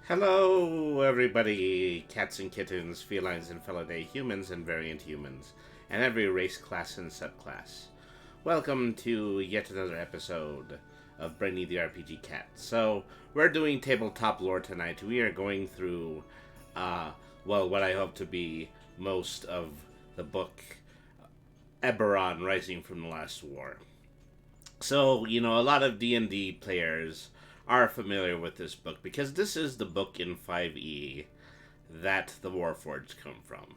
Hello, everybody! Cats and kittens, felines and felidae, humans and variant humans, and every race, class, and subclass. Welcome to yet another episode of Brainy the RPG Cat. So, we're doing tabletop lore tonight. We are going through, what I hope to be most of the book, Eberron, Rising from the Last War. So, a lot of D&D players are familiar with this book because this is the book in 5e that the Warforged come from.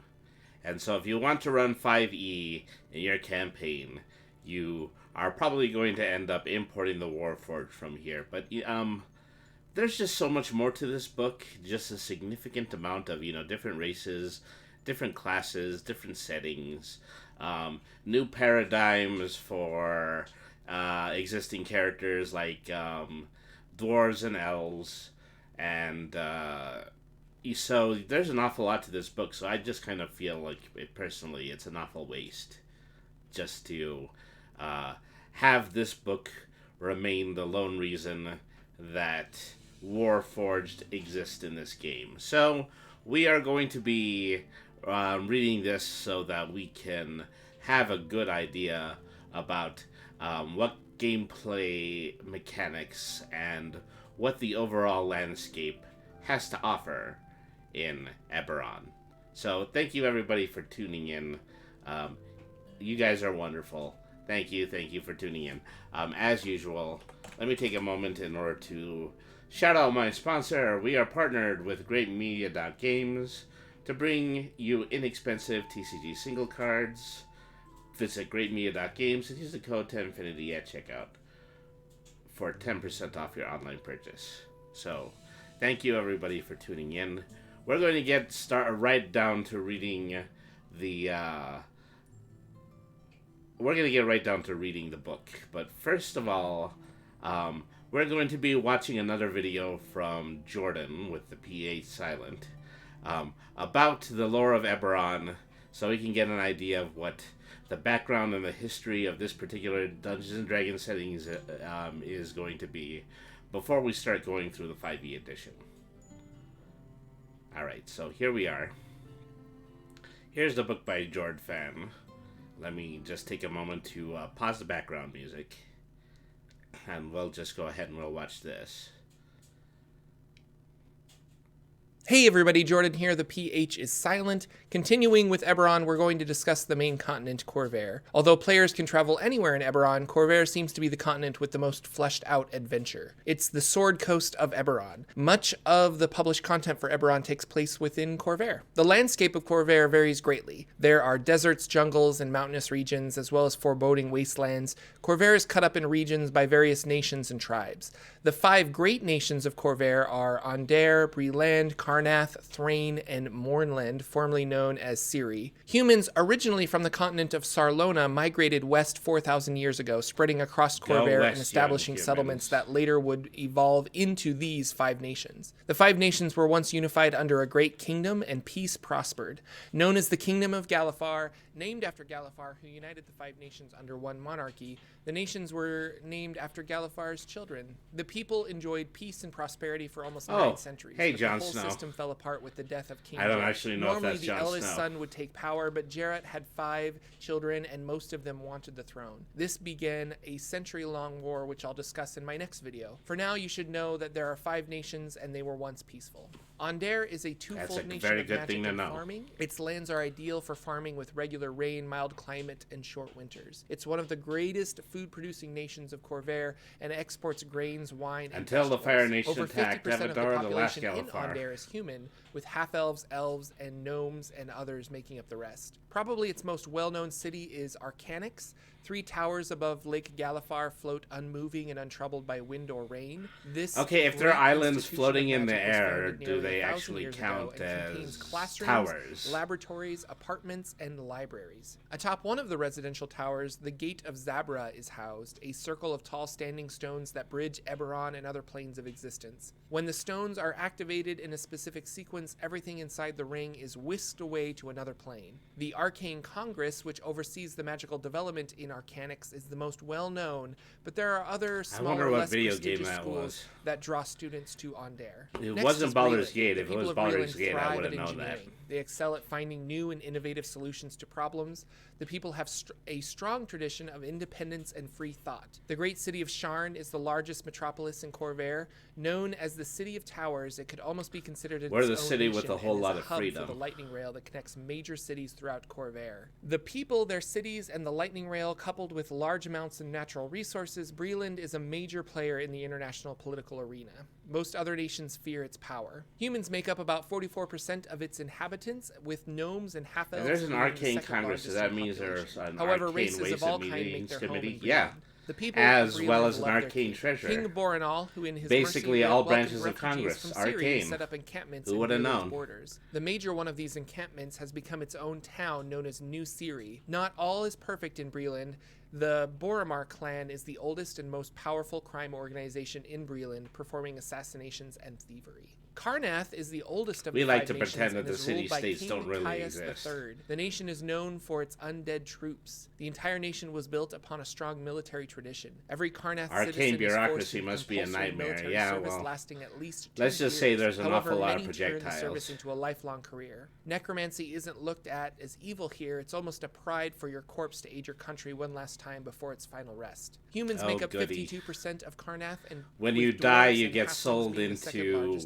And so if you want to run 5e in your campaign, you are probably going to end up importing the Warforged from here. But there's just so much more to this book, just a significant amount of, different races, different classes, different settings, new paradigms for existing characters like dwarves and elves, and so there's an awful lot to this book. So I just kind of feel like, personally, it's an awful waste just to have this book remain the lone reason that Warforged exists in this game. So we are going to be reading this so that we can have a good idea about what gameplay mechanics and what the overall landscape has to offer in Eberron. So thank you everybody for tuning in. You guys are wonderful. Thank you for tuning in. As usual, let me take a moment in order to shout out my sponsor. We are partnered with GreatMedia.Games to bring you inexpensive TCG single cards. Visit GreatMedia.Games and use the code 10Infinity at checkout for 10% off your online purchase. So, thank you everybody for tuning in. We're going to start right down to reading the book. But first of all, we're going to be watching another video from Jordan with the PH silent about the lore of Eberron, so we can get an idea of what the background and the history of this particular Dungeons & Dragons settings is going to be before we start going through the 5e edition. Alright, so here we are. Here's the book by Jord Fan. Let me just take a moment to pause the background music, and we'll just go ahead and we'll watch this. Hey everybody, Jordan here, the PH is silent. Continuing with Eberron, we're going to discuss the main continent, Khorvaire. Although players can travel anywhere in Eberron, Khorvaire seems to be the continent with the most fleshed out adventure. It's the Sword Coast of Eberron. Much of the published content for Eberron takes place within Khorvaire. The landscape of Khorvaire varies greatly. There are deserts, jungles, and mountainous regions, as well as foreboding wastelands. Khorvaire is cut up in regions by various nations and tribes. The 5 great nations of Khorvaire are Aundair, Breland, Karnath, Thrain, and Mornland, formerly known as Ciri. Humans, originally from the continent of Sarlona, migrated west 4,000 years ago, spreading across Khorvaire and establishing settlements that later would evolve into these 5 nations. The 5 nations were once unified under a great kingdom, and peace prospered. Known as the Kingdom of Galifar, named after Galifar, who united the 5 nations under one monarchy, the nations were named after Galifar's children. The people enjoyed peace and prosperity for almost 9 centuries. Hey, but Jon the whole Snow. system fell apart with the death of King I don't Jareth. actually know Normally, if that's Jon the eldest Snow. son would take power, but Jareth had 5 children, and most of them wanted the throne. This began a century-long war, which I'll discuss in my next video. For now, you should know that there are 5 nations, and they were once peaceful. Aundair is a twofold nation of magic and farming. Its lands are ideal for farming with regular rain, mild climate, and short winters. It's one of the greatest food-producing nations of Khorvaire and exports grains, wine, and until vegetables. the Fire Nation Over attacked 50% of the Evador, the last population in Galifar. Aundair is human, with half-elves, elves, and gnomes and others making up the rest. Probably its most well-known city is Arcanix. 3 towers above Lake Galifar float unmoving and untroubled by wind or rain. Okay, if there are islands floating in the air, do they actually count as towers? Laboratories, apartments, and libraries. Atop one of the residential towers, the Gate of Zabra is housed, a circle of tall standing stones that bridge Eberron and other planes of existence. When the stones are activated in a specific sequence, everything inside the ring is whisked away to another plane. The Arcane Congress, which oversees the magical development in Arcanics, is the most well-known, but there are other smaller, less prestigious schools that draw students to Aundair. It wasn't Baldur's Gate. If it was Baldur's Gate, I would have known that. They excel at finding new and innovative solutions to problems. The people have a strong tradition of independence and free thought. The great city of Sharn is the largest metropolis in Corvair. Known as the City of Towers, it could almost be considered its own city with a whole lot of freedom. For the lightning rail that connects major cities throughout Corvair. The people, their cities, and the lightning rail, coupled with large amounts of natural resources, Breland is a major player in the international political arena. Most other nations fear its power. Humans make up about 44% of its inhabitants, with gnomes and half-elves. There's an arcane congress, so that means there's an arcane races of all kinds make their home in Breland. The people as well as an arcane treasure. King Boranal, who in his basically mercy all branches of Congress, arcane. Set up encampments who would have known? Borders. The major one of these encampments has become its own town known as New Ciri. Not all is perfect in Breland. The Boromar clan is the oldest and most powerful crime organization in Breland, performing assassinations and thievery. Karnath is the oldest of the five nations. We like to pretend that the city-states don't really Caius exist. III. The nation is known for its undead troops. The entire nation was built upon a strong military tradition. Every Karnath arcane bureaucracy must be a nightmare. Yeah, well, lasting at least 2 let's just years. say there's an However, awful lot of many projectiles. turn the service into a lifelong career. Necromancy isn't looked at as evil here. It's almost a pride for your corpse to aid your country one last time before its final rest. Humans make up 52% of Karnath, and when you die, you get sold into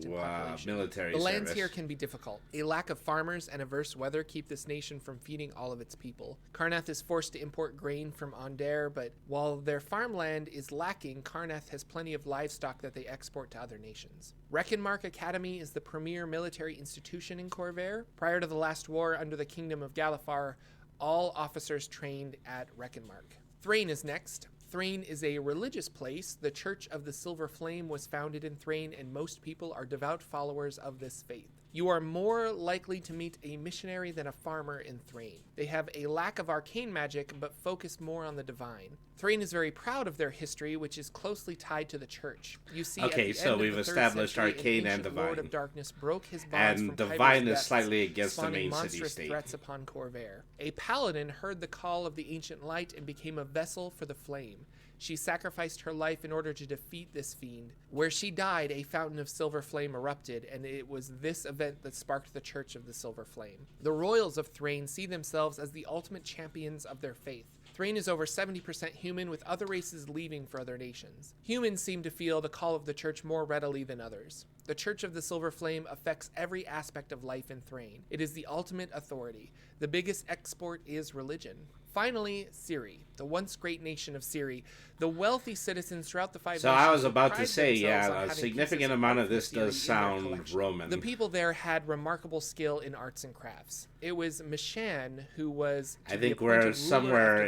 military The lands here can be difficult. A lack of farmers and averse weather keep this nation from feeding all of its people. Karnath is forced to import grain from Aundair, but while their farmland is lacking, Karnath has plenty of livestock that they export to other nations. Reckonmark Academy is the premier military institution in Corvair. Prior to the last war under the Kingdom of Galifar, all officers trained at Reckonmark. Thrain is next. Thrain is a religious place. The Church of the Silver Flame was founded in Thrain, and most people are devout followers of this faith. You are more likely to meet a missionary than a farmer in Thrain. They have a lack of arcane magic, but focus more on the divine. Thrain is very proud of their history, which is closely tied to the church. You see, okay, so we've established arcane and divine. Lord of Darkness broke his bonds and from divine Kyber's is slightly against the spawning main monstrous city-state. threats upon Corvair. A paladin heard the call of the ancient light and became a vessel for the flame. She sacrificed her life in order to defeat this fiend. Where she died, a fountain of silver flame erupted, and it was this event that sparked the Church of the Silver Flame. The royals of Thrain see themselves as the ultimate champions of their faith. Thrain is over 70% human, with other races leaving for other nations. Humans seem to feel the call of the church more readily than others. The Church of the Silver Flame affects every aspect of life in Thrain. It is the ultimate authority. The biggest export is religion. Finally, Ciri, the once great nation of Ciri. The wealthy citizens throughout the five nations. So I was about to say, yeah, a significant amount of this does sound Roman. The people there had remarkable skill in arts and crafts. It was Mishan who was, I think we're somewhere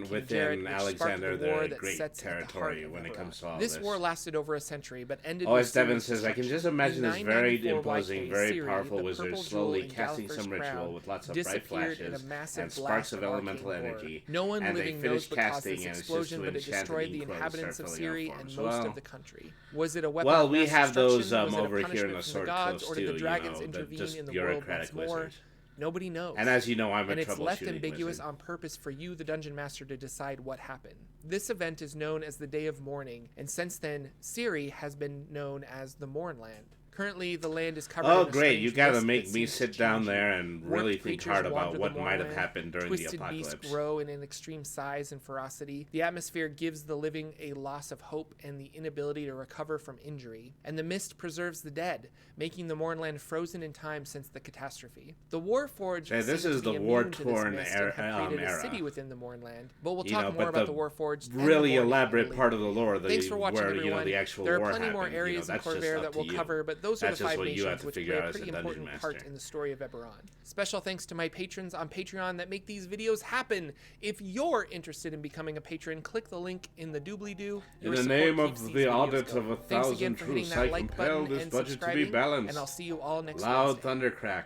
within Alexander the Great territory when it comes to all this. This war lasted over a century, but ended. Oh, as Devin says, I can just imagine this very imposing, very powerful wizard slowly casting some ritual with lots of bright flashes and sparks of elemental energy. No one living knows what caused this explosion, but it destroyed the quotes inhabitants of start Ciri filling out and forms. most Well- of the country. Was it a weapon Well, of we mass have those destruction? Was it a over here in punishment the from Sword gods, Coast or did too, the dragons the intervene just in the world once bureaucratic more? wizard. Nobody knows. And as you know, I'm a and it's left troubleshooting ambiguous wizard. on purpose for you, the Dungeon Master, to decide what happened. This event is known as the Day of Mourning, and since then, Ciri has been known as the Mournland. Currently, the land is covered in Oh, a great. strange You gotta mist make that me seems to sit down change there you. and Warped really think creatures hard about wander what the might have moorland. happened during Twisted the apocalypse. beasts grow in an extreme size and ferocity. The atmosphere gives the living a loss of hope and the inability to recover from injury. And the mist preserves the dead, making the Mournland frozen in time since the catastrophe. The Warforged Yeah, this seem is to the be immune to this war-torn mist and have created era. a city within the Mournland. But we'll You talk know, more but about the the Warforged. and the really Mournland elaborate later. part of the lore, Thanks for watching, where everyone. the actual There are war plenty more happened, areas in that's just Corvair up that to we'll you. cover, but those are That's the just five what you have nations to which figure play out a as a pretty dungeon important part master. in the story of Eberron. Special thanks to my patrons on Patreon that make these videos happen. If you're interested in becoming a patron, click the link in the doobly-doo. In Your the support name keeps of these the videos audit going. of a Thanks again thousand for hitting truths, that I like compel button this and budget to be subscribing, balanced. and I'll see you all next Loud Wednesday. thundercrack.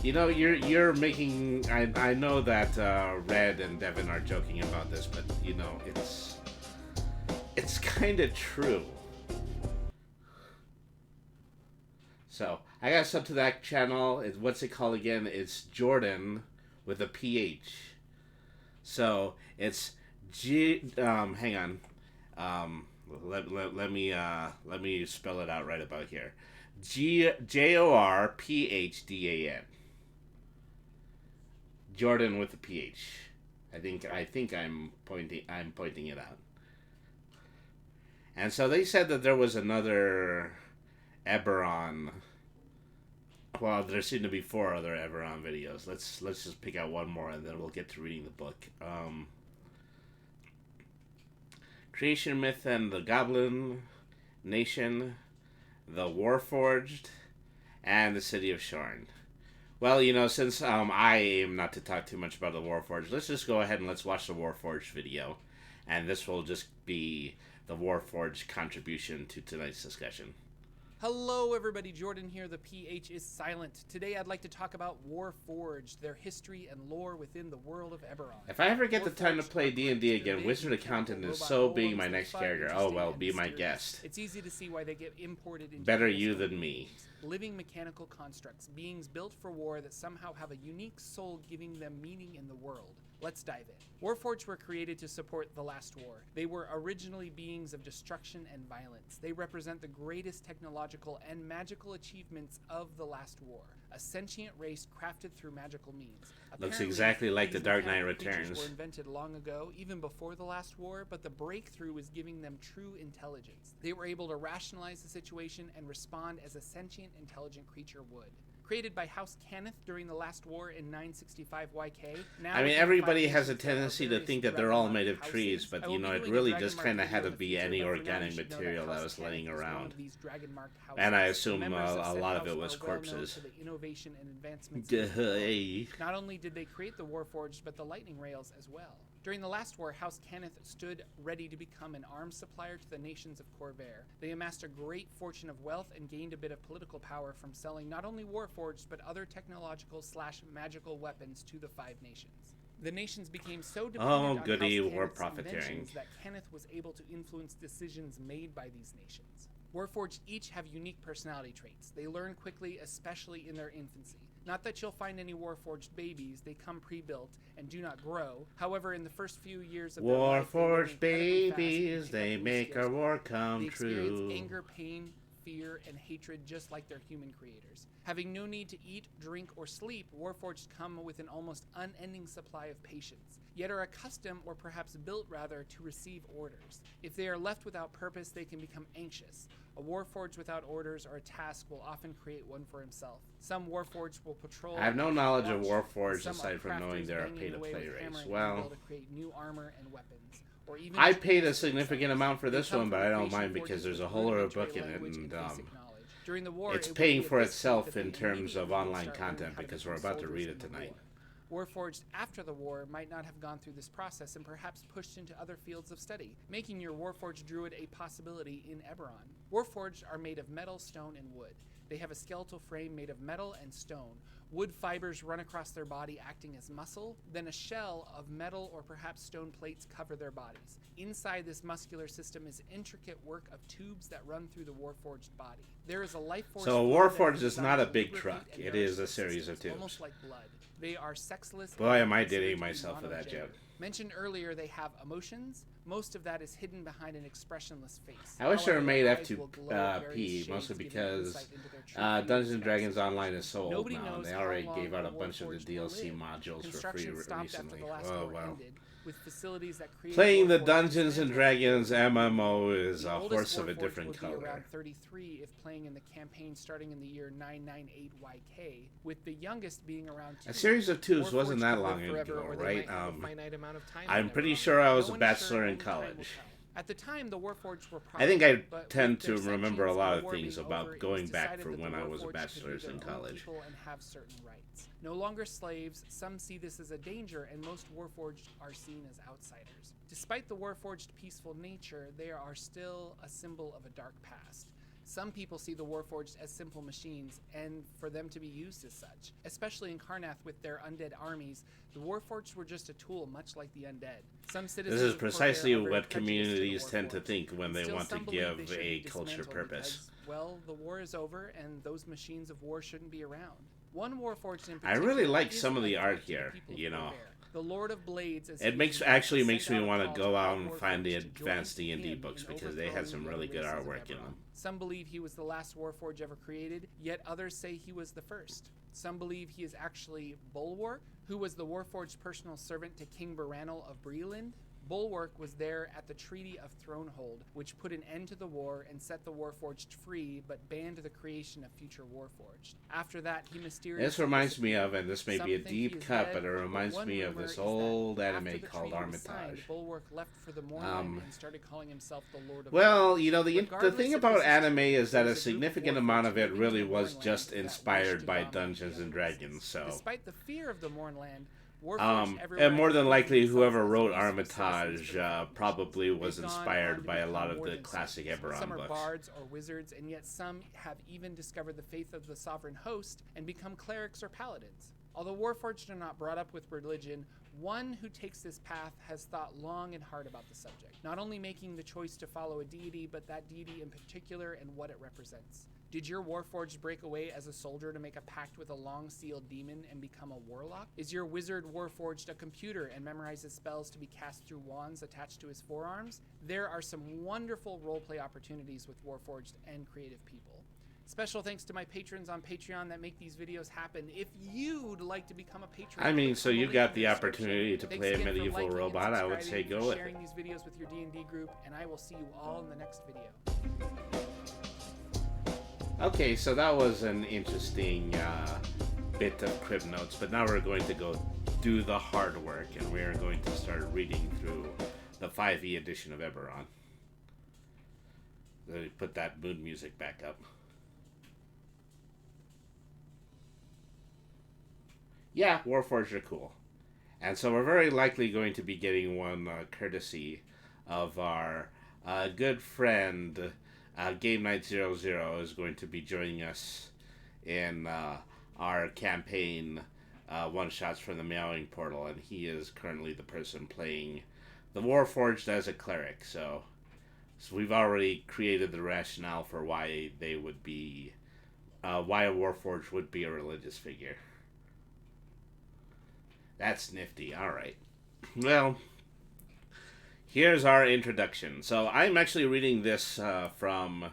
You know, you're making. I know that Red and Devin are joking about this, but you know, it's kind of true. So I got sub to that channel. What's it called again? It's Jordan with a PH. So it's G. Hang on. Let me spell it out right about here. Jorphdan. Jordan with a PH. I think I'm pointing it out. And so they said that there was another Eberron. Well, there seem to be 4 other Eberron videos. Let's just pick out one more, and then we'll get to reading the book. Creation Myth and the Goblin Nation, the Warforged, and the City of Shorn. Well, since I aim not to talk too much about the Warforged, let's just go ahead and let's watch the Warforged video. And this will just be the Warforged contribution to tonight's discussion. Hello everybody, Jordan here, the PH is silent. Today I'd like to talk about Warforged, their history and lore within the world of Eberron. If I ever get the time to play D&D again, Wizard Accountant is so being my next character. Oh well, be my guest. It's easy to see why they get imported into Better you than me. Living mechanical constructs, beings built for war that somehow have a unique soul giving them meaning in the world. Let's dive in. Warforged were created to support the last war. They were originally beings of destruction and violence. They represent the greatest technological and magical achievements of the last war. A sentient race crafted through magical means. Looks exactly like The Dark Knight Returns. Were invented long ago, even before the last war, but the breakthrough was giving them true intelligence. They were able to rationalize the situation and respond as a sentient, intelligent creature would. Created by House Cannith during the last war in 965 YK. Now everybody has a tendency to think that they're all made of trees, but it really just kind of had to be any organic material that was laying around. And I assume a lot of it was corpses. Not only did they create the Warforged, but the lightning rails as well. During the last war, House Cannith stood ready to become an arms supplier to the nations of Corvair. They amassed a great fortune of wealth and gained a bit of political power from selling not only Warforged, but other technological/magical weapons to the 5 nations. The nations became so dependent on House Cannith's inventions that Cannith was able to influence decisions made by these nations. Warforged each have unique personality traits. They learn quickly, especially in their infancy. Not that you'll find any Warforged babies, they come pre-built and do not grow. However, in the first few years of their life, Warforged babies, they make our war come true. They experience anger, pain, fear, and hatred just like their human creators. Having no need to eat, drink, or sleep, Warforged come with an almost unending supply of patience, yet are accustomed, or perhaps built rather, to receive orders. If they are left without purpose, they can become anxious. A Warforged without orders or a task will often create one for himself. Some Warforged will patrol. I have no knowledge of Warforged aside from knowing they're a pay-to-play race. Well, to create new armor and weapons. Or even I paid a significant amount for this one, but I don't mind because there's a whole other book in it, and during the war, it's paying for itself in terms of online content because we're about to read it tonight. Warforged after the war might not have gone through this process and perhaps pushed into other fields of study, making your Warforged druid a possibility in Eberron. Warforged are made of metal, stone, and wood. They have a skeletal frame made of metal and stone. Wood fibers run across their body acting as muscle, then a shell of metal or perhaps stone plates cover their bodies. Inside this muscular system is intricate work of tubes that run through the Warforged body. There is a life force. So a Warforged is not a big truck. It is a series of tubes. Almost like blood. They are sexless. Boy, am I dating myself for that joke. Mentioned earlier, they have emotions. Most of that is hidden behind an expressionless face. I wish they were made F2P, mostly because Dungeons & Dragons Online is so old now, and they already gave out a bunch of the DLC modules for free recently. Oh, well. With facilities that playing the Dungeons & Dragons MMO is a horse of a different color. Around 33 if playing in the campaign starting in the year 998 YK, with the youngest being around 2. A series of tubes wasn't that long ago, right? I'm pretty sure I was a bachelor in college. At the time, the Warforged were I think I tend to remember a lot of things about going back from when I was a bachelor in college. And have certain rights. No longer slaves, some see this as a danger, and most Warforged are seen as outsiders. Despite the Warforged peaceful nature, they are still a symbol of a dark past. Some people see the Warforged as simple machines, and for them to be used as such. Especially in Karrnath with their undead armies, the Warforged were just a tool, much like the undead. Some citizens this is precisely what communities tend to think when they want to give a culture purpose. Because, well, the war is over, and those machines of war shouldn't be around. One Warforged in I particular really like is some of the a art threat to the here, people of you know. Corvair. The Lord of Blades, as It he is known, actually sent makes me out a want to call go out all and find the Warforged to join advanced D&D him books in because they had some overthrowing the really other good races of artwork in Eberron. them. Some believe he was the last Warforged ever created, yet others say he was the first. Some believe he is actually Bulwark, who was the Warforged personal servant to King Baranil of Breland. Bulwark was there at the Treaty of Thronehold, which put an end to the war and set the Warforged free, but banned the creation of future Warforged. After that, he mysteriously This reminds me disappeared. of, and this may Some be a think he deep is cut, dead, but it reminds one me of rumor this is that old after anime the called treaty was signed, Armitage. Bulwark left for the Mournland and started calling himself the Lord of Well, Blades. you know, the Regardless thing if about this is anime true, is that there a is group of significant amount of Warforged it moving really to the was Mournland just that wish inspired to by dominate Dungeons the and other races. Dragons, so... Despite the fear of the Mournland, Warforged everywhere and more than have likely, proven whoever themselves as wrote peaceful citizens Armitage for the Foundations. probably was They've gone on inspired to by a lot become of more the than classic servants. Eberron Some are books. bards or wizards, and yet some have even discovered the faith of the sovereign host and become clerics or paladins. Although Warforged are not brought up with religion, one who takes this path has thought long and hard about the subject, not only making the choice to follow a deity, but that deity in particular and what it represents. Did your Warforged break away as a soldier to make a pact with a long-sealed demon and become a warlock? Is your wizard Warforged a computer and memorizes spells to be cast through wands attached to his forearms? There are some wonderful roleplay opportunities with Warforged and creative people. Special thanks to my patrons on Patreon that make these videos happen. If you'd like to become a patron, I mean, so you got the description. opportunity to Thanks play a again for medieval liking and robot, I would say subscribing, go for with sharing it. these videos with your D&D group, and I will see you all in the next video. Okay, so that was an interesting bit of Crib Notes, but now we're going to go do the hard work, and we're going to start reading through the 5e edition of Eberron. Let me put that mood music back up. Yeah, Warforged are cool. And so we're very likely going to be getting one courtesy of our good friend Game Night 00 is going to be joining us in our campaign one-shots from the Meowing Portal, and he is currently the person playing the Warforged as a cleric, so we've already created the rationale for why they would be, why a Warforged would be a religious figure. That's nifty. Alright. Well, here's our introduction. So I'm actually reading this from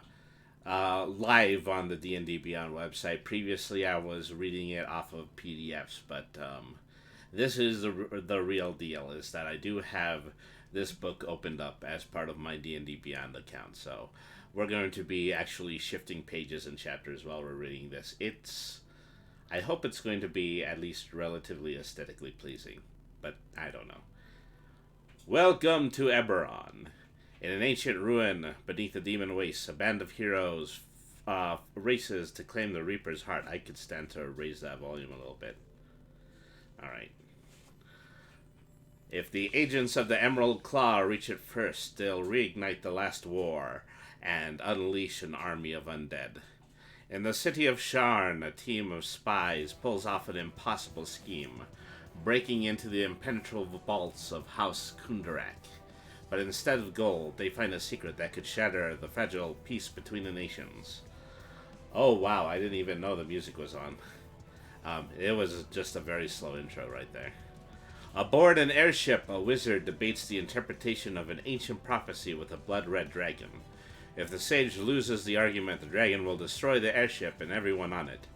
live on the D&D Beyond website. Previously I was reading it off of PDFs, but this is the real deal, is that I do have this book opened up as part of my D&D Beyond account. So we're going to be actually shifting pages and chapters while we're reading this. I hope it's going to be at least relatively aesthetically pleasing, but I don't know. Welcome to Eberron. In an ancient ruin beneath the demon wastes, a band of heroes races to claim the Reaper's heart. I could stand to raise that volume a little bit. Alright. If the agents of the Emerald Claw reach it first, they'll reignite the last war and unleash an army of undead. In the city of Sharn, a team of spies pulls off an impossible scheme, breaking into the impenetrable vaults of House Kundarak. But instead of gold, they find a secret that could shatter the fragile peace between the nations. Oh wow, I didn't even know the music was on. It was just a very slow intro right there. Aboard an airship, a wizard debates the interpretation of an ancient prophecy with a blood-red dragon. If the sage loses the argument, the dragon will destroy the airship and everyone on it.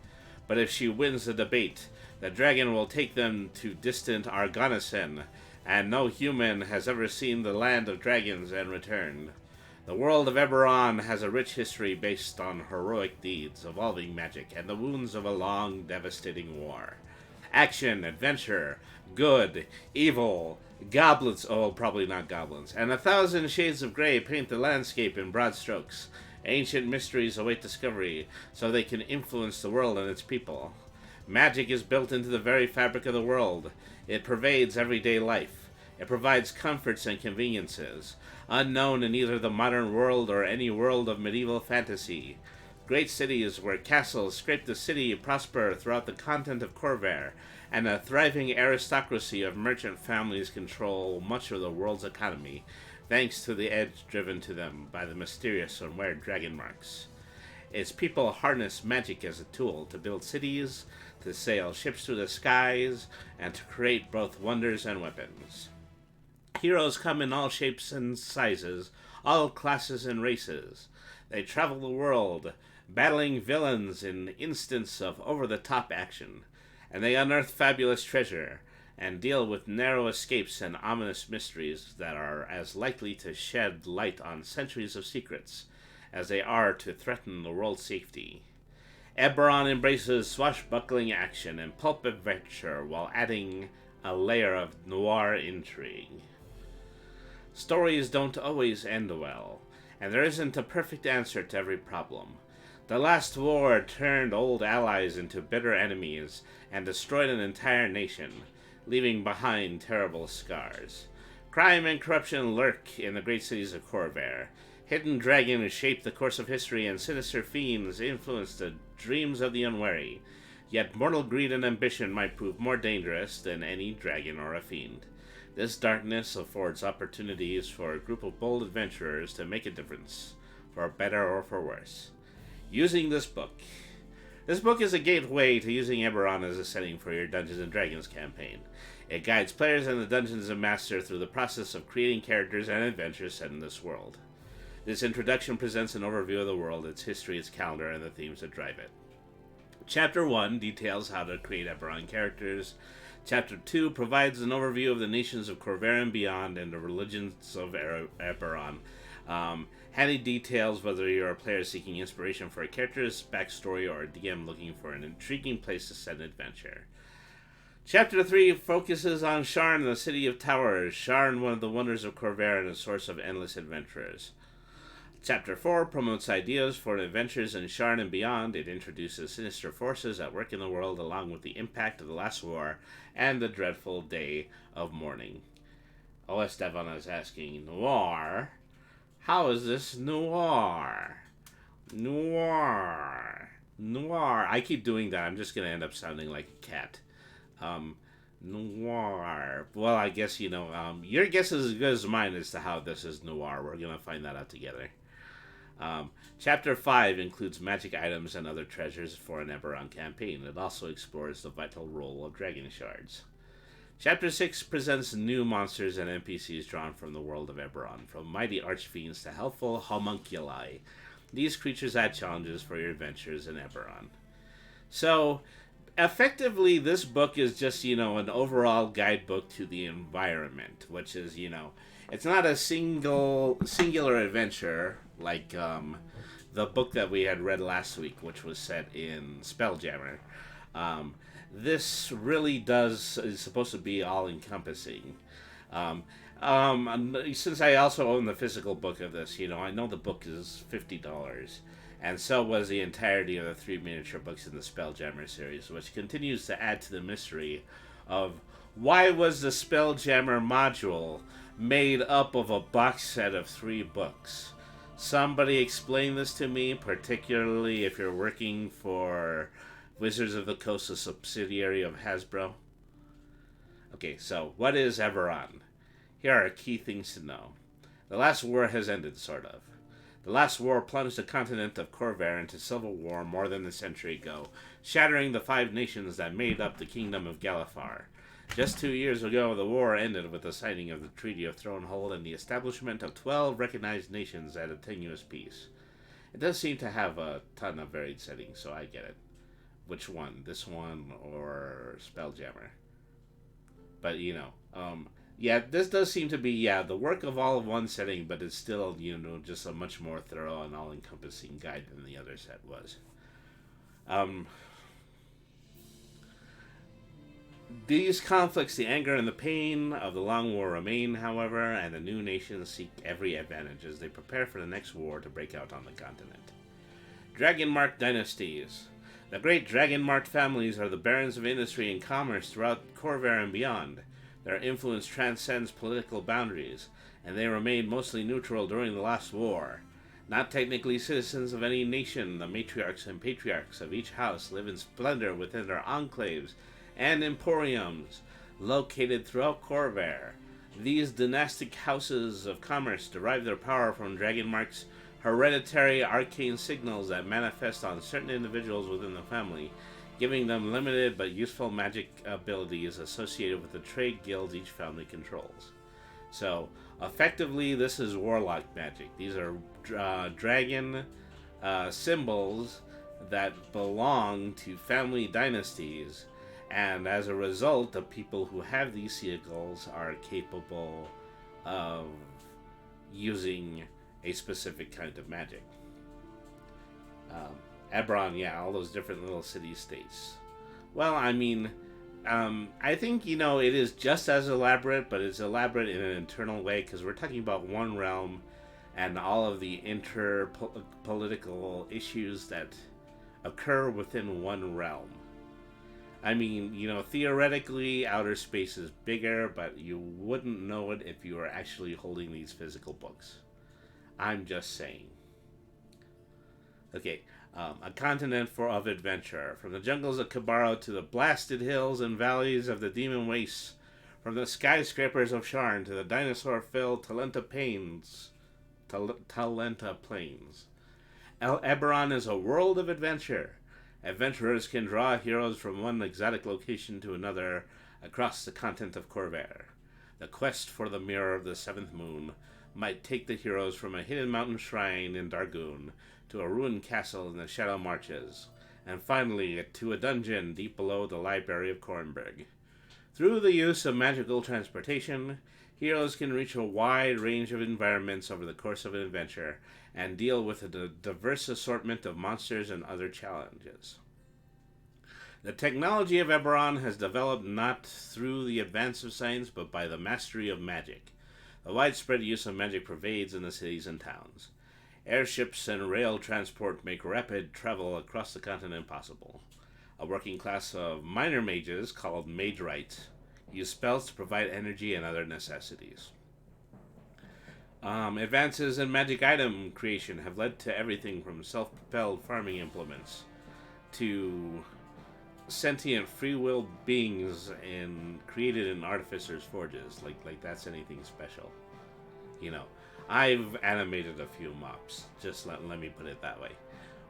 But if she wins the debate, the dragon will take them to distant Argonisen, and no human has ever seen the land of dragons and returned. The world of Eberron has a rich history based on heroic deeds, evolving magic, and the wounds of a long, devastating war. Action, adventure, good, evil, goblins, oh, probably not goblins, and 1,000 shades of gray paint the landscape in broad strokes. Ancient mysteries await discovery, so they can influence the world and its people. Magic is built into the very fabric of the world. It pervades everyday life. It provides comforts and conveniences, unknown in either the modern world or any world of medieval fantasy. Great cities where castles scrape the city prosper throughout the continent of Corvair, and a thriving aristocracy of merchant families control much of the world's economy, thanks to the edge driven to them by the mysterious and weird dragon marks. Its people harness magic as a tool to build cities, to sail ships through the skies, and to create both wonders and weapons. Heroes come in all shapes and sizes, all classes and races. They travel the world, battling villains in instants of over-the-top action, and they unearth fabulous treasure, and deal with narrow escapes and ominous mysteries that are as likely to shed light on centuries of secrets as they are to threaten the world's safety. Eberron embraces swashbuckling action and pulp adventure while adding a layer of noir intrigue. Stories don't always end well, and there isn't a perfect answer to every problem. The last war turned old allies into bitter enemies and destroyed an entire nation, leaving behind terrible scars. Crime and corruption lurk in the great cities of Corvair. Hidden dragons shape the course of history, and sinister fiends influence the dreams of the unwary. Yet mortal greed and ambition might prove more dangerous than any dragon or a fiend. This darkness affords opportunities for a group of bold adventurers to make a difference, for better or for worse. Using this book. This book is a gateway to using Eberron as a setting for your Dungeons & Dragons campaign. It guides players and the Dungeons Master through the process of creating characters and adventures set in this world. This introduction presents an overview of the world, its history, its calendar, and the themes that drive it. Chapter 1 details how to create Eberron characters. Chapter 2 provides an overview of the nations of Corvair and beyond and the religions of Eberron. Handy details whether you're a player seeking inspiration for a character's backstory or a DM looking for an intriguing place to set an adventure. Chapter 3 focuses on Sharn, the City of Towers. Sharn, one of the wonders of Corvair and a source of endless adventurers. Chapter 4 promotes ideas for adventures in Sharn and beyond. It introduces sinister forces at work in the world along with the impact of the last war and the dreadful day of mourning. OS Devon is asking, Noir? How is this noir? Noir. Noir. I keep doing that. I'm just going to end up sounding like a cat. Noir. Well, I guess, your guess is as good as mine as to how this is noir. We're going to find that out together. Chapter 5 includes magic items and other treasures for an Eberron campaign. It also explores the vital role of dragon shards. Chapter 6 presents new monsters and NPCs drawn from the world of Eberron, from mighty archfiends to helpful homunculi. These creatures add challenges for your adventures in Eberron. So, effectively, this book is just, an overall guidebook to the environment, which is, it's not a singular adventure like the book that we had read last week, which was set in Spelljammer. This really is supposed to be all-encompassing. Since I also own the physical book of this, I know the book is $50, and so was the entirety of the 3 miniature books in the Spelljammer series, which continues to add to the mystery of why was the Spelljammer module made up of a box set of 3 books. Somebody explain this to me, particularly if you're working for Wizards of the Coast, a subsidiary of Hasbro. Okay, so what is Eberron? Here are key things to know. The last war has ended, sort of. The last war plunged the continent of Corvair into civil war more than a century ago, shattering the 5 nations that made up the Kingdom of Galifar. Just 2 years ago, the war ended with the signing of the Treaty of Thronehold and the establishment of 12 recognized nations at a tenuous peace. It does seem to have a ton of varied settings, so I get it. Which one? This one or Spelljammer? But, this does seem to be, the work of all of one setting, but it's still, just a much more thorough and all-encompassing guide than the other set was. These conflicts, the anger and the pain of the long war remain, however, and the new nations seek every advantage as they prepare for the next war to break out on the continent. Dragon-marked dynasties. The great dragon-marked families are the barons of industry and commerce throughout Corvair and beyond. Their influence transcends political boundaries, and they remained mostly neutral during the last war. Not technically citizens of any nation, the matriarchs and patriarchs of each house live in splendor within their enclaves and emporiums located throughout Corvair. These dynastic houses of commerce derive their power from Dragonmark's hereditary arcane signals that manifest on certain individuals within the family, giving them limited but useful magic abilities associated with the trade guilds each family controls. So, effectively, this is warlock magic. These are dragon symbols that belong to family dynasties, and as a result, the people who have these symbols are capable of using a specific kind of magic. Eberron, yeah, all those different little city-states. Well, I mean, I think, it is just as elaborate, but it's elaborate in an internal way, because we're talking about one realm and all of the inter-political issues that occur within one realm. I mean, theoretically, outer space is bigger, but you wouldn't know it if you were actually holding these physical books. I'm just saying. Okay, a continent of adventure. From the jungles of Kabaro to the blasted hills and valleys of the Demon Wastes. From the skyscrapers of Sharn to the dinosaur-filled Talenta Plains. Eberron is a world of adventure. Adventurers can draw heroes from one exotic location to another across the continent of Corvair. The quest for the Mirror of the Seventh Moon might take the heroes from a hidden mountain shrine in Dargoon to a ruined castle in the Shadow Marches, and finally to a dungeon deep below the Library of Kornberg. Through the use of magical transportation, heroes can reach a wide range of environments over the course of an adventure and deal with a diverse assortment of monsters and other challenges. The technology of Eberron has developed not through the advance of science, but by the mastery of magic. The widespread use of magic pervades in the cities and towns. Airships and rail transport make rapid travel across the continent possible. A working class of minor mages, called Magerites, use spells to provide energy and other necessities. Advances in magic item creation have led to everything from self-propelled farming implements to sentient free will beings created in artificers' forges. Like that's anything special. I've animated a few mops. Just let me put it that way.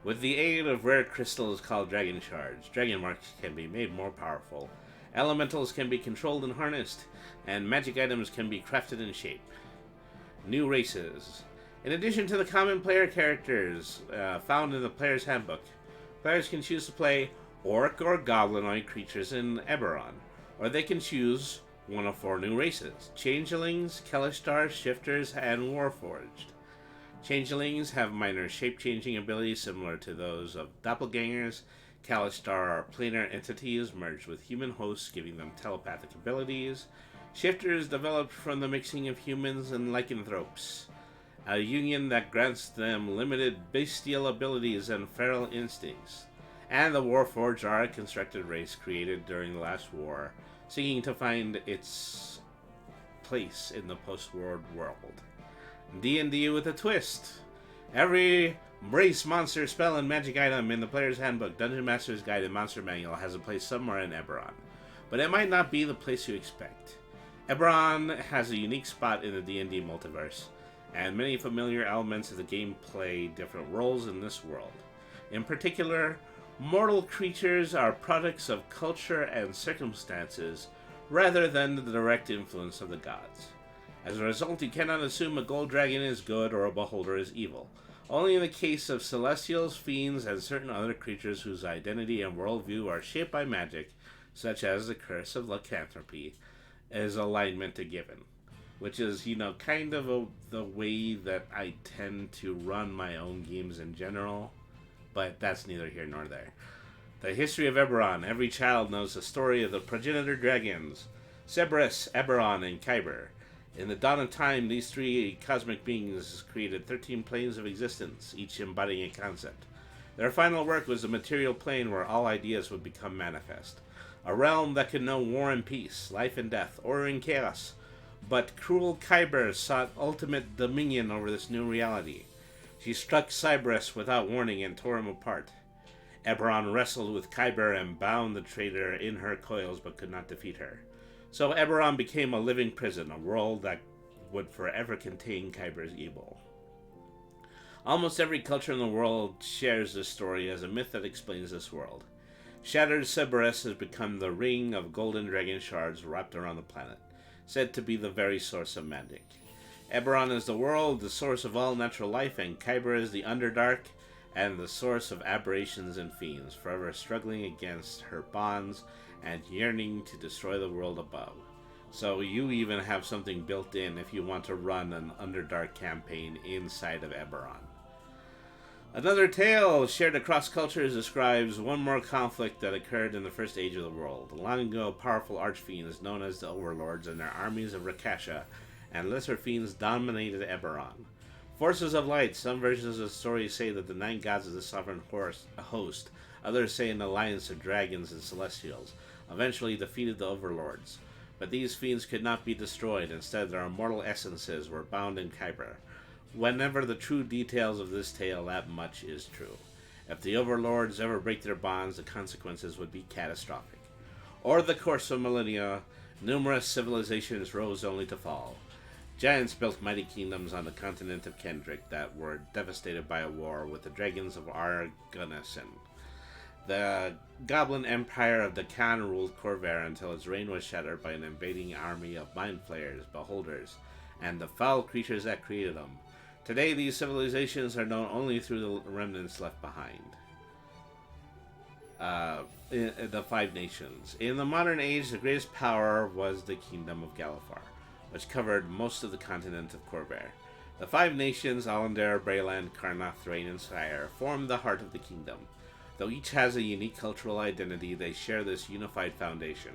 With the aid of rare crystals called dragon shards, dragon marks can be made more powerful. Elementals can be controlled and harnessed, and magic items can be crafted and shaped. New races. In addition to the common player characters found in the player's handbook, players can choose to play orc or goblinoid creatures in Eberron, or they can choose one of 4 new races: Changelings, Kelishtar, Shifters, and Warforged. Changelings have minor shape-changing abilities similar to those of doppelgangers. Kelishtar are planar entities merged with human hosts, giving them telepathic abilities. Shifters developed from the mixing of humans and lycanthropes, a union that grants them limited bestial abilities and feral instincts. And the Warforged are a constructed race created during the last war, seeking to find its place in the post-war world. D&D with a twist. Every race, monster, spell, and magic item in the player's handbook, Dungeon Master's Guide, and Monster Manual has a place somewhere in Eberron, but it might not be the place you expect. Eberron has a unique spot in the D&D multiverse, and many familiar elements of the game play different roles in this world. In particular, mortal creatures are products of culture and circumstances rather than the direct influence of the gods. As a result, you cannot assume a gold dragon is good or a beholder is evil. Only in the case of celestials, fiends, and certain other creatures whose identity and worldview are shaped by magic, such as the curse of lycanthropy, is alignment a given. Which is, kind of the way that I tend to run my own games in general. But that's neither here nor there. The history of Eberron. Every child knows the story of the progenitor dragons, Cerberus, Eberron, and Kyber. In the dawn of time, these 3 cosmic beings created 13 planes of existence, each embodying a concept. Their final work was the material plane where all ideas would become manifest. A realm that could know war and peace, life and death, order and chaos. But cruel Kyber sought ultimate dominion over this new reality. She struck Cerberus without warning and tore him apart. Eberron wrestled with Kyber and bound the traitor in her coils but could not defeat her. So Eberron became a living prison, a world that would forever contain Kyber's evil. Almost every culture in the world shares this story as a myth that explains this world. Shattered Cerberus has become the ring of golden dragon shards wrapped around the planet, said to be the very source of magic. Eberron is the world, the source of all natural life, and Kyber is the Underdark, and the source of aberrations and fiends, forever struggling against her bonds and yearning to destroy the world above. So you even have something built in if you want to run an Underdark campaign inside of Eberron. Another tale shared across cultures describes one more conflict that occurred in the first age of the world. Long ago, powerful archfiends known as the Overlords and their armies of Rakasha and lesser fiends dominated Eberron. Forces of light, some versions of the story say that the nine gods of the sovereign host, others say an alliance of dragons and celestials, eventually defeated the Overlords. But these fiends could not be destroyed, instead their immortal essences were bound in Kyber. Whenever the true details of this tale, that much is true. If the Overlords ever break their bonds, the consequences would be catastrophic. Over the course of millennia, numerous civilizations rose only to fall. Giants built mighty kingdoms on the continent of Kendrick that were devastated by a war with the dragons of Argonnessen. The Goblin Empire of the Khan ruled Corvair until its reign was shattered by an invading army of mind flayers, beholders, and the foul creatures that created them. Today, these civilizations are known only through the remnants left behind. The Five Nations. In the modern age, the greatest power was the Kingdom of Galifar, which covered most of the continent of Corvair. The Five Nations, Alandar, Brayland, Karnath, Thrain, and Sire, form the heart of the kingdom. Though each has a unique cultural identity, they share this unified foundation.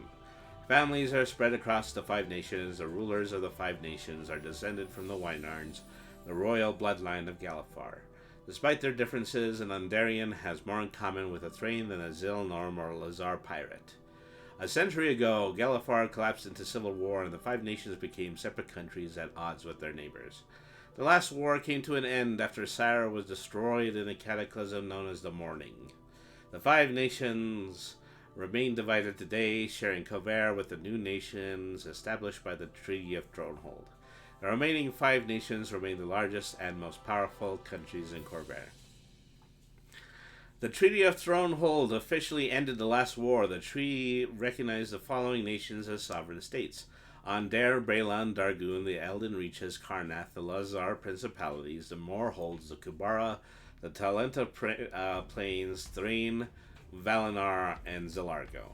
Families are spread across the Five Nations. The rulers of the Five Nations are descended from the Wynarns, the royal bloodline of Galifar. Despite their differences, an Undarian has more in common with a Thrain than a Zilnorm or Lazar pirate. A century ago, Galifar collapsed into civil war and the Five Nations became separate countries at odds with their neighbors. The last war came to an end after Sire was destroyed in a cataclysm known as the Mourning. The Five Nations remain divided today, sharing Corvair with the new nations established by the Treaty of Thronehold. The remaining Five Nations remain the largest and most powerful countries in Corvair. The Treaty of Thronehold officially ended the last war. The treaty recognized the following nations as sovereign states: Aundar, Brayland, Dargun, the Elden Reaches, Karnath, the Lazar Principalities, the Moorholds, the Kubara, the Talenta Plains, Thrain, Valinar, and Zilargo.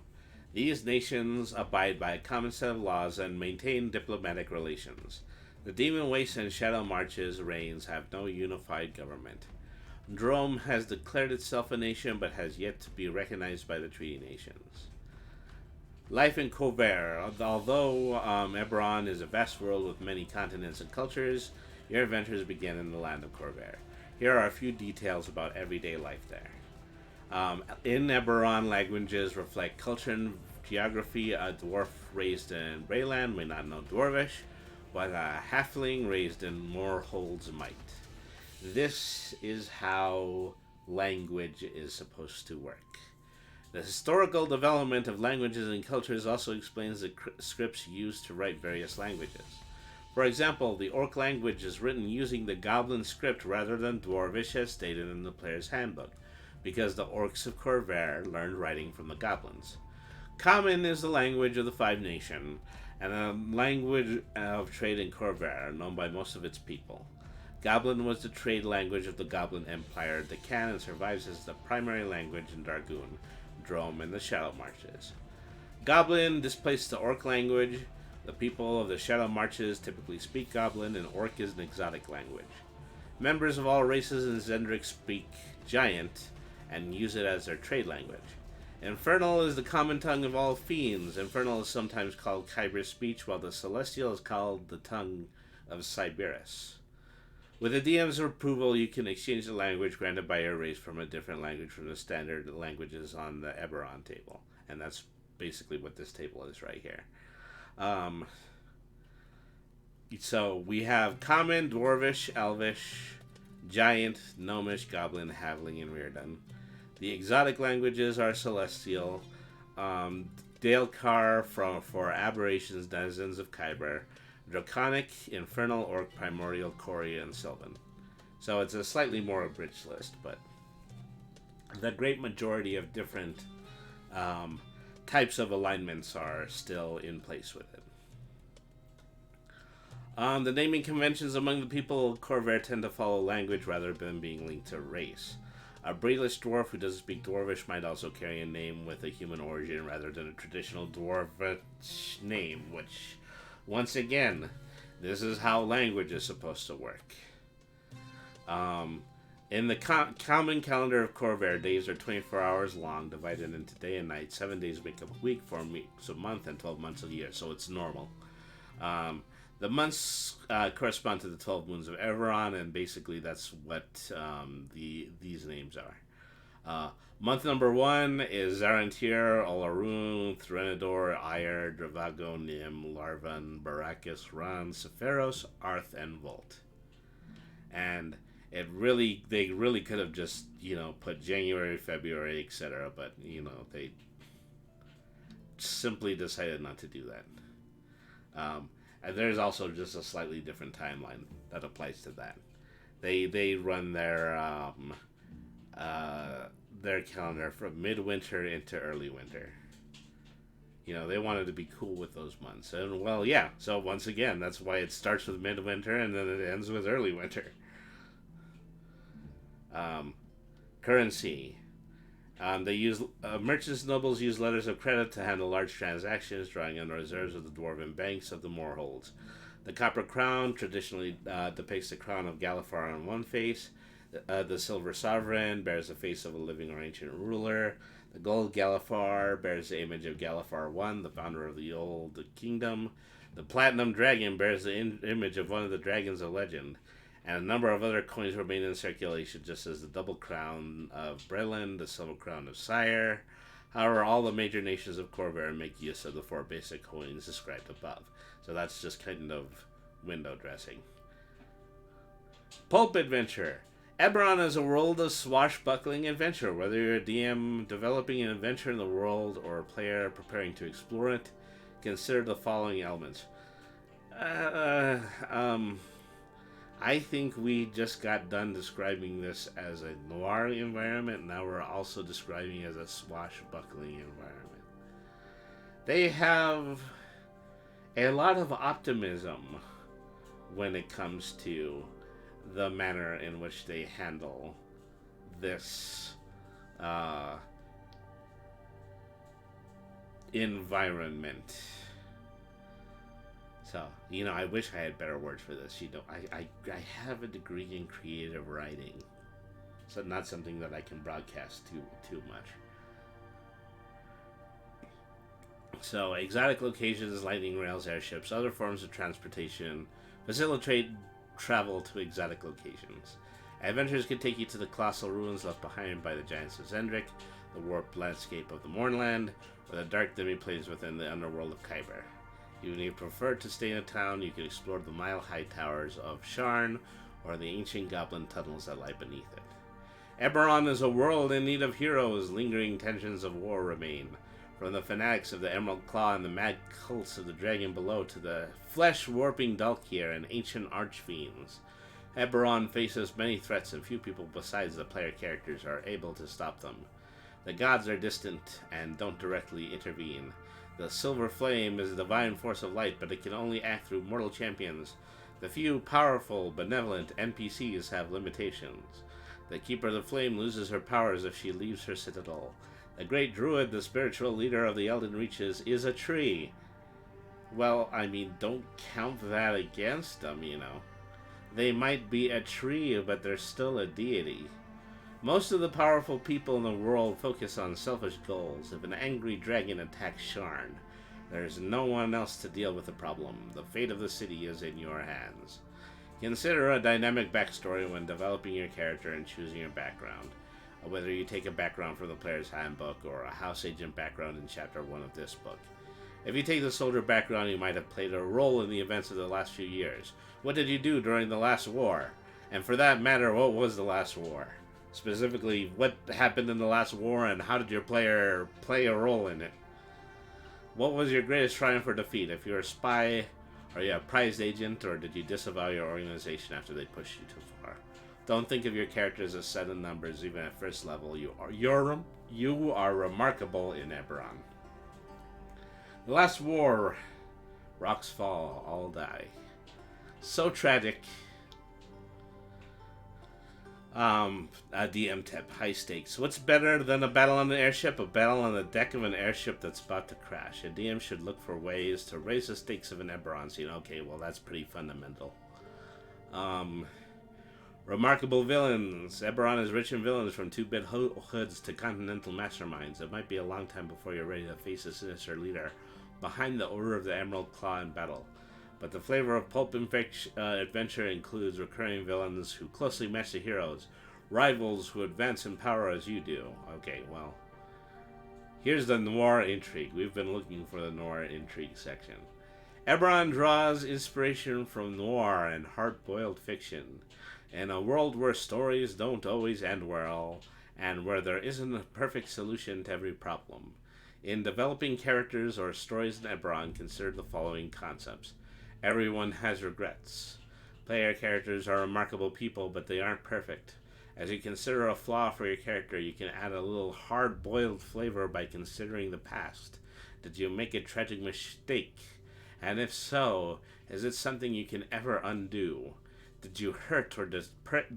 These nations abide by a common set of laws and maintain diplomatic relations. The Demon Wastes and Shadow Marches reigns have no unified government. Drome has declared itself a nation but has yet to be recognized by the treaty nations. Life in Corvair. Although Eberron is a vast world with many continents and cultures, your adventures begin in the land of Corvair. Here are a few details about everyday life there. In Eberron, languages reflect culture and geography. A dwarf raised in Brayland may not know Dwarvish, but a halfling raised in Moorholds might. This is how language is supposed to work. The historical development of languages and cultures also explains the scripts used to write various languages. For example, the Orc language is written using the Goblin script rather than Dwarvish as stated in the player's handbook, because the Orcs of Corvair learned writing from the Goblins. Common is the language of the Five Nations, and a language of trade in Corvair, known by most of its people. Goblin was the trade language of the Goblin Empire, the Canon survives as the primary language in Dargun, Drome, and the Shadow Marches. Goblin displaced the Orc language. The people of the Shadow Marches typically speak Goblin, and Orc is an exotic language. Members of all races in Zendrik speak Giant and use it as their trade language. Infernal is the common tongue of all fiends. Infernal is sometimes called Kyber's speech, while the Celestial is called the tongue of Cyberus. With the DM's approval, you can exchange the language granted by your race from a different language from the standard languages on the Eberron table. And that's basically what this table is right here. So we have Common, Dwarvish, Elvish, Giant, Gnomish, Goblin, Halfling, and Rearden. The exotic languages are Celestial, Dalecar for Aberrations, Denizens of Kyber, Draconic, Infernal, Orc, Primordial, Cori, and Sylvan. So it's a slightly more abridged list, but the great majority of different types of alignments are still in place with it. The naming conventions among the people of Corvair tend to follow language rather than being linked to race. A braidless dwarf who doesn't speak Dwarvish might also carry a name with a human origin rather than a traditional Dwarvish name, which, once again, this is how language is supposed to work. In the common calendar of Corvair, days are 24 hours long, divided into day and night. 7 days make up a week, 4 weeks a month, and 12 months a year, so it's normal. The months correspond to the 12 moons of Eberron, and basically that's what these names are. Month number 1 is Zarantir, Olarun, Threnodor, Ire, Dravago, Nim, Larvan, Baracus, Ran, Sephiros, Arth, and Volt. And they really could have just, put January, February, etc., but, they simply decided not to do that. And there's also just a slightly different timeline that applies to that. They run their calendar from midwinter into early winter. They wanted to be cool with those months. And, well, yeah, so once again, that's why it starts with midwinter and then it ends with early winter. Currency. Merchants and nobles use letters of credit to handle large transactions, drawing on reserves of the dwarven banks of the moorholds. The copper crown traditionally depicts the crown of Galifar on one face. The silver sovereign bears the face of a living or ancient ruler. The gold Galifar bears the image of Galifar I, the founder of the old kingdom. The platinum dragon bears the image of one of the dragons of legend. And a number of other coins remain in circulation, just as the double crown of Breland, the silver crown of Sire. However, all the major nations of Corvair make use of the 4 basic coins described above. So that's just kind of window dressing. Pulp Adventure. Eberron is a world of swashbuckling adventure. Whether you're a DM developing an adventure in the world or a player preparing to explore it, consider the following elements. I think we just got done describing this as a noir environment. Now we're also describing it as a swashbuckling environment. They have a lot of optimism when it comes to the manner in which they handle this environment. So, I wish I had better words for this. I have a degree in creative writing. So not something that I can broadcast too much. So, exotic locations, lightning rails, airships, other forms of transportation facilitate travel to exotic locations. Adventures can take you to the colossal ruins left behind by the giants of Zendrick, the warped landscape of the Mournland, or the dark demi-planes within the underworld of Kyber. Even if you prefer to stay in a town, you can explore the mile-high towers of Sharn or the ancient goblin tunnels that lie beneath it. Eberron is a world in need of heroes. Lingering tensions of war remain. From the fanatics of the Emerald Claw and the mad cults of the Dragon Below to the flesh-warping Dalkier and ancient archfiends, Eberron faces many threats and few people besides the player characters are able to stop them. The gods are distant and don't directly intervene. The Silver Flame is a divine force of light, but it can only act through mortal champions. The few powerful, benevolent NPCs have limitations. The Keeper of the Flame loses her powers if she leaves her citadel. The Great Druid, the spiritual leader of the Elden Reaches, is a tree. Well, don't count that against them, They might be a tree, but they're still a deity. Most of the powerful people in the world focus on selfish goals. If an angry dragon attacks Sharn, there's no one else to deal with the problem. The fate of the city is in your hands. Consider a dynamic backstory when developing your character and choosing your background. Whether you take a background from the player's handbook or a house agent background in chapter 1 of this book. If you take the soldier background, you might have played a role in the events of the last few years. What did you do during the last war? And for that matter, what was the last war? Specifically, what happened in the last war and how did your player play a role in it? What was your greatest triumph or defeat? If you're a spy, are you a prized agent, or did you disavow your organization after they pushed you too far? Don't think of your characters as set of numbers, even at first level. You are remarkable in Eberron. The last war, rocks fall, all die. So tragic. A DM tip, high stakes. What's better than a battle on an airship? A battle on the deck of an airship that's about to crash. A DM should look for ways to raise the stakes of an Eberron scene. Okay, well, that's pretty fundamental. Remarkable villains. Eberron is rich in villains, from two-bit hoods to continental masterminds. It might be a long time before you're ready to face a sinister leader behind the Order of the Emerald Claw in battle. But the flavor of pulp adventure includes recurring villains who closely match the heroes, rivals who advance in power as you do. Okay, well, here's the noir intrigue. We've been looking for the noir intrigue section. Eberron draws inspiration from noir and hard-boiled fiction. In a world where stories don't always end well, and where there isn't a perfect solution to every problem. In developing characters or stories in Eberron, consider the following concepts. Everyone has regrets. Player characters are remarkable people, but they aren't perfect. As you consider a flaw for your character, you can add a little hard-boiled flavor by considering the past. Did you make a tragic mistake? And if so, is it something you can ever undo? Did you hurt or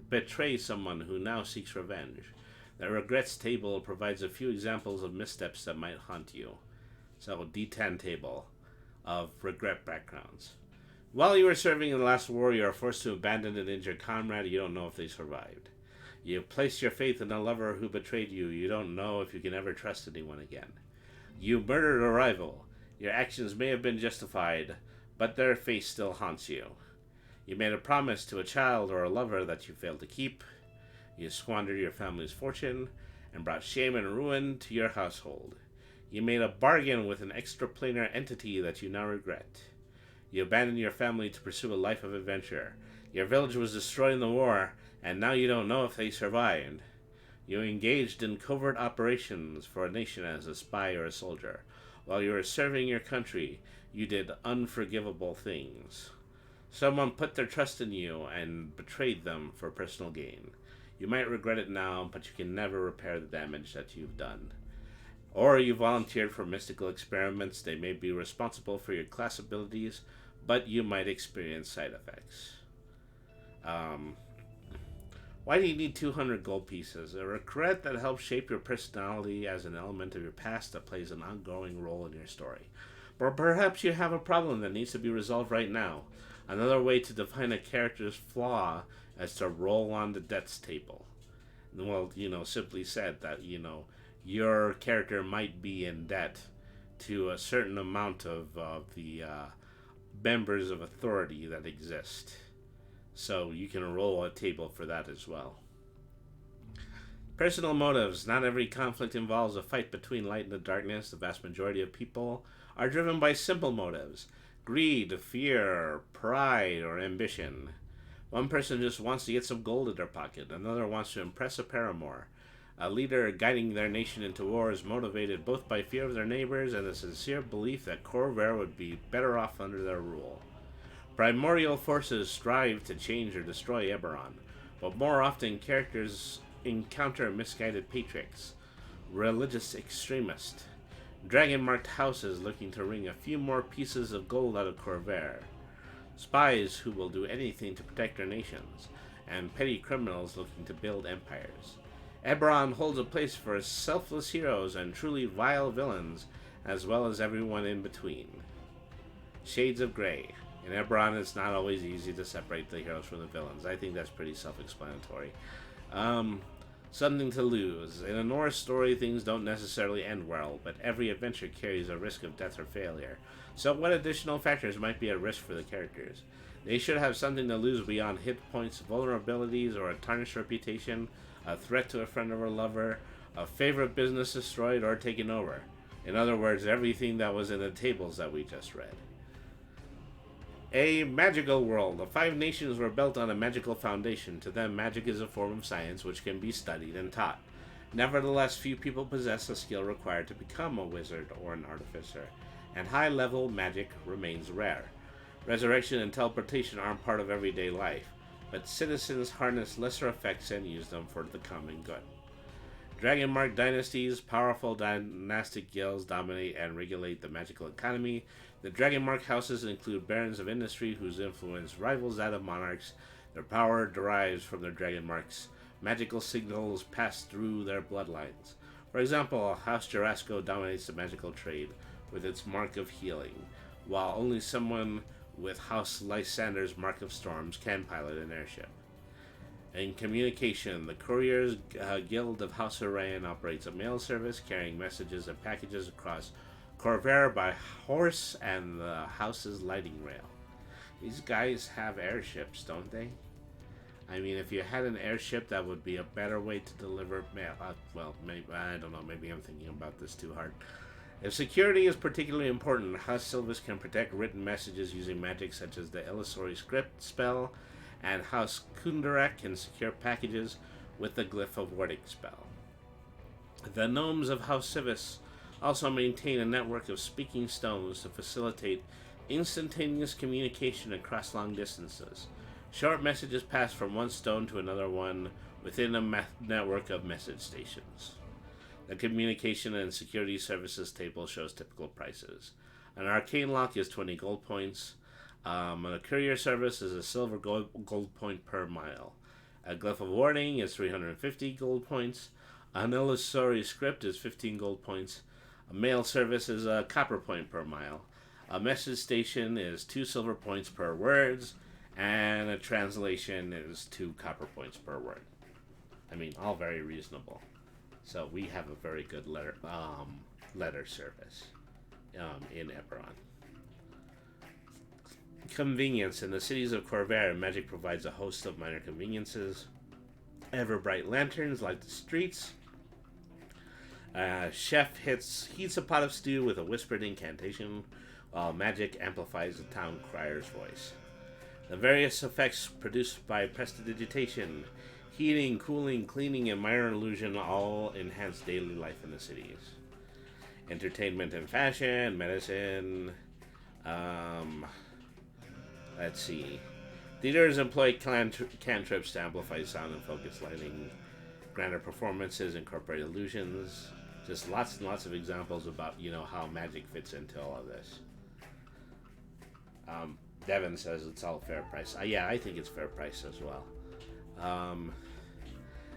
betray someone who now seeks revenge? The regrets table provides a few examples of missteps that might haunt you. So, D10 table of regret backgrounds. While you are serving in the last war, you are forced to abandon an injured comrade. You don't know if they survived. You have placed your faith in a lover who betrayed you. You don't know if you can ever trust anyone again. You murdered a rival. Your actions may have been justified, but their face still haunts you. You made a promise to a child or a lover that you failed to keep. You squandered your family's fortune and brought shame and ruin to your household. You made a bargain with an extraplanar entity that you now regret. You abandoned your family to pursue a life of adventure. Your village was destroyed in the war, and now you don't know if they survived. You engaged in covert operations for a nation as a spy or a soldier. While you were serving your country, you did unforgivable things. Someone put their trust in you and betrayed them for personal gain. You might regret it now, but you can never repair the damage that you've done. Or you volunteered for mystical experiments. They may be responsible for your class abilities, but you might experience side effects. Why do you need 200 gold pieces? A regret that helps shape your personality as an element of your past that plays an ongoing role in your story. Or perhaps you have a problem that needs to be resolved right now. Another way to define a character's flaw is to roll on the debts table. Well, simply said that, your character might be in debt to a certain amount of the members of authority that exist. So you can roll a table for that as well. Personal motives. Not every conflict involves a fight between light and the darkness. The vast majority of people are driven by simple motives. Greed, fear, pride, or ambition. One person just wants to get some gold in their pocket. Another wants to impress a paramour. A leader guiding their nation into war is motivated both by fear of their neighbors and a sincere belief that Corvair would be better off under their rule. Primordial forces strive to change or destroy Eberron, but more often characters encounter misguided patriots, religious extremists, dragon-marked houses looking to wring a few more pieces of gold out of Corvair, spies who will do anything to protect their nations, and petty criminals looking to build empires. Eberron holds a place for selfless heroes and truly vile villains, as well as everyone in between. Shades of Grey. In Eberron, it's not always easy to separate the heroes from the villains. I think that's pretty self-explanatory. Something to lose. In a Norse story, things don't necessarily end well, but every adventure carries a risk of death or failure. So what additional factors might be at risk for the characters? They should have something to lose beyond hit points, vulnerabilities, or a tarnished reputation, a threat to a friend or a lover, a favorite business destroyed or taken over. In other words, everything that was in the tables that we just read. A magical world. The 5 nations were built on a magical foundation. To them, magic is a form of science which can be studied and taught. Nevertheless, few people possess the skill required to become a wizard or an artificer, and high-level magic remains rare. Resurrection and teleportation aren't part of everyday life. but citizens harness lesser effects and use them for the common good. Dragon Mark dynasties, powerful dynastic guilds dominate and regulate the magical economy. The Dragon Mark houses include barons of industry whose influence rivals that of monarchs. Their power derives from their Dragon Marks. Magical signals pass through their bloodlines. For example, House Jarasco dominates the magical trade with its Mark of Healing, while only someone with House Lysander's Mark of Storms can pilot an airship. In communication, the Couriers Guild of House Orion operates a mail service carrying messages and packages across Corvair by horse and the house's lighting rail. These guys have airships, don't they? I mean, if you had an airship, that would be a better way to deliver mail. Well, maybe, I don't know, maybe I'm thinking about this too hard. If security is particularly important, House Sylvis can protect written messages using magic such as the Illusory Script spell, and House Kundarak can secure packages with the Glyph of Warding spell. The Gnomes of House Sylvis also maintain a network of speaking stones to facilitate instantaneous communication across long distances. Short messages pass from one stone to another one within a network of message stations. The Communication and Security Services table shows typical prices. An arcane lock is 20 gold points. A courier service is a silver gold point per mile. A Glyph of Warding is 350 gold points. An Illusory Script is 15 gold points. A mail service is a copper point per mile. A message station is 2 silver points per words. And a translation is 2 copper points per word. I mean, all very reasonable. So we have a very good letter service in Eberron. Convenience. In the cities of Corvair, magic provides a host of minor conveniences. Ever-bright lanterns light the streets. Chef heats a pot of stew with a whispered incantation, while magic amplifies the town crier's voice. The various effects produced by prestidigitation, heating, cooling, cleaning, and minor illusion all enhance daily life in the cities. Entertainment and fashion, medicine. Let's see. Theaters employ cantrips to amplify sound and focus lighting. Grander performances incorporate illusions. Just lots and lots of examples about, how magic fits into all of this. Devin says it's all fair price. Yeah, I think it's fair price as well.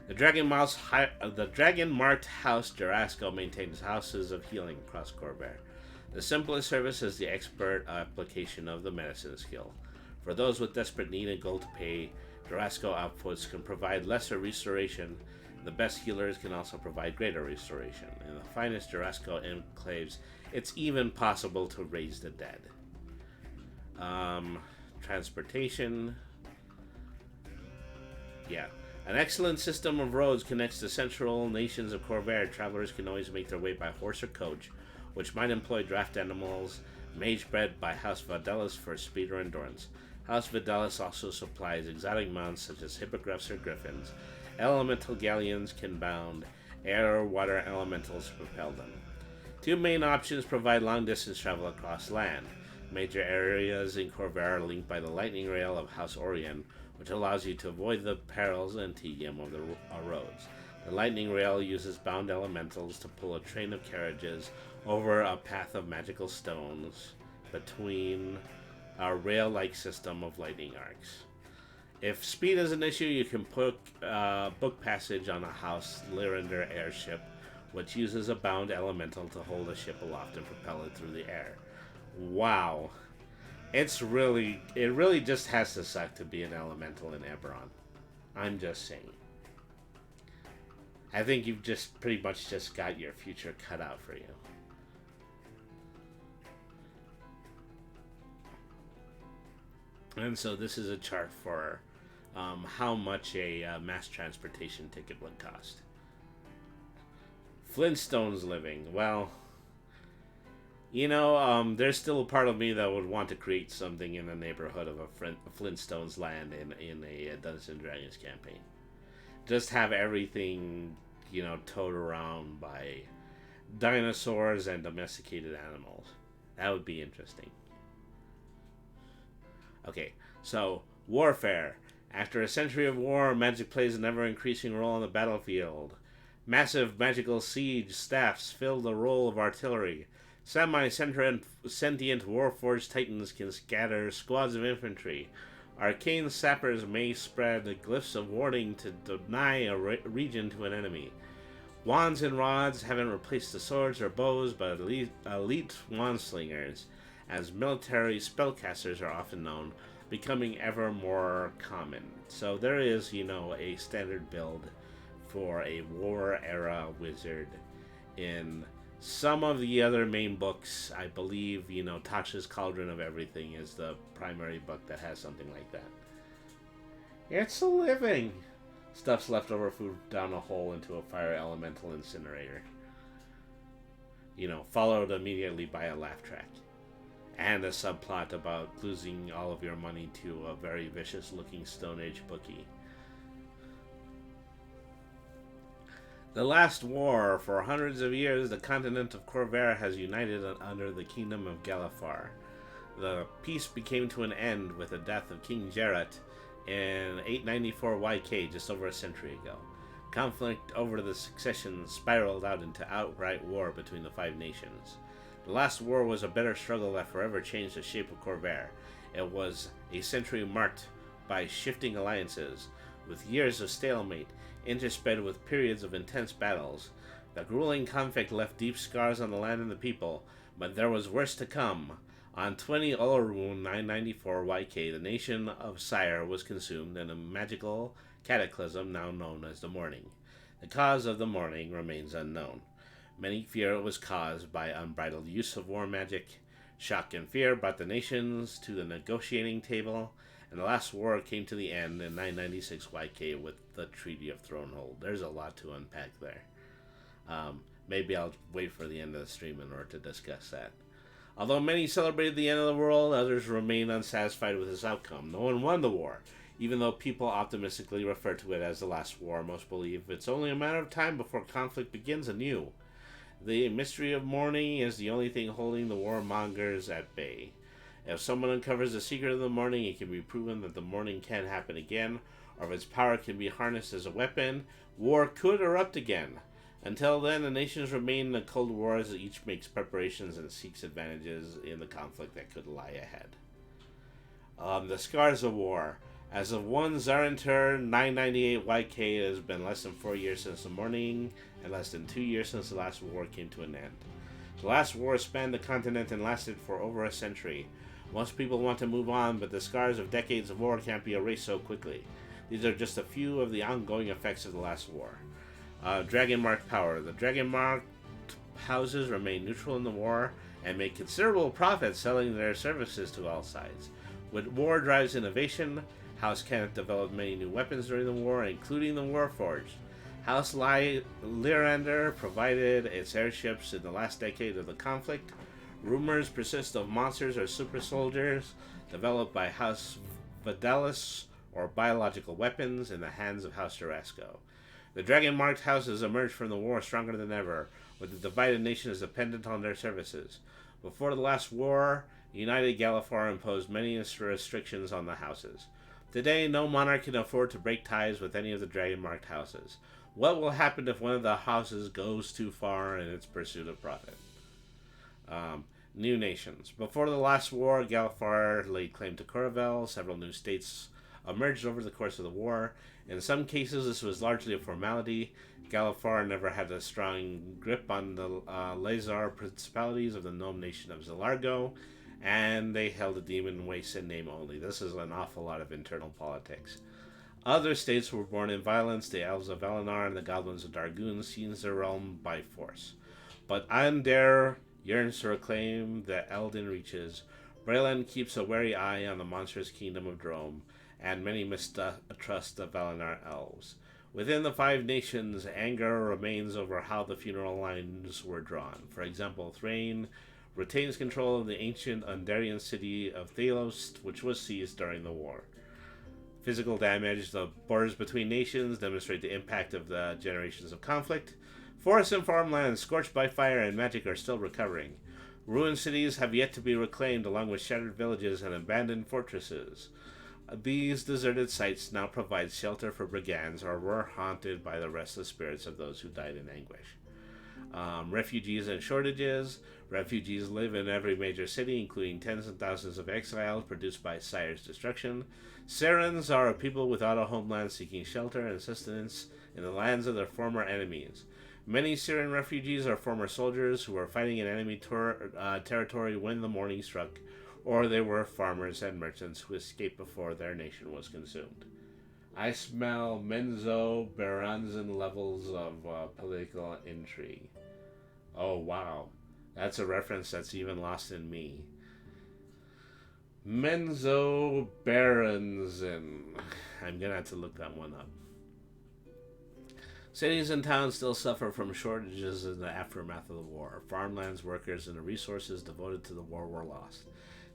The Dragon Marked House Jarasco maintains houses of healing across Corvair. The simplest service is the expert application of the medicine skill. For those with desperate need and gold to pay, Jarasco outputs can provide lesser restoration. The best healers can also provide greater restoration. In the finest Jarasco enclaves, it's even possible to raise the dead. Transportation. Yeah. An excellent system of roads connects the central nations of Corvair. Travelers can always make their way by horse or coach, which might employ draft animals, mage bred by House Vidalis for speed or endurance. House Vidalis also supplies exotic mounts such as hippogriffs or griffins. Elemental galleons can bound air or water elementals to propel them. 2 main options provide long-distance travel across land. Major areas in Corvair are linked by the lightning rail of House Orion, which allows you to avoid the perils and tedium of the roads. The lightning rail uses bound elementals to pull a train of carriages over a path of magical stones between a rail-like system of lightning arcs. If speed is an issue, you can book passage on a House Lyrander airship, which uses a bound elemental to hold a ship aloft and propel it through the air. Wow. It really just has to suck to be an elemental in Eberron. I'm just saying. I think you've just pretty much just got your future cut out for you. And so this is a chart for how much a mass transportation ticket would cost. Flintstones living. Well, there's still a part of me that would want to create something in the neighborhood of a Flintstones land in a Dungeons & Dragons campaign. Just have everything, towed around by dinosaurs and domesticated animals. That would be interesting. Okay, so warfare. After a century of war, magic plays an ever-increasing role on the battlefield. Massive magical siege staffs fill the role of artillery. Semi-sentient warforged titans can scatter squads of infantry. Arcane sappers may spread glyphs of warning to deny a region to an enemy. Wands and rods haven't replaced the swords or bows, but elite wand slingers, as military spellcasters are often known, becoming ever more common. So there is, a standard build for a war era wizard. In some of the other main books, I believe, Tasha's Cauldron of Everything is the primary book that has something like that. It's a living. Stuffs leftover food down a hole into a fire elemental incinerator. Followed immediately by a laugh track. And a subplot about losing all of your money to a very vicious-looking Stone Age bookie. The last war. For hundreds of years, the continent of Corvair has united under the kingdom of Galifar. The peace became to an end with the death of King Jarrett in 894 YK, just over a century ago. Conflict over the succession spiraled out into outright war between the five nations. The last war was a bitter struggle that forever changed the shape of Corvair. It was a century marked by shifting alliances, with years of stalemate, intersped with periods of intense battles. The grueling conflict left deep scars on the land and the people, but there was worse to come. On 20 Olorun 994 YK, the nation of Sire was consumed in a magical cataclysm now known as the Mourning. The cause of the Mourning remains unknown. Many fear it was caused by unbridled use of war magic. Shock and fear brought the nations to the negotiating table, and the last war came to the end in 996 YK with the Treaty of Thronehold. There's a lot to unpack there. Maybe I'll wait for the end of the stream in order to discuss that. Although many celebrated the end of the world, others remained unsatisfied with its outcome. No one won the war. Even though people optimistically refer to it as the last war, most believe it's only a matter of time before conflict begins anew. The mystery of mourning is the only thing holding the warmongers at bay. If someone uncovers the secret of the mourning, it can be proven that the mourning can happen again, or if its power can be harnessed as a weapon, war could erupt again. Until then, the nations remain in a cold war as each makes preparations and seeks advantages in the conflict that could lie ahead. The Scars of War. As of 1 Zarentur 998 YK, it has been less than 4 years since the mourning, and less than 2 years since the last war came to an end. The last war spanned the continent and lasted for over a century. Most people want to move on, but the scars of decades of war can't be erased so quickly. These are just a few of the ongoing effects of the last war. Dragon-marked power. The Dragon-marked houses remain neutral in the war and make considerable profits selling their services to all sides. With war drives innovation, House Kenneth developed many new weapons during the war, including the Warforged. House Lyrander provided its airships in the last decade of the conflict. Rumors persist of monsters or super soldiers developed by House Vidalis or biological weapons in the hands of House Tarasco. The dragon-marked houses emerged from the war stronger than ever, with the divided nations dependent on their services. Before the last war, United Galifar imposed many restrictions on the houses. Today, no monarch can afford to break ties with any of the dragon-marked houses. What will happen if one of the houses goes too far in its pursuit of profit? New nations. Before the last war, Galifar laid claim to Curavel. Several new states emerged over the course of the war. In some cases, this was largely a formality. Galifar never had a strong grip on the Lazar principalities of the gnome nation of Zelargo, and they held a demon waste in name only. This is an awful lot of internal politics. Other states were born in violence. The elves of Elenar and the goblins of Dargun seized their realm by force. But Ander yearns to reclaim the Elden reaches. Brelan keeps a wary eye on the monstrous kingdom of Drome, and many mistrust the Valenar elves. Within the five nations, anger remains over how the funeral lines were drawn. For example, Thrain retains control of the ancient Undarian city of Thelos, which was seized during the war. Physical damage. The borders between nations demonstrate the impact of the generations of conflict. Forests and farmlands scorched by fire and magic are still recovering. Ruined cities have yet to be reclaimed, along with shattered villages and abandoned fortresses. These deserted sites now provide shelter for brigands or were haunted by the restless spirits of those who died in anguish. Refugees and shortages. Refugees live in every major city, including tens of thousands of exiles produced by Sire's destruction. Sirens are a people without a homeland seeking shelter and sustenance in the lands of their former enemies. Many Syrian refugees are former soldiers who were fighting in enemy territory when the morning struck, or they were farmers and merchants who escaped before their nation was consumed. I smell Menzo-Beranzan levels of political intrigue. Oh, wow. That's a reference that's even lost in me. Menzo-Beranzan. I'm going to have to look that one up. Cities and towns still suffer from shortages in the aftermath of the war. Farmlands, workers, and the resources devoted to the war were lost.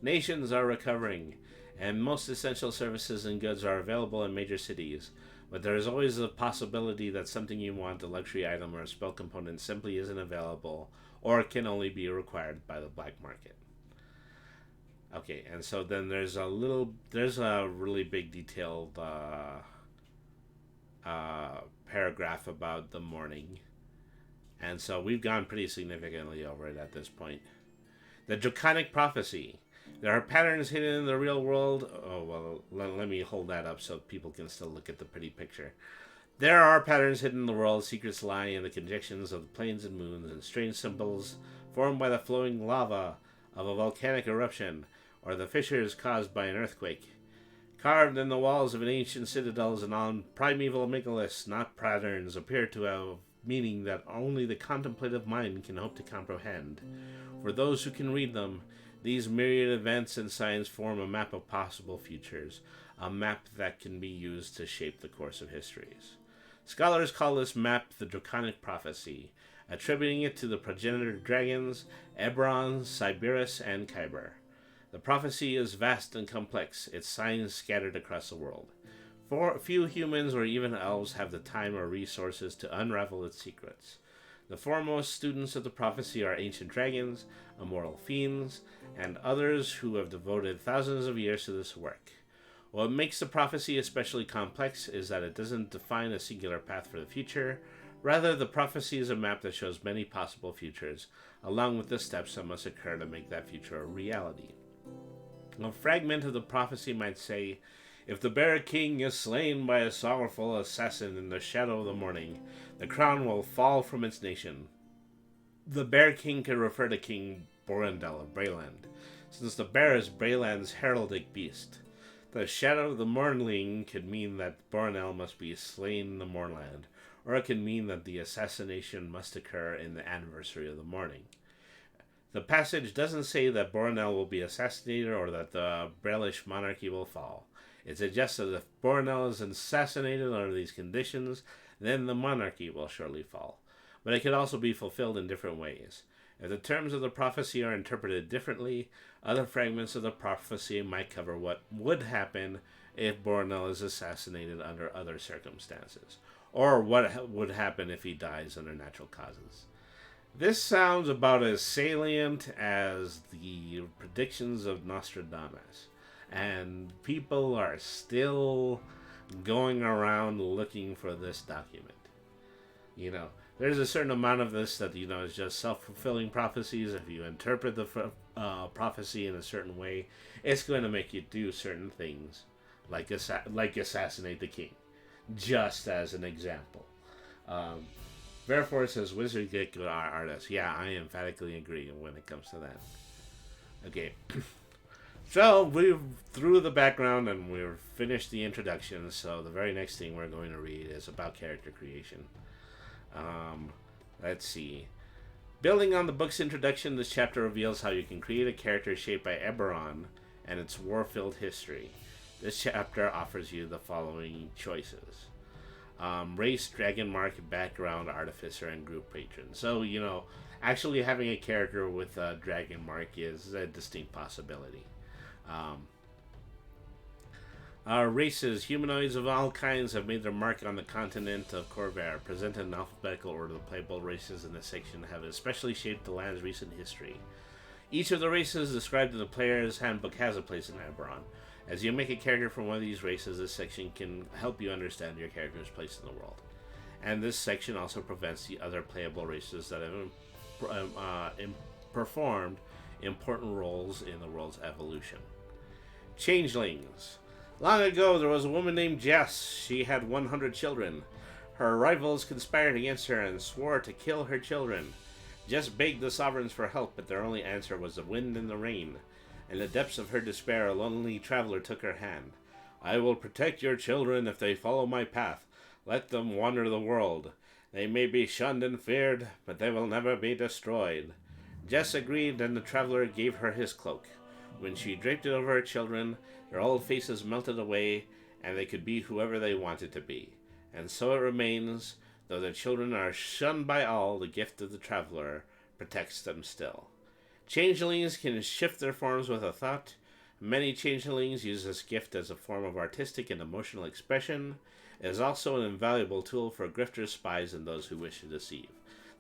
Nations are recovering, and most essential services and goods are available in major cities, but there is always a possibility that something you want, a luxury item or a spell component, simply isn't available, or can only be required by the black market. Okay, and so then there's a really big detailed paragraph about the mourning, and so we've gone pretty significantly over it at this point. The Draconic Prophecy. There are patterns hidden in the real world. Oh, well, let me hold that up so people can still look at the pretty picture. There are patterns hidden in the world. Secrets lie in the conjunctions of the planes and moons, and strange symbols formed by the flowing lava of a volcanic eruption, or the fissures caused by an earthquake. Carved in the walls of ancient citadels and on primeval megaliths, not patterns appear to have meaning that only the contemplative mind can hope to comprehend. For those who can read them, these myriad events and signs form a map of possible futures, a map that can be used to shape the course of histories. Scholars call this map the Draconic Prophecy, attributing it to the progenitor dragons, Eberron, Sybaris, and Kyber. The prophecy is vast and complex, its signs scattered across the world. Few humans or even elves have the time or resources to unravel its secrets. The foremost students of the prophecy are ancient dragons, immortal fiends, and others who have devoted thousands of years to this work. What makes the prophecy especially complex is that it doesn't define a singular path for the future. Rather, the prophecy is a map that shows many possible futures, along with the steps that must occur to make that future a reality. A fragment of the prophecy might say, "If the Bear King is slain by a sorrowful assassin in the shadow of the morning, the crown will fall from its nation." The Bear King could refer to King Borandel of Brayland, since the bear is Brayland's heraldic beast. The shadow of the morning could mean that Borandel must be slain in the moorland, or it could mean that the assassination must occur in the anniversary of the morning. The passage doesn't say that Borandel will be assassinated or that the Brelish monarchy will fall. It suggests that if Borandel is assassinated under these conditions, then the monarchy will surely fall. But it could also be fulfilled in different ways. If the terms of the prophecy are interpreted differently, other fragments of the prophecy might cover what would happen if Borandel is assassinated under other circumstances, or what would happen if he dies under natural causes. This sounds about as salient as the predictions of Nostradamus, and people are still going around looking for this document. You know, there's a certain amount of this that, is just self-fulfilling prophecies. If you interpret the prophecy in a certain way, it's going to make you do certain things, like assassinate the king, just as an example. Therefore, it says, "Wizard get good artists." Yeah, I emphatically agree when it comes to that. Okay. So, we've through the background and we've finished the introduction, so the very next thing we're going to read is about character creation. Let's see. Building on the book's introduction, this chapter reveals how you can create a character shaped by Eberron and its war-filled history. This chapter offers you the following choices. Race, dragon mark, background, artificer, and group patron. So, actually having a character with a dragon mark is a distinct possibility. Our races, humanoids of all kinds, have made their mark on the continent of Corvair. Presented in alphabetical order, the playable races in this section have especially shaped the land's recent history. Each of the races described in the player's handbook has a place in Eberron. As you make a character from one of these races, this section can help you understand your character's place in the world. And this section also prevents the other playable races that have performed important roles in the world's evolution. Changelings. Long ago, there was a woman named Jess. She had 100 children. Her rivals conspired against her and swore to kill her children. Jess begged the sovereigns for help, but their only answer was the wind and the rain. In the depths of her despair, a lonely traveler took her hand. "I will protect your children if they follow my path. Let them wander the world. They may be shunned and feared, but they will never be destroyed." Jess agreed, and the traveler gave her his cloak. When she draped it over her children, their old faces melted away, and they could be whoever they wanted to be. And so it remains, though their children are shunned by all, the gift of the traveler protects them still. Changelings can shift their forms with a thought. Many changelings use this gift as a form of artistic and emotional expression. It is also an invaluable tool for grifters, spies, and those who wish to deceive.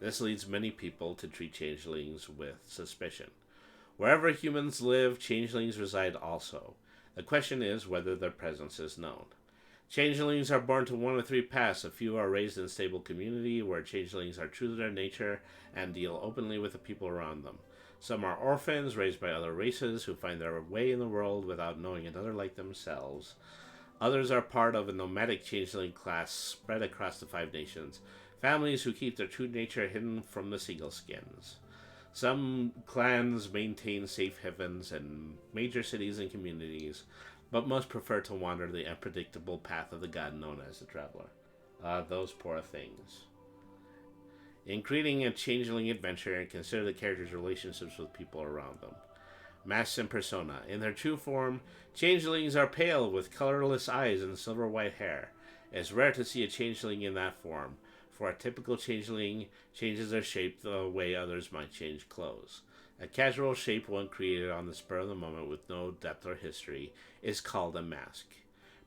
This leads many people to treat changelings with suspicion. Wherever humans live, changelings reside also. The question is whether their presence is known. Changelings are born to one of three paths. A few are raised in stable community where changelings are true to their nature and deal openly with the people around them. Some are orphans raised by other races who find their way in the world without knowing another like themselves. Others are part of a nomadic changeling class spread across the 5 nations, families who keep their true nature hidden from the seagull skins. Some clans maintain safe havens in major cities and communities, but most prefer to wander the unpredictable path of the god known as the Traveler. Those poor things. In creating a changeling adventure, consider the character's relationships with people around them. Mask and persona. In their true form, changelings are pale with colorless eyes and silver white hair. It's rare to see a changeling in that form, for a typical changeling changes their shape the way others might change clothes. A casual shape, one created on the spur of the moment with no depth or history, is called a mask.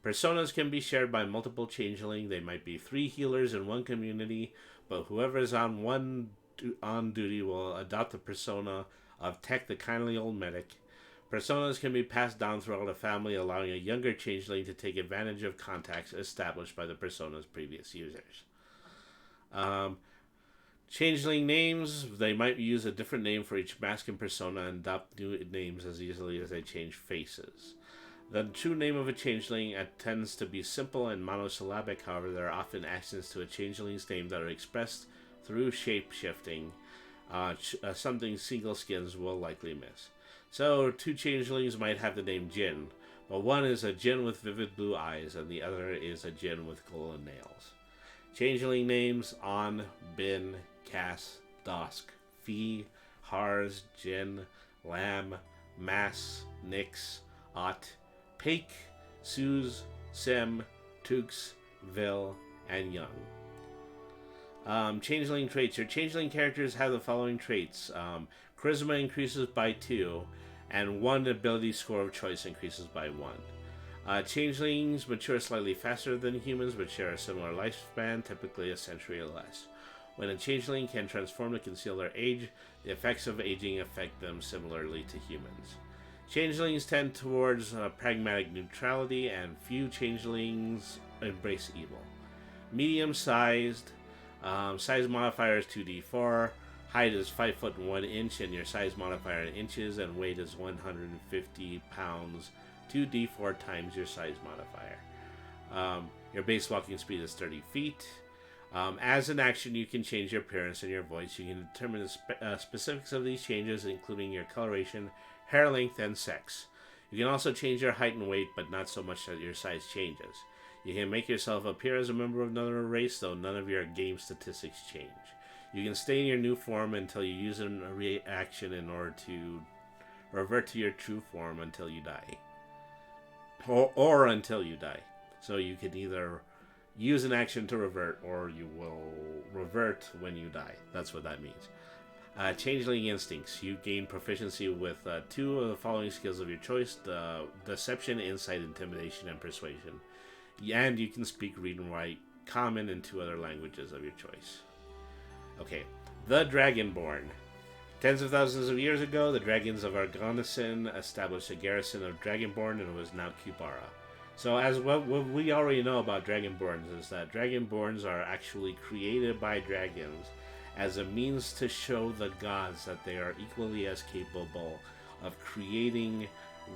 Personas can be shared by multiple changeling. They might be 3 healers in one community, but whoever is on duty will adopt the persona of Tech, the kindly old medic. Personas can be passed down throughout a family, allowing a younger changeling to take advantage of contacts established by the persona's previous users. Changeling names, they might use a different name for each mask and persona and adopt new names as easily as they change faces. The true name of a changeling tends to be simple and monosyllabic. However, there are often accents to a changeling's name that are expressed through shape-shifting, something single skins will likely miss. So, 2 changelings might have the name Jin, but one is a Jin with vivid blue eyes, and the other is a Jin with golden nails. Changeling names: On, Bin, Cass, Dosk, Fee, Hars, Jin, Lam, Mass, Nix, Ot, Paik, Suz, Sem, Tux, Vil, and Young. Changeling traits. Your changeling characters have the following traits. Charisma increases by 2, and 1 ability score of choice increases by 1. Changelings mature slightly faster than humans, but share a similar lifespan, typically a century or less. When a changeling can transform to conceal their age, the effects of aging affect them similarly to humans. Changelings tend towards pragmatic neutrality, and few changelings embrace evil. Medium-sized. Size modifier is 2d4. Height is 5 foot 1 inch, and your size modifier in inches, and weight is 150 pounds. 2d4 times your size modifier. Your base walking speed is 30 feet. As an action, you can change your appearance and your voice. You can determine the specifics of these changes, including your coloration, hair length, and sex. You can also change your height and weight, but not so much that your size changes. You can make yourself appear as a member of another race, though none of your game statistics change. You can stay in your new form until you use a reaction in order to revert to your true form until you die. Or until you die. So you can either use an action to revert, or you will revert when you die. That's what that means. Changeling instincts. You gain proficiency with 2 of the following skills of your choice: deception, insight, intimidation, and persuasion. And you can speak, read, and write Common and 2 other languages of your choice. Okay, the Dragonborn. Tens of thousands of years ago, the dragons of Argonasin established a garrison of Dragonborn and was now Kubara. So, as what we already know about Dragonborns is that Dragonborns are actually created by dragons as a means to show the gods that they are equally as capable of creating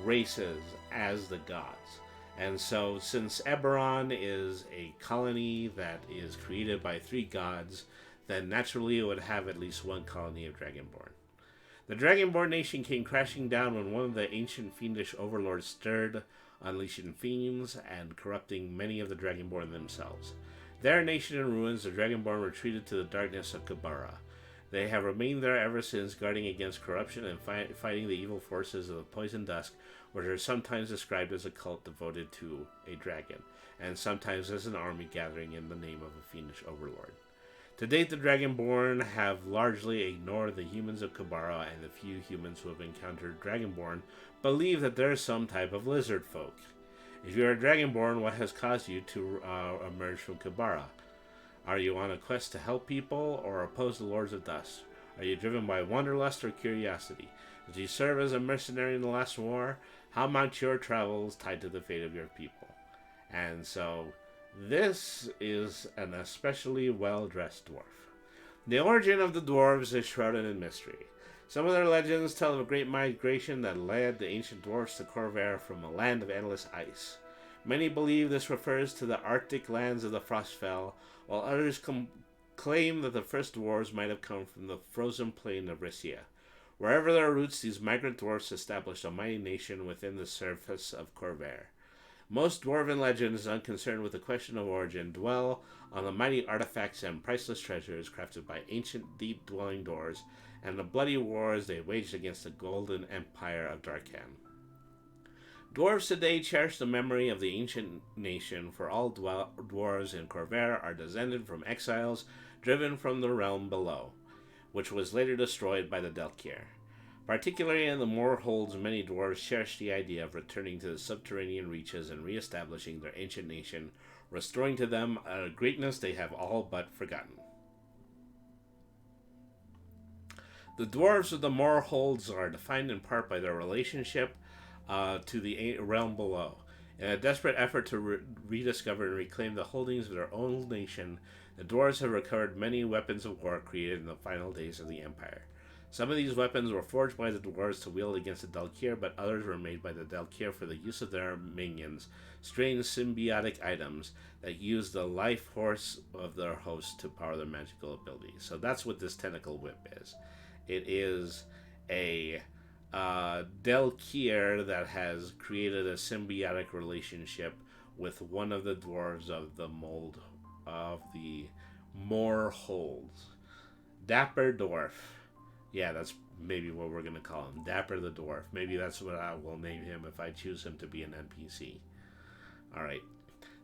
races as the gods. And so, since Eberron is a colony that is created by three gods, then naturally it would have at least one colony of Dragonborn. The Dragonborn nation came crashing down when one of the ancient fiendish overlords stirred, unleashing fiends and corrupting many of the Dragonborn themselves. Their nation in ruins, the Dragonborn retreated to the darkness of Kabara. They have remained there ever since, guarding against corruption and fighting the evil forces of the Poison Dusk, which are sometimes described as a cult devoted to a dragon, and sometimes as an army gathering in the name of a fiendish overlord. To date, the Dragonborn have largely ignored the humans of Kabara, and the few humans who have encountered Dragonborn believe that they're some type of lizard folk. If you're a Dragonborn, what has caused you to emerge from Kabara? Are you on a quest to help people or oppose the Lords of Dust? Are you driven by wanderlust or curiosity? Did you serve as a mercenary in the last war? How might your travels tied to the fate of your people? And so, this is an especially well-dressed dwarf. The origin of the dwarves is shrouded in mystery. Some of their legends tell of a great migration that led the ancient dwarves to Corvair from a land of endless ice. Many believe this refers to the Arctic lands of the Frostfell, while others claim that the first dwarves might have come from the frozen plain of Risia. Wherever their roots, these migrant dwarfs established a mighty nation within the surface of Corvair. Most dwarven legends, unconcerned with the question of origin, dwell on the mighty artifacts and priceless treasures crafted by ancient deep-dwelling dwarves and the bloody wars they waged against the golden empire of Darkan. Dwarves today cherish the memory of the ancient nation, for all dwarves in Corvair are descended from exiles driven from the realm below, which was later destroyed by the Delkier. Particularly in the Moorholds, many dwarves cherish the idea of returning to the subterranean reaches and re-establishing their ancient nation, restoring to them a greatness they have all but forgotten. The dwarves of the Moorholds are defined in part by their relationship to the realm below. In a desperate effort to rediscover and reclaim the holdings of their own nation, the dwarves have recovered many weapons of war created in the final days of the Empire. Some of these weapons were forged by the dwarves to wield against the Dalkir, but others were made by the Dalkir for the use of their minions, strange symbiotic items that use the life force of their host to power their magical abilities. So that's what this tentacle whip is. It is a Dalkir that has created a symbiotic relationship with one of the dwarves of the mold of the Moorholds. Dapper Dwarf. Yeah, that's maybe what we're going to call him. Dapper the Dwarf. Maybe that's what I will name him if I choose him to be an NPC. Alright.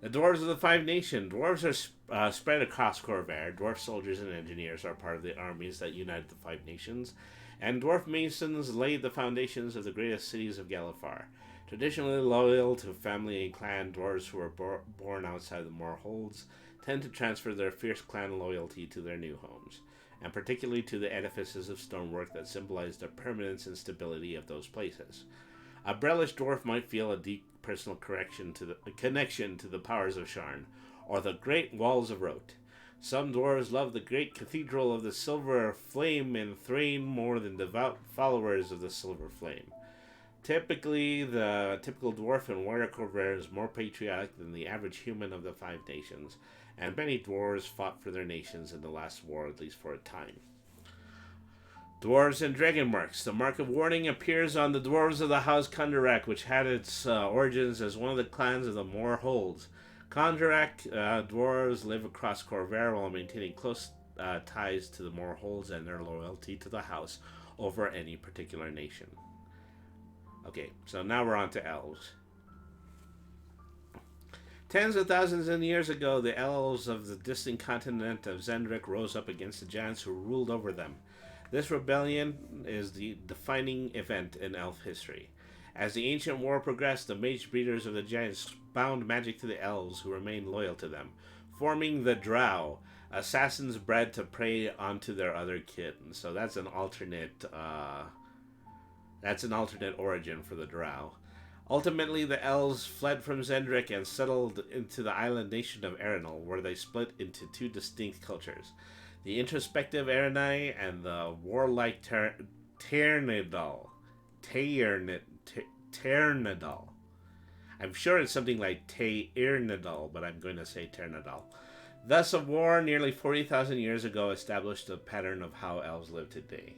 The Dwarves of the Five Nations. Dwarves are spread across Corvair. Dwarf soldiers and engineers are part of the armies that united the Five Nations. And dwarf masons laid the foundations of the greatest cities of Galifar. Traditionally loyal to family and clan, dwarves who were born outside the Moorholds tend to transfer their fierce clan loyalty to their new homes, and particularly to the edifices of stonework that symbolize the permanence and stability of those places. A Brelish dwarf might feel a deep personal connection to the powers of Sharn, or the great walls of Rote. Some dwarves love the great cathedral of the Silver Flame in Thrain more than devout followers of the Silver Flame. Typically, the typical dwarf in Warrior Corvair is more patriotic than the average human of the Five Nations, and many dwarves fought for their nations in the last war, at least for a time. Dwarves and Dragon Marks. The Mark of Warning appears on the dwarves of the House Kondarak, which had its origins as one of the clans of the Moorholds. Kondarak dwarves live across Corvair while maintaining close ties to the Moorholds and their loyalty to the house over any particular nation. Okay, so now we're on to elves. Tens of thousands of years ago, the elves of the distant continent of Zendrik rose up against the giants who ruled over them. This rebellion is the defining event in elf history. As the ancient war progressed, the mage breeders of the giants bound magic to the elves who remained loyal to them, forming the Drow, assassins bred to prey onto their other kin. So that's an alternate origin for the Drow. Ultimately, the elves fled from Zendrik and settled into the island nation of Erenal, where they split into two distinct cultures: the introspective Erenai and the warlike Ternidal. Ternidal. I'm sure it's something like Ternidal, but I'm going to say Ternidal. Thus, a war nearly 40,000 years ago established a pattern of how elves live today.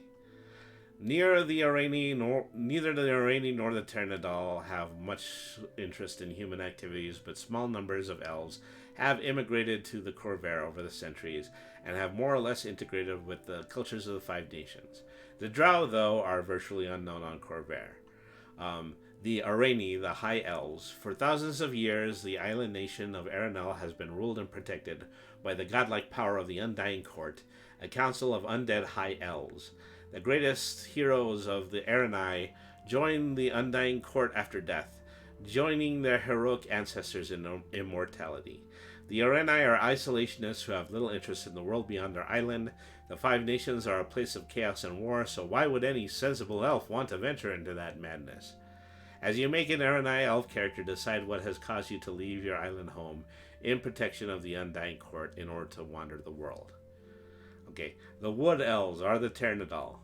Neither the Irani nor the Ternidal have much interest in human activities, but small numbers of elves have immigrated to the Corvair over the centuries and have more or less integrated with the cultures of the Five Nations. The Drow, though, are virtually unknown on Corvair. The Irani, the High Elves. For thousands of years, the island nation of Erenal has been ruled and protected by the godlike power of the Undying Court, a council of undead High Elves. The greatest heroes of the Erenai join the Undying Court after death, joining their heroic ancestors in immortality. The Erenai are isolationists who have little interest in the world beyond their island. The Five Nations are a place of chaos and war, so why would any sensible elf want to venture into that madness? As you make an Erenai elf character, decide what has caused you to leave your island home in protection of the Undying Court in order to wander the world. Okay, the Wood Elves are the Ternidal.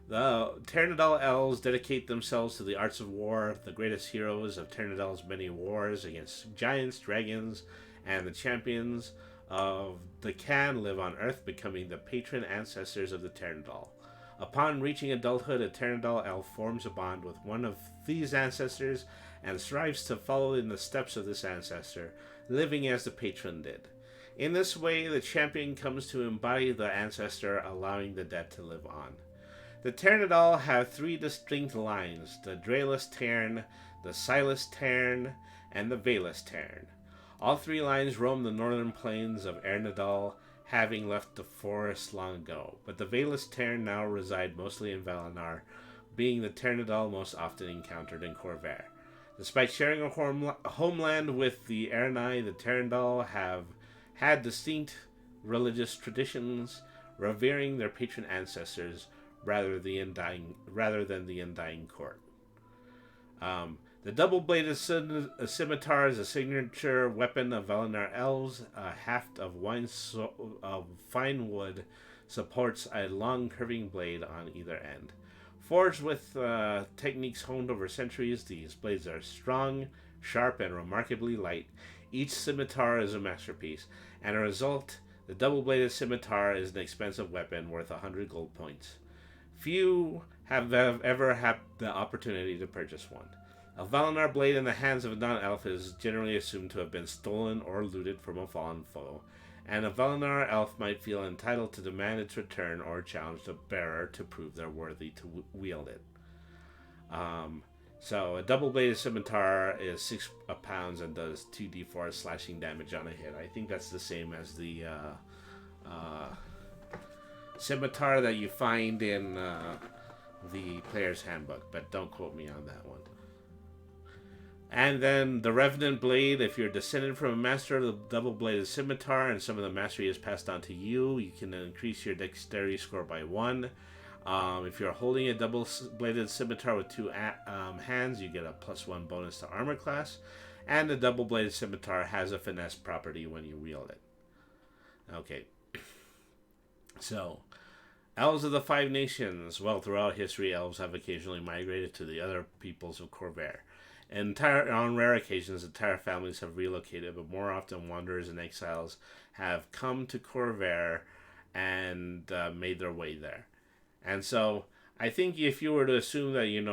The Ternidal elves dedicate themselves to the arts of war, the greatest heroes of Ternidal's many wars against giants, dragons, and the champions of the Can live on Earth, becoming the patron ancestors of the Ternidal. Upon reaching adulthood, a Ternidal elf forms a bond with one of these ancestors and strives to follow in the steps of this ancestor, living as the patron did. In this way, the champion comes to embody the ancestor, allowing the dead to live on. The Ternidal have three distinct lines: the Draelus Tern, the Silas Tern, and the Valus Tern. All three lines roam the northern plains of Ernadal, having left the forest long ago, but the Valus Tern now reside mostly in Valinor, being the Ternidal most often encountered in Corvair. Despite sharing a homeland with the Erenai, the Ternidal have had distinct religious traditions, revering their patron ancestors rather than the Undying Court. The double-bladed scimitar is a signature weapon of Valinor elves. A haft of fine wood supports a long curving blade on either end. Forged with techniques honed over centuries, these blades are strong, sharp, and remarkably light. Each scimitar is a masterpiece, and as a result, the double-bladed scimitar is an expensive weapon worth 100 gold points. Few have ever had the opportunity to purchase one. A Valinor blade in the hands of a non-elf is generally assumed to have been stolen or looted from a fallen foe, and a Valinor elf might feel entitled to demand its return or challenge the bearer to prove they're worthy to wield it. So a double-bladed scimitar is 6 pounds and does 2d4 slashing damage on a hit. I think that's the same as the scimitar that you find in the player's handbook, but don't quote me on that one. And then the Revenant Blade, if you're descended from a master of the double-bladed scimitar and some of the mastery is passed on to you, you can increase your dexterity score by 1. If you're holding a double-bladed scimitar with 2 hands, you get a +1 bonus to armor class. And the double-bladed scimitar has a finesse property when you wield it. Okay. So, elves of the Five Nations. Well, throughout history, elves have occasionally migrated to the other peoples of Corvair. On rare occasions, entire families have relocated, but more often wanderers and exiles have come to Corvair and made their way there. And so, I think if you were to assume that, you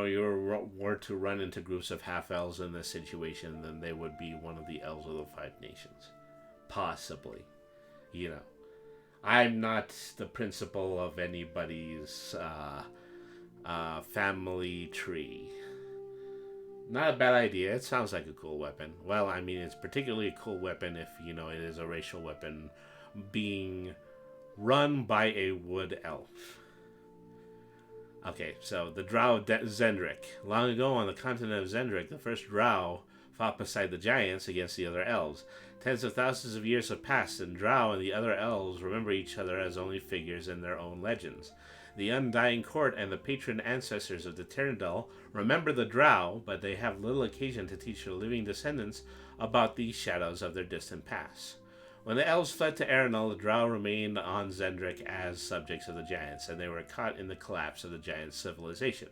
were to run into groups of half-elves in this situation, then they would be one of the elves of the Five Nations. Possibly. I'm not the principal of anybody's family tree. Not a bad idea. It sounds like a cool weapon. Well, I mean, it's particularly a cool weapon if, it is a racial weapon being run by a wood elf. Okay, so the Drow Zendrik. Long ago on the continent of Zendrik, the first Drow fought beside the giants against the other elves. Tens of thousands of years have passed, and Drow and the other elves remember each other as only figures in their own legends. The Undying Court and the patron ancestors of the Tyrrendil remember the Drow, but they have little occasion to teach their living descendants about these shadows of their distant past. When the elves fled to Erenal, the Drow remained on Zendrik as subjects of the Giants, and they were caught in the collapse of the Giants' civilization.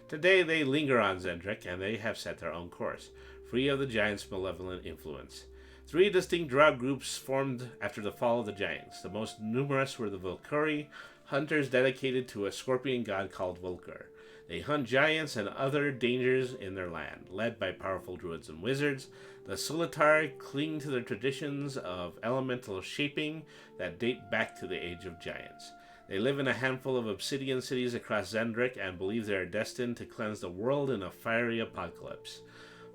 Today they linger on Zendrik, and they have set their own course, free of the Giants' malevolent influence. 3 distinct Drow groups formed after the fall of the Giants. The most numerous were the Volkuri, hunters dedicated to a scorpion god called Volker. They hunt giants and other dangers in their land. Led by powerful druids and wizards, the Solitar cling to their traditions of elemental shaping that date back to the age of giants. They live in a handful of obsidian cities across Zendrik and believe they are destined to cleanse the world in a fiery apocalypse.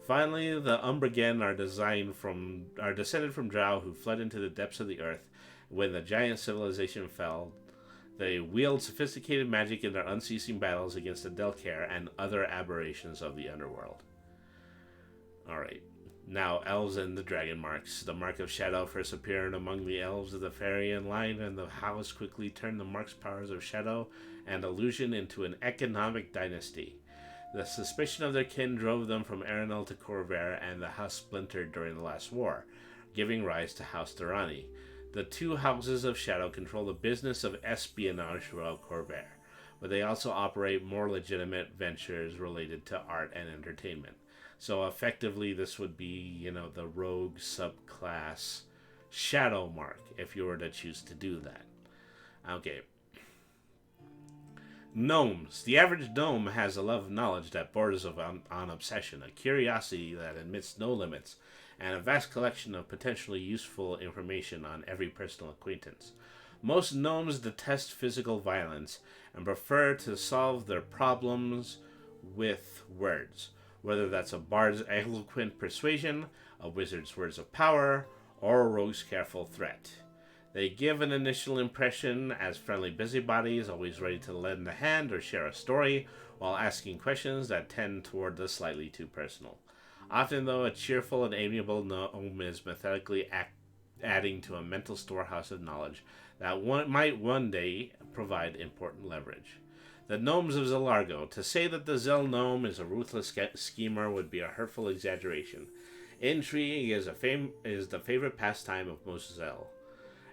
Finally, the Umbragen are descended from Drow who fled into the depths of the earth when the giant civilization fell. They wield sophisticated magic in their unceasing battles against the Delcair and other aberrations of the underworld. Alright, now elves and the dragon marks. The mark of shadow first appeared among the elves of the Farian line, and the house quickly turned the mark's powers of shadow and illusion into an economic dynasty. The suspicion of their kin drove them from Erenal to Corvair, and the house splintered during the last war, giving rise to House Durrani. The 2 houses of shadow control the business of espionage throughout Corvair, but they also operate more legitimate ventures related to art and entertainment. So effectively, this would be, the rogue subclass shadow mark, if you were to choose to do that. Okay. Gnomes. The average gnome has a love of knowledge that borders on obsession, a curiosity that admits no limits, and a vast collection of potentially useful information on every personal acquaintance. Most gnomes detest physical violence and prefer to solve their problems with words, whether that's a bard's eloquent persuasion, a wizard's words of power, or a rogue's careful threat. They give an initial impression as friendly busybodies, always ready to lend a hand or share a story, while asking questions that tend toward the slightly too personal. Often, though, a cheerful and amiable gnome is methodically adding to a mental storehouse of knowledge that might one day provide important leverage. The gnomes of Zelargo. To say that the Zel gnome is a ruthless schemer would be a hurtful exaggeration. Intrigue is the favorite pastime of most Zel.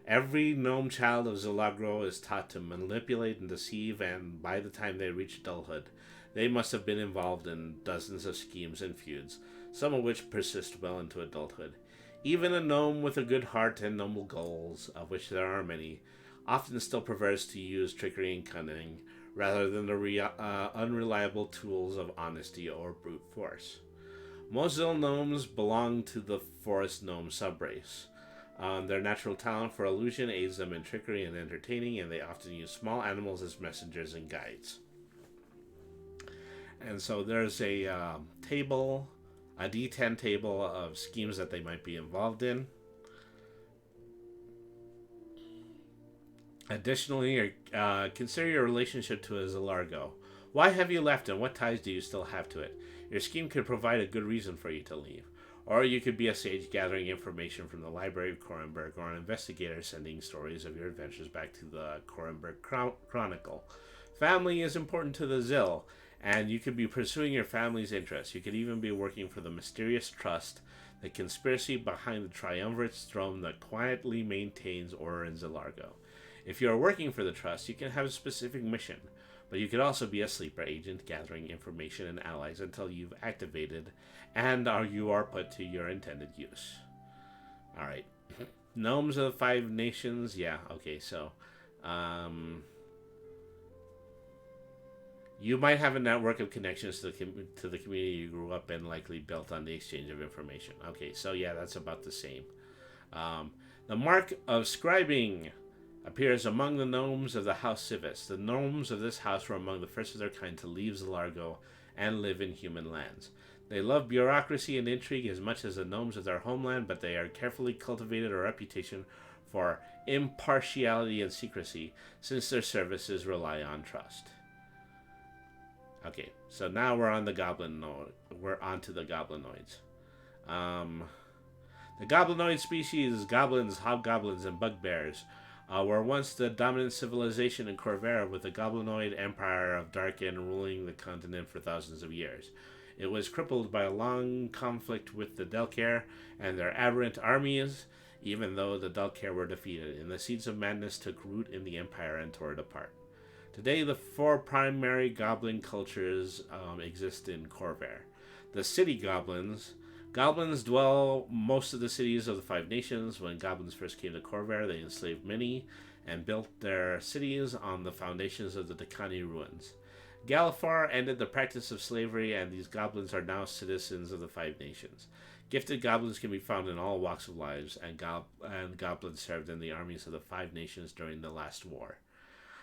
Every gnome child of Zelagro is taught to manipulate and deceive, and by the time they reach adulthood, they must have been involved in dozens of schemes and feuds, some of which persist well into adulthood. Even a gnome with a good heart and noble goals, of which there are many, often still prefers to use trickery and cunning, rather than the unreliable tools of honesty or brute force. Most Zel gnomes belong to the forest gnome subrace. Their natural talent for illusion aids them in trickery and entertaining, and they often use small animals as messengers and guides. And so there's a table, a D10 table of schemes that they might be involved in. Additionally, consider your relationship to a Zelargo. Why have you left, and what ties do you still have to it? Your scheme could provide a good reason for you to leave. Or you could be a sage gathering information from the Library of Corenberg, or an investigator sending stories of your adventures back to the Corenberg Chronicle. Family is important to the Zil, and you could be pursuing your family's interests. You could even be working for the mysterious trust, the conspiracy behind the triumvirate's throne that quietly maintains order in Zelargo. If you are working for the trust, you can have a specific mission, but you could also be a sleeper agent gathering information and allies until you've activated and you are put to your intended use. Alright. Gnomes of the Five Nations. Yeah, okay, so you might have a network of connections to the community you grew up in, likely built on the exchange of information. Okay, so yeah, that's about the same. The mark of scribing appears among the gnomes of the House Civis. The gnomes of this house were among the first of their kind to leave Zelargo and live in human lands. They love bureaucracy and intrigue as much as the gnomes of their homeland, but they are carefully cultivated a reputation for impartiality and secrecy, since their services rely on trust. Okay, so now we're on the goblin node. We're on to the goblinoids. The goblinoid species, goblins, hobgoblins, and bugbears, were once the dominant civilization in Corvair, with the goblinoid empire of Darkin ruling the continent for thousands of years. It was crippled by a long conflict with the Delcair and their aberrant armies, even though the Delcair were defeated, and the seeds of madness took root in the empire and tore it apart. Today, the four primary goblin cultures exist in Corvair. The city goblins. Goblins dwell most of the cities of the Five Nations. When goblins first came to Corvair, they enslaved many and built their cities on the foundations of the Dakani ruins. Galifar ended the practice of slavery, and these goblins are now citizens of the Five Nations. Gifted goblins can be found in all walks of lives, and goblins served in the armies of the Five Nations during the last war.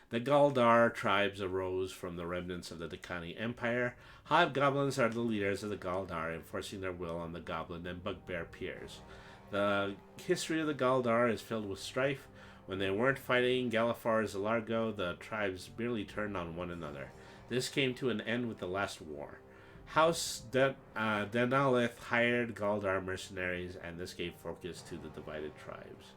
The Galdar tribes arose from the remnants of the Dakani Empire. Hobgoblins are the leaders of the Galdar, enforcing their will on the goblin and bugbear peers. The history of the Galdar is filled with strife. When they weren't fighting Galifar's Largo, the tribes merely turned on one another. This came to an end with the last war. House Denalith hired Galdar mercenaries, and this gave focus to the divided tribes.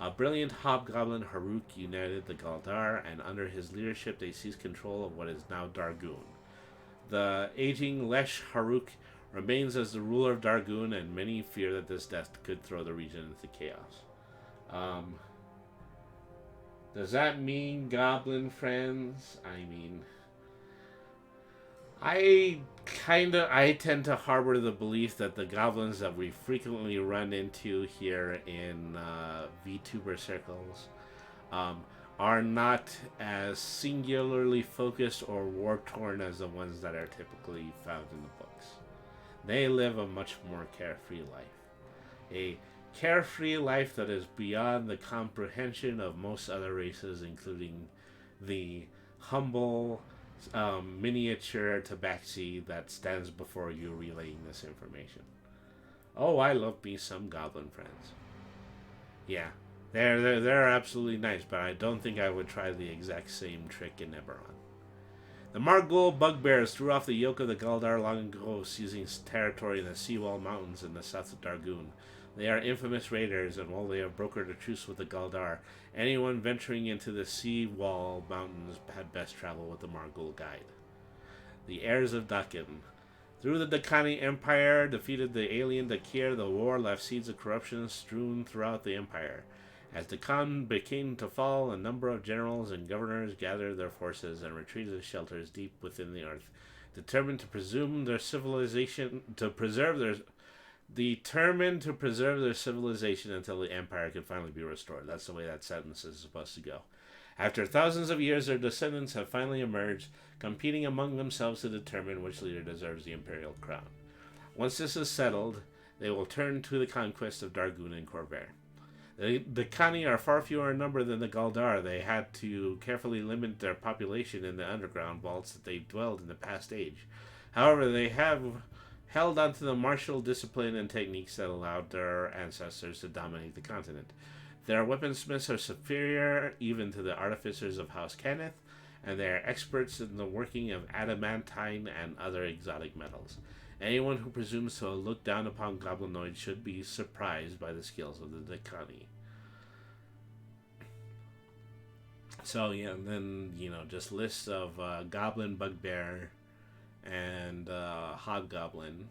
A brilliant hobgoblin, Haruk, united the Galdar, and under his leadership they seized control of what is now Dargoon. The aging Lesh Haruk remains as the ruler of Dargoon, and many fear that this death could throw the region into chaos. Does that mean goblin friends? I tend to harbor the belief that the goblins that we frequently run into here in VTuber circles are not as singularly focused or war-torn as the ones that are typically found in the books. They live a much more carefree life. A carefree life that is beyond the comprehension of most other races, including the humble miniature tabaxi that stands before you relaying this information. Oh, I love me some goblin friends. Yeah, they're absolutely nice, but I don't think I would try the exact same trick in Eberron. The Margul bugbears threw off the yoke of the Galdar long ago, seizing territory in the Seawall Mountains in the south of Dargoon. They are infamous raiders, and while they have brokered a truce with the Galdar, anyone venturing into the Seawall Mountains had best travel with the Margul guide. The heirs of Dakin. Through the Dakani Empire, defeated the alien Dakir, the war left seeds of corruption strewn throughout the empire. As Dakan began to fall, a number of generals and governors gathered their forces and retreated to shelters deep within the earth, determined to preserve their civilization until the empire could finally be restored. That's the way that sentence is supposed to go. After thousands of years, their descendants have finally emerged, competing among themselves to determine which leader deserves the imperial crown. Once this is settled, they will turn to the conquest of Dargoon and Corvair. The Dakani are far fewer in number than the Galdar. They had to carefully limit their population in the underground vaults that they dwelled in the past age. However, they have held onto the martial discipline and techniques that allowed their ancestors to dominate the continent. Their weaponsmiths are superior even to the artificers of House Kenneth, and they are experts in the working of adamantine and other exotic metals. Anyone who presumes to look down upon goblinoids should be surprised by the skills of the Dakani. So, yeah, then, just lists of goblin, bugbear, and hobgoblin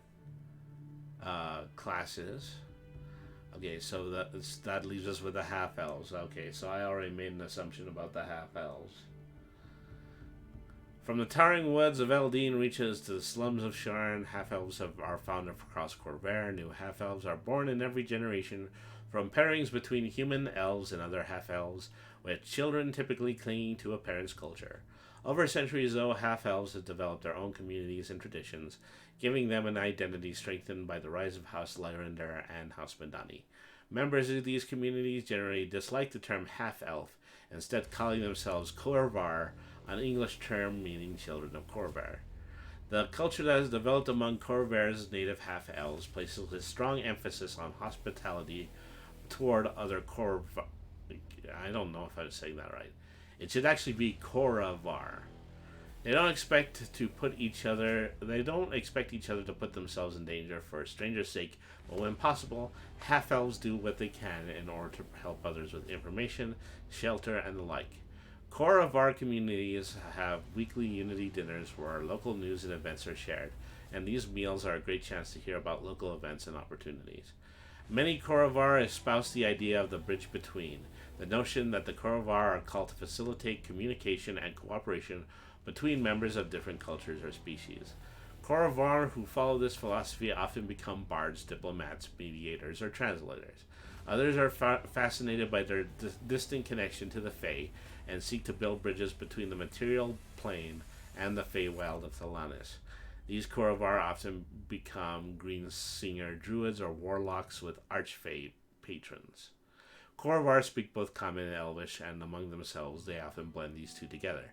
classes. Okay, so that leaves us with the half-elves. Okay, so I already made an assumption about the half-elves. From the towering woods of Eldine reaches to the slums of Sharn, half-elves are found across Corvair. New half-elves are born in every generation from pairings between human elves and other half-elves, with children typically clinging to a parent's culture. Over centuries, though, half-elves have developed their own communities and traditions, giving them an identity strengthened by the rise of House Lyrander and House Madani. Members of these communities generally dislike the term half-elf, instead calling themselves Corvar, an English term meaning children of Corvair. The culture that has developed among Corvair's native half-elves places a strong emphasis on hospitality toward other Corvar. I don't know if I'm saying that right. It should actually be Koravar. They don't expect to put each other. They don't expect each other to put themselves in danger for a stranger's sake. But when possible, half elves do what they can in order to help others with information, shelter, and the like. Core of our communities have weekly unity dinners where local news and events are shared, and these meals are a great chance to hear about local events and opportunities. Many Korovar espouse the idea of the bridge between, the notion that the Korovar are called to facilitate communication and cooperation between members of different cultures or species. Korovar who follow this philosophy often become bards, diplomats, mediators, or translators. Others are fascinated by their distant connection to the Fae and seek to build bridges between the material plane and the Feywild of Thalanis. These Korovar often become green singer druids or warlocks with archfey patrons. Korovar speak both Common and Elvish, and among themselves they often blend these two together.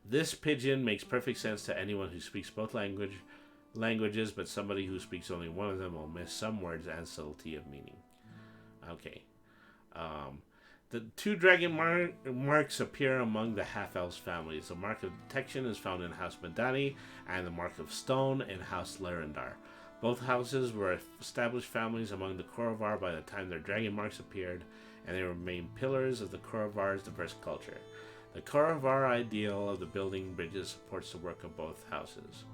This pidgin makes perfect sense to anyone who speaks both languages, but somebody who speaks only one of them will miss some words and subtlety of meaning. Okay. The two dragon marks appear among the half-elves families. The Mark of Detection is found in House Medani, and the Mark of Stone in House Larendar. Both houses were established families among the Korovar by the time their dragon marks appeared, and they remain pillars of the Korovar's diverse culture. The Korovar ideal of the building bridges supports the work of both houses.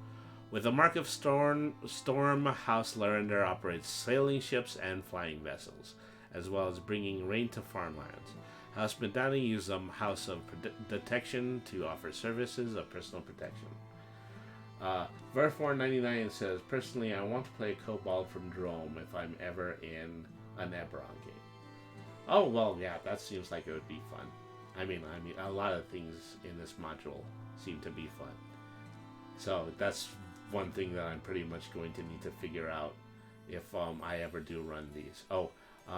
With the Mark of Storm, House Larendar operates sailing ships and flying vessels, as well as bringing rain to farmlands. House Medani uses the House of Detection to offer services of personal protection. Ver499 says, personally, I want to play Kobold from Drome if I'm ever in an Eberron game. Oh, well, yeah, that seems like it would be fun. I mean, a lot of things in this module seem to be fun. So that's one thing that I'm pretty much going to need to figure out if I ever do run these.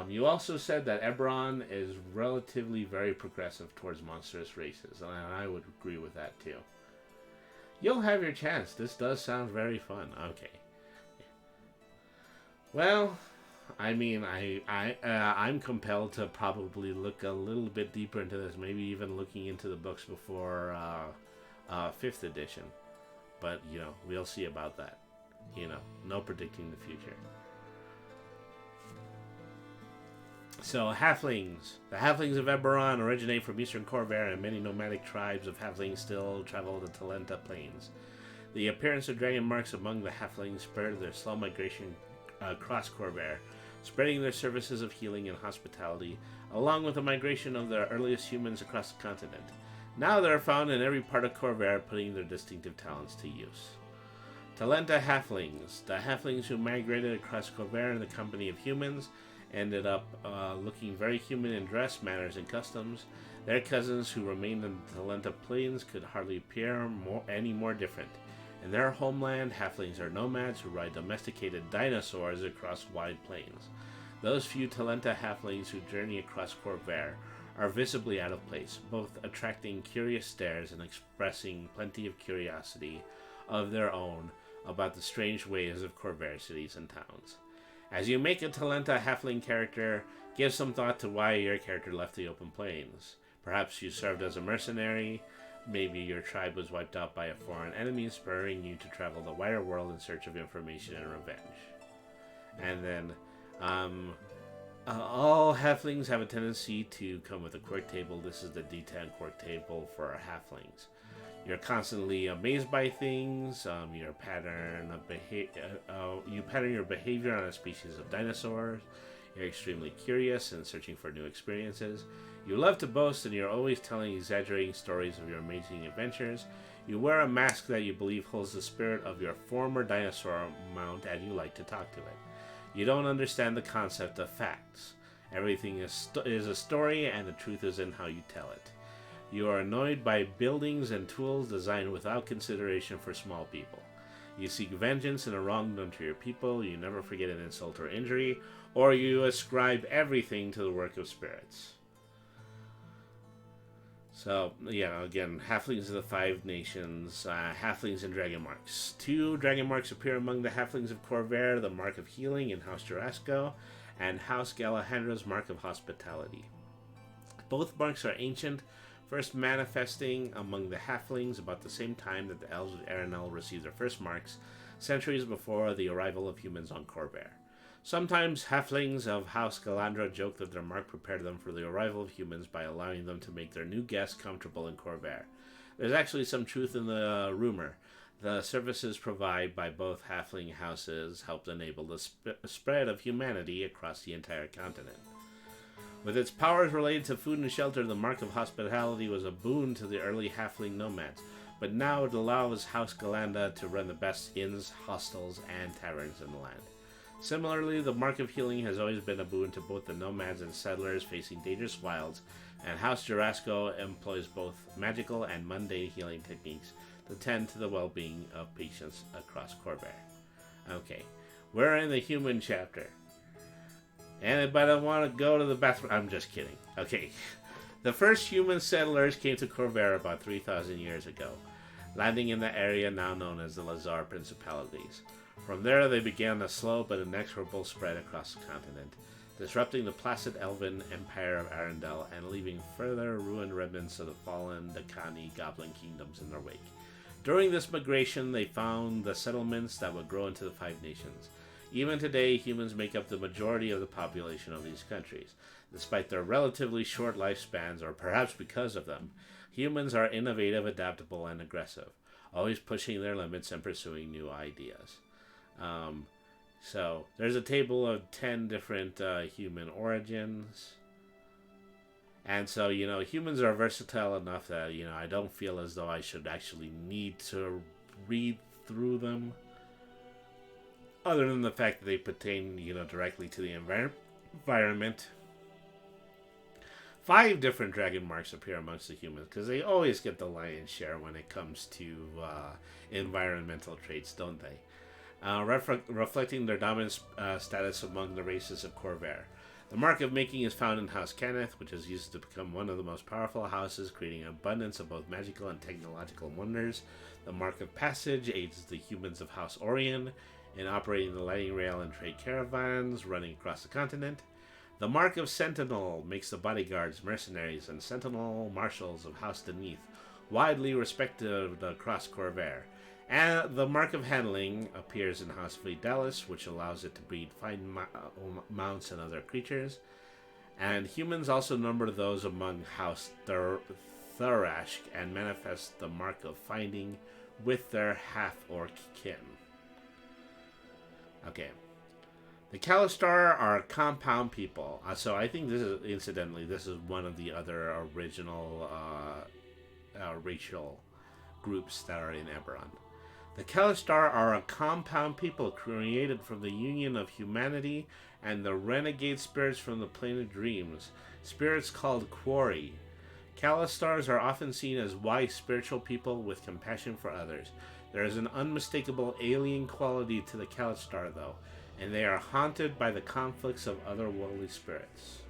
You also said that Eberron is relatively very progressive towards monstrous races, and I would agree with that too. You'll have your chance. This does sound very fun. Okay. Well, I mean, I'm compelled to probably look a little bit deeper into this, maybe even looking into the books before 5th edition. But, we'll see about that. No predicting the future. So, halflings. The halflings of Eberron originate from eastern Corvair, and many nomadic tribes of halflings still travel the Talenta plains. The appearance of dragon marks among the halflings spurred their slow migration across Corvair, spreading their services of healing and hospitality, along with the migration of the earliest humans across the continent. Now they are found in every part of Corvair, putting their distinctive talents to use. Talenta halflings. The halflings who migrated across Corvair in the company of humans ended up looking very human in dress, manners, and customs. Their cousins who remained in the Talenta plains could hardly appear any more different. In their homeland, halflings are nomads who ride domesticated dinosaurs across wide plains. Those few Talenta halflings who journey across Corvair are visibly out of place, both attracting curious stares and expressing plenty of curiosity of their own about the strange ways of Corvair cities and towns. As you make a Talenta halfling character, give some thought to why your character left the open plains. Perhaps you served as a mercenary. Maybe your tribe was wiped out by a foreign enemy, spurring you to travel the wider world in search of information and revenge. And then, all halflings have a tendency to come with a quirk table. This is the D10 quirk table for our halflings. You're constantly amazed by things. You pattern your behavior on a species of dinosaurs. You're extremely curious and searching for new experiences. You love to boast, and you're always telling exaggerating stories of your amazing adventures. You wear a mask that you believe holds the spirit of your former dinosaur mount, and you like to talk to it. You don't understand the concept of facts. Everything is a story, and the truth is in how you tell it. You are annoyed by buildings and tools designed without consideration for small people. You seek vengeance in a wrong done to your people. You never forget an insult or injury, or you ascribe everything to the work of spirits. So, again, halflings of the 5 nations, halflings and dragon marks. 2 dragon marks appear among the halflings of Corvair, the Mark of Healing in House Jurasco, and House Galahandra's Mark of Hospitality. Both marks are ancient, first manifesting among the halflings about the same time that the elves of Erenel received their first marks, centuries before the arrival of humans on Corvair. Sometimes halflings of House Galandra joke that their mark prepared them for the arrival of humans by allowing them to make their new guests comfortable in Corvair. There's actually some truth in the rumor. The services provided by both halfling houses helped enable the spread of humanity across the entire continent. With its powers related to food and shelter, the Mark of Hospitality was a boon to the early halfling nomads, but now it allows House Galanda to run the best inns, hostels, and taverns in the land. Similarly, the Mark of Healing has always been a boon to both the nomads and settlers facing dangerous wilds, and House Jarasco employs both magical and mundane healing techniques to tend to the well-being of patients across Corvair. Okay, we're in the human chapter. Anybody want to go to the bathroom? I'm just kidding. Okay, the first human settlers came to Corvair about 3,000 years ago, landing in the area now known as the Lazar Principalities. From there, they began a slow but inexorable spread across the continent, disrupting the placid elven empire of Arendelle and leaving further ruined remnants of the fallen Dakani goblin kingdoms in their wake. During this migration, they found the settlements that would grow into the Five Nations. Even today, humans make up the majority of the population of these countries. Despite their relatively short lifespans, or perhaps because of them, humans are innovative, adaptable, and aggressive, always pushing their limits and pursuing new ideas. So, there's a table of 10 different human origins. And so, humans are versatile enough that, I don't feel as though I should actually need to read through them. Other than the fact that they pertain, directly to the environment. 5 different dragon marks appear amongst the humans, because they always get the lion's share when it comes to environmental traits, don't they? Reflecting their dominant status among the races of Corvair. The Mark of Making is found in House Cannith, which is used to become one of the most powerful houses, creating an abundance of both magical and technological wonders. The Mark of Passage aids the humans of House Orion in operating the lighting rail and trade caravans running across the continent. The Mark of Sentinel makes the bodyguards, mercenaries, and sentinel marshals of House Deneath widely respected across Corvair. And the Mark of Handling appears in House Vidalis, which allows it to breed fine mounts and other creatures. And humans also number those among House Thurashk and manifest the Mark of Finding with their half-orc kin. Okay. The Kalistar are compound people. So I think this is one of the other original racial groups that are in Eberron. The Kalistar are a compound people created from the union of humanity and the renegade spirits from the Plane of Dreams, spirits called Quarry. Kalistars are often seen as wise spiritual people with compassion for others. There is an unmistakable alien quality to the Kalistar, though, and they are haunted by the conflicts of otherworldly spirits.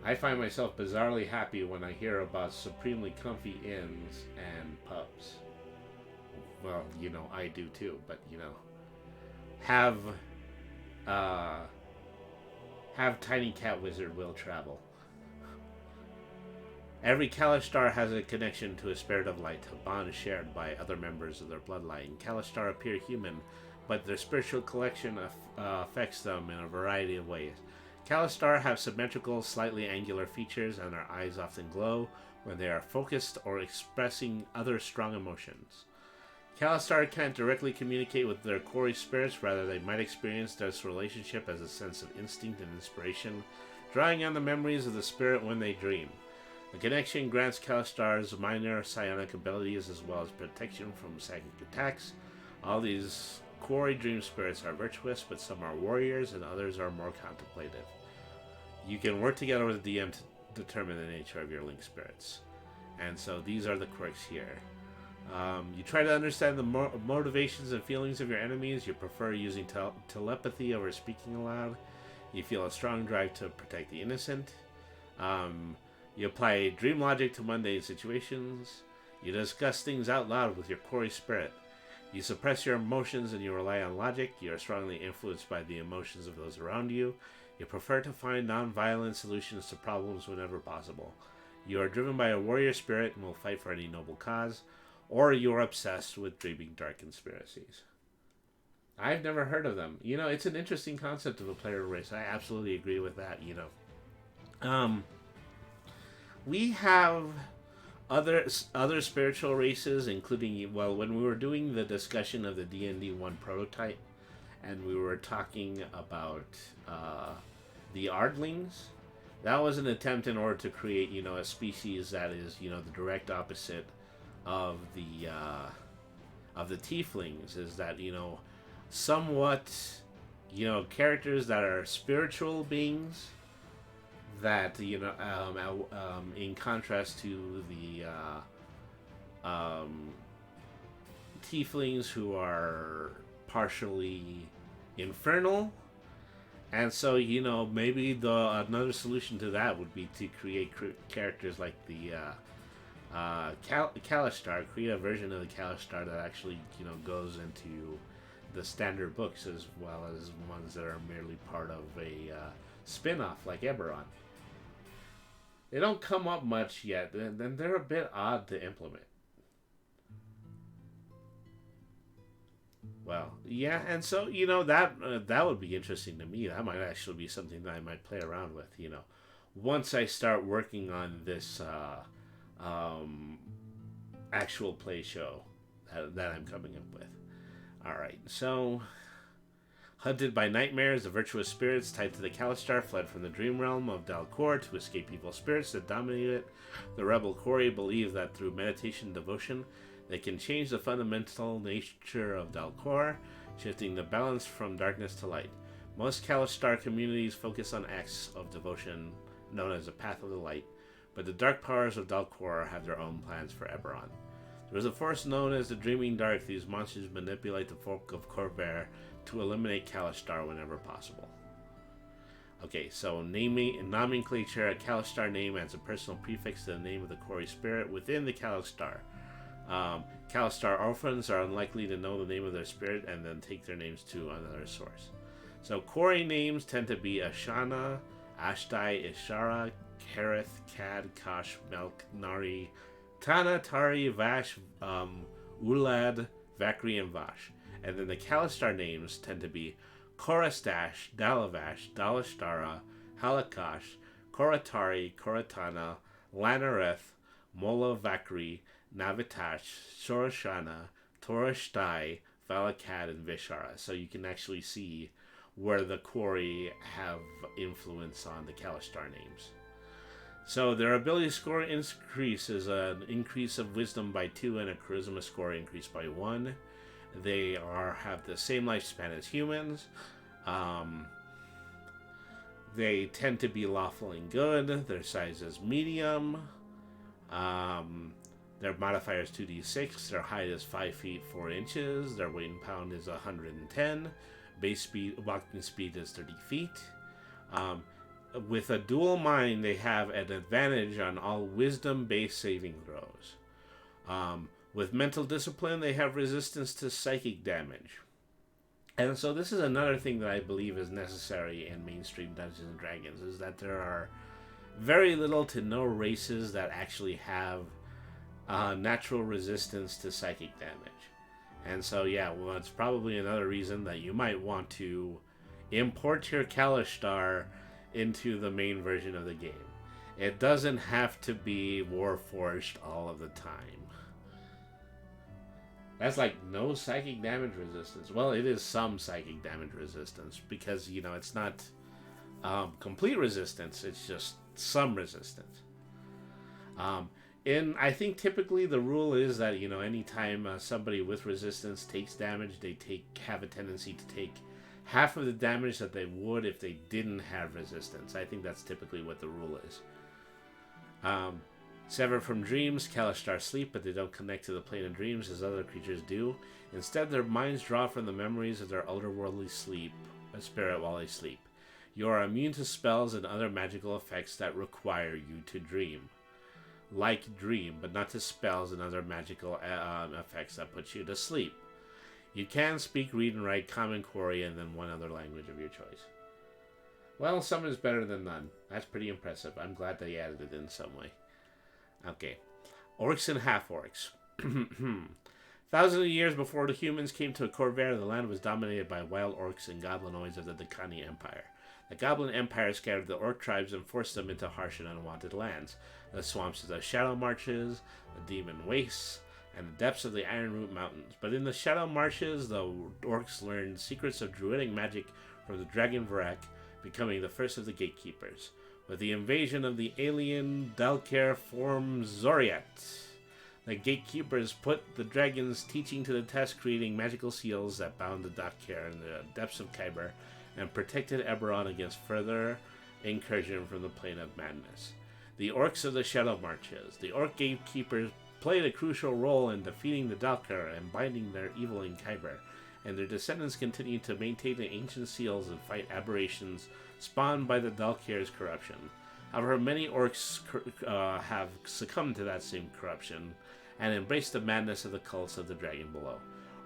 I find myself bizarrely happy when I hear about supremely comfy inns and pubs. Well, I do too, but, have Tiny Cat Wizard will travel. Every Kalistar has a connection to a spirit of light, a bond shared by other members of their bloodline. Kalistar appear human, but their spiritual collection affects them in a variety of ways. Kalistar have symmetrical, slightly angular features, and their eyes often glow when they are focused or expressing other strong emotions. Kalistar can't directly communicate with their Quarry spirits, rather they might experience this relationship as a sense of instinct and inspiration, drawing on the memories of the spirit when they dream. The connection grants Kalistar's minor psionic abilities as well as protection from psychic attacks. All these Quarry dream spirits are virtuous, but some are warriors and others are more contemplative. You can work together with the DM to determine the nature of your link spirits. And so these are the quirks here. You try to understand the motivations and feelings of your enemies. You prefer using telepathy over speaking aloud. You feel a strong drive to protect the innocent. You apply dream logic to mundane situations. You discuss things out loud with your Quarry spirit. You suppress your emotions and you rely on logic. You are strongly influenced by the emotions of those around you. You prefer to find non-violent solutions to problems whenever possible. You are driven by a warrior spirit and will fight for any noble cause, or you're obsessed with dreaming dark conspiracies. I've never heard of them. It's an interesting concept of a player race. I absolutely agree with that. We have other spiritual races, including, well, when we were doing the discussion of the D&D 1 prototype, and we were talking about the Ardlings, that was an attempt in order to create, a species that is, the direct opposite of the Tieflings. Is that, somewhat, characters that are spiritual beings that, in contrast to the Tieflings, who are partially infernal. And so, maybe another solution to that would be to create characters like the Kalistar, create a version of the Kalistar that actually, goes into the standard books, as well as ones that are merely part of a spin-off like Eberron. They don't come up much yet, and they're a bit odd to implement. Well, yeah, and so, that would be interesting to me. That might actually be something that I might play around with, once I start working on this actual play show that I'm coming up with. Alright, so hunted by nightmares, the virtuous spirits tied to the Kalistar fled from the dream realm of Dalcor to escape evil spirits that dominated it. The rebel Kori believe that through meditation and devotion, they can change the fundamental nature of Dalcor, shifting the balance from darkness to light. Most Kalistar communities focus on acts of devotion known as the Path of the Light, but the dark powers of Dalcor have their own plans for Eberron. There is a force known as the Dreaming Dark. These monsters manipulate the folk of Corvair to eliminate Kalistar whenever possible. Okay, so nomenclature. A Kalistar name adds a personal prefix to the name of the Kori spirit within the Kalistar. Kalistar orphans are unlikely to know the name of their spirit and then take their names to another source. So Kori names tend to be Ashana, Ashtai, Ishara, Kareth, Kad, Kash, Melk, Nari, Tana, Tari, Vash, Ulad, Vakri, and Vash. And then the Kalistar names tend to be Korastash, Dalavash, Dalashtara, Halakash, Koratari, Koratana, Lanareth, Mola Vakri, Navitash, Shoroshana, Torashtai, Valakad, and Vishara. So you can actually see where the Kori have influence on the Kalistar names. So their ability score increase is an increase of wisdom by 2 and a charisma score increase by 1. They have the same lifespan as humans. They tend to be lawful and good. Their size is medium. Their modifier is 2d6. Their height is 5 feet 4 inches. Their weight in pound is 110. Base walking speed is 30 feet. With a dual mind, they have an advantage on all wisdom-based saving throws. With mental discipline, they have resistance to psychic damage. And so this is another thing that I believe is necessary in mainstream Dungeons & Dragons, is that there are very little to no races that actually have natural resistance to psychic damage. And so, yeah, well, it's probably another reason that you might want to import your Kalistar into the main version of the game. It doesn't have to be Warforged all of the time. That's like no psychic damage resistance. Well, it is some psychic damage resistance because, it's not complete resistance. It's just some resistance. I think typically the rule is that, anytime somebody with resistance takes damage, they have a tendency to take half of the damage that they would if they didn't have resistance. I think that's typically what the rule is. Severed from dreams, Kalistar sleep, but they don't connect to the plane of dreams as other creatures do. Instead, their minds draw from the memories of their otherworldly spirit while they sleep. You are immune to spells and other magical effects that require you to dream. Like dream, but not to spells and other magical effects that put you to sleep. You can speak, read, and write Common, Kori, and then one other language of your choice. Well, some is better than none. That's pretty impressive. I'm glad they added it in some way. Okay. Orcs and half-orcs. Thousands of years before the humans came to Corvair, the land was dominated by wild orcs and goblinoids of the Decani Empire. The Goblin Empire scattered the orc tribes and forced them into harsh and unwanted lands. The swamps of the Shadow Marches, the Demon Wastes, and the depths of the Ironroot Mountains. But in the Shadow Marshes, the orcs learned secrets of druidic magic from the Dragon Varak, becoming the first of the gatekeepers. With the invasion of the alien Dalker form Zoriat, the gatekeepers put the dragon's teaching to the test, creating magical seals that bound the Dalker in the depths of Kyber and protected Eberron against further incursion from the Plane of Madness. The Orcs of the Shadow Marches. The Orc gatekeepers played a crucial role in defeating the Dalker and binding their evil in Kyber, and their descendants continue to maintain the ancient seals and fight aberrations spawned by the Dalker's corruption. However, many orcs have succumbed to that same corruption and embraced the madness of the cults of the dragon below.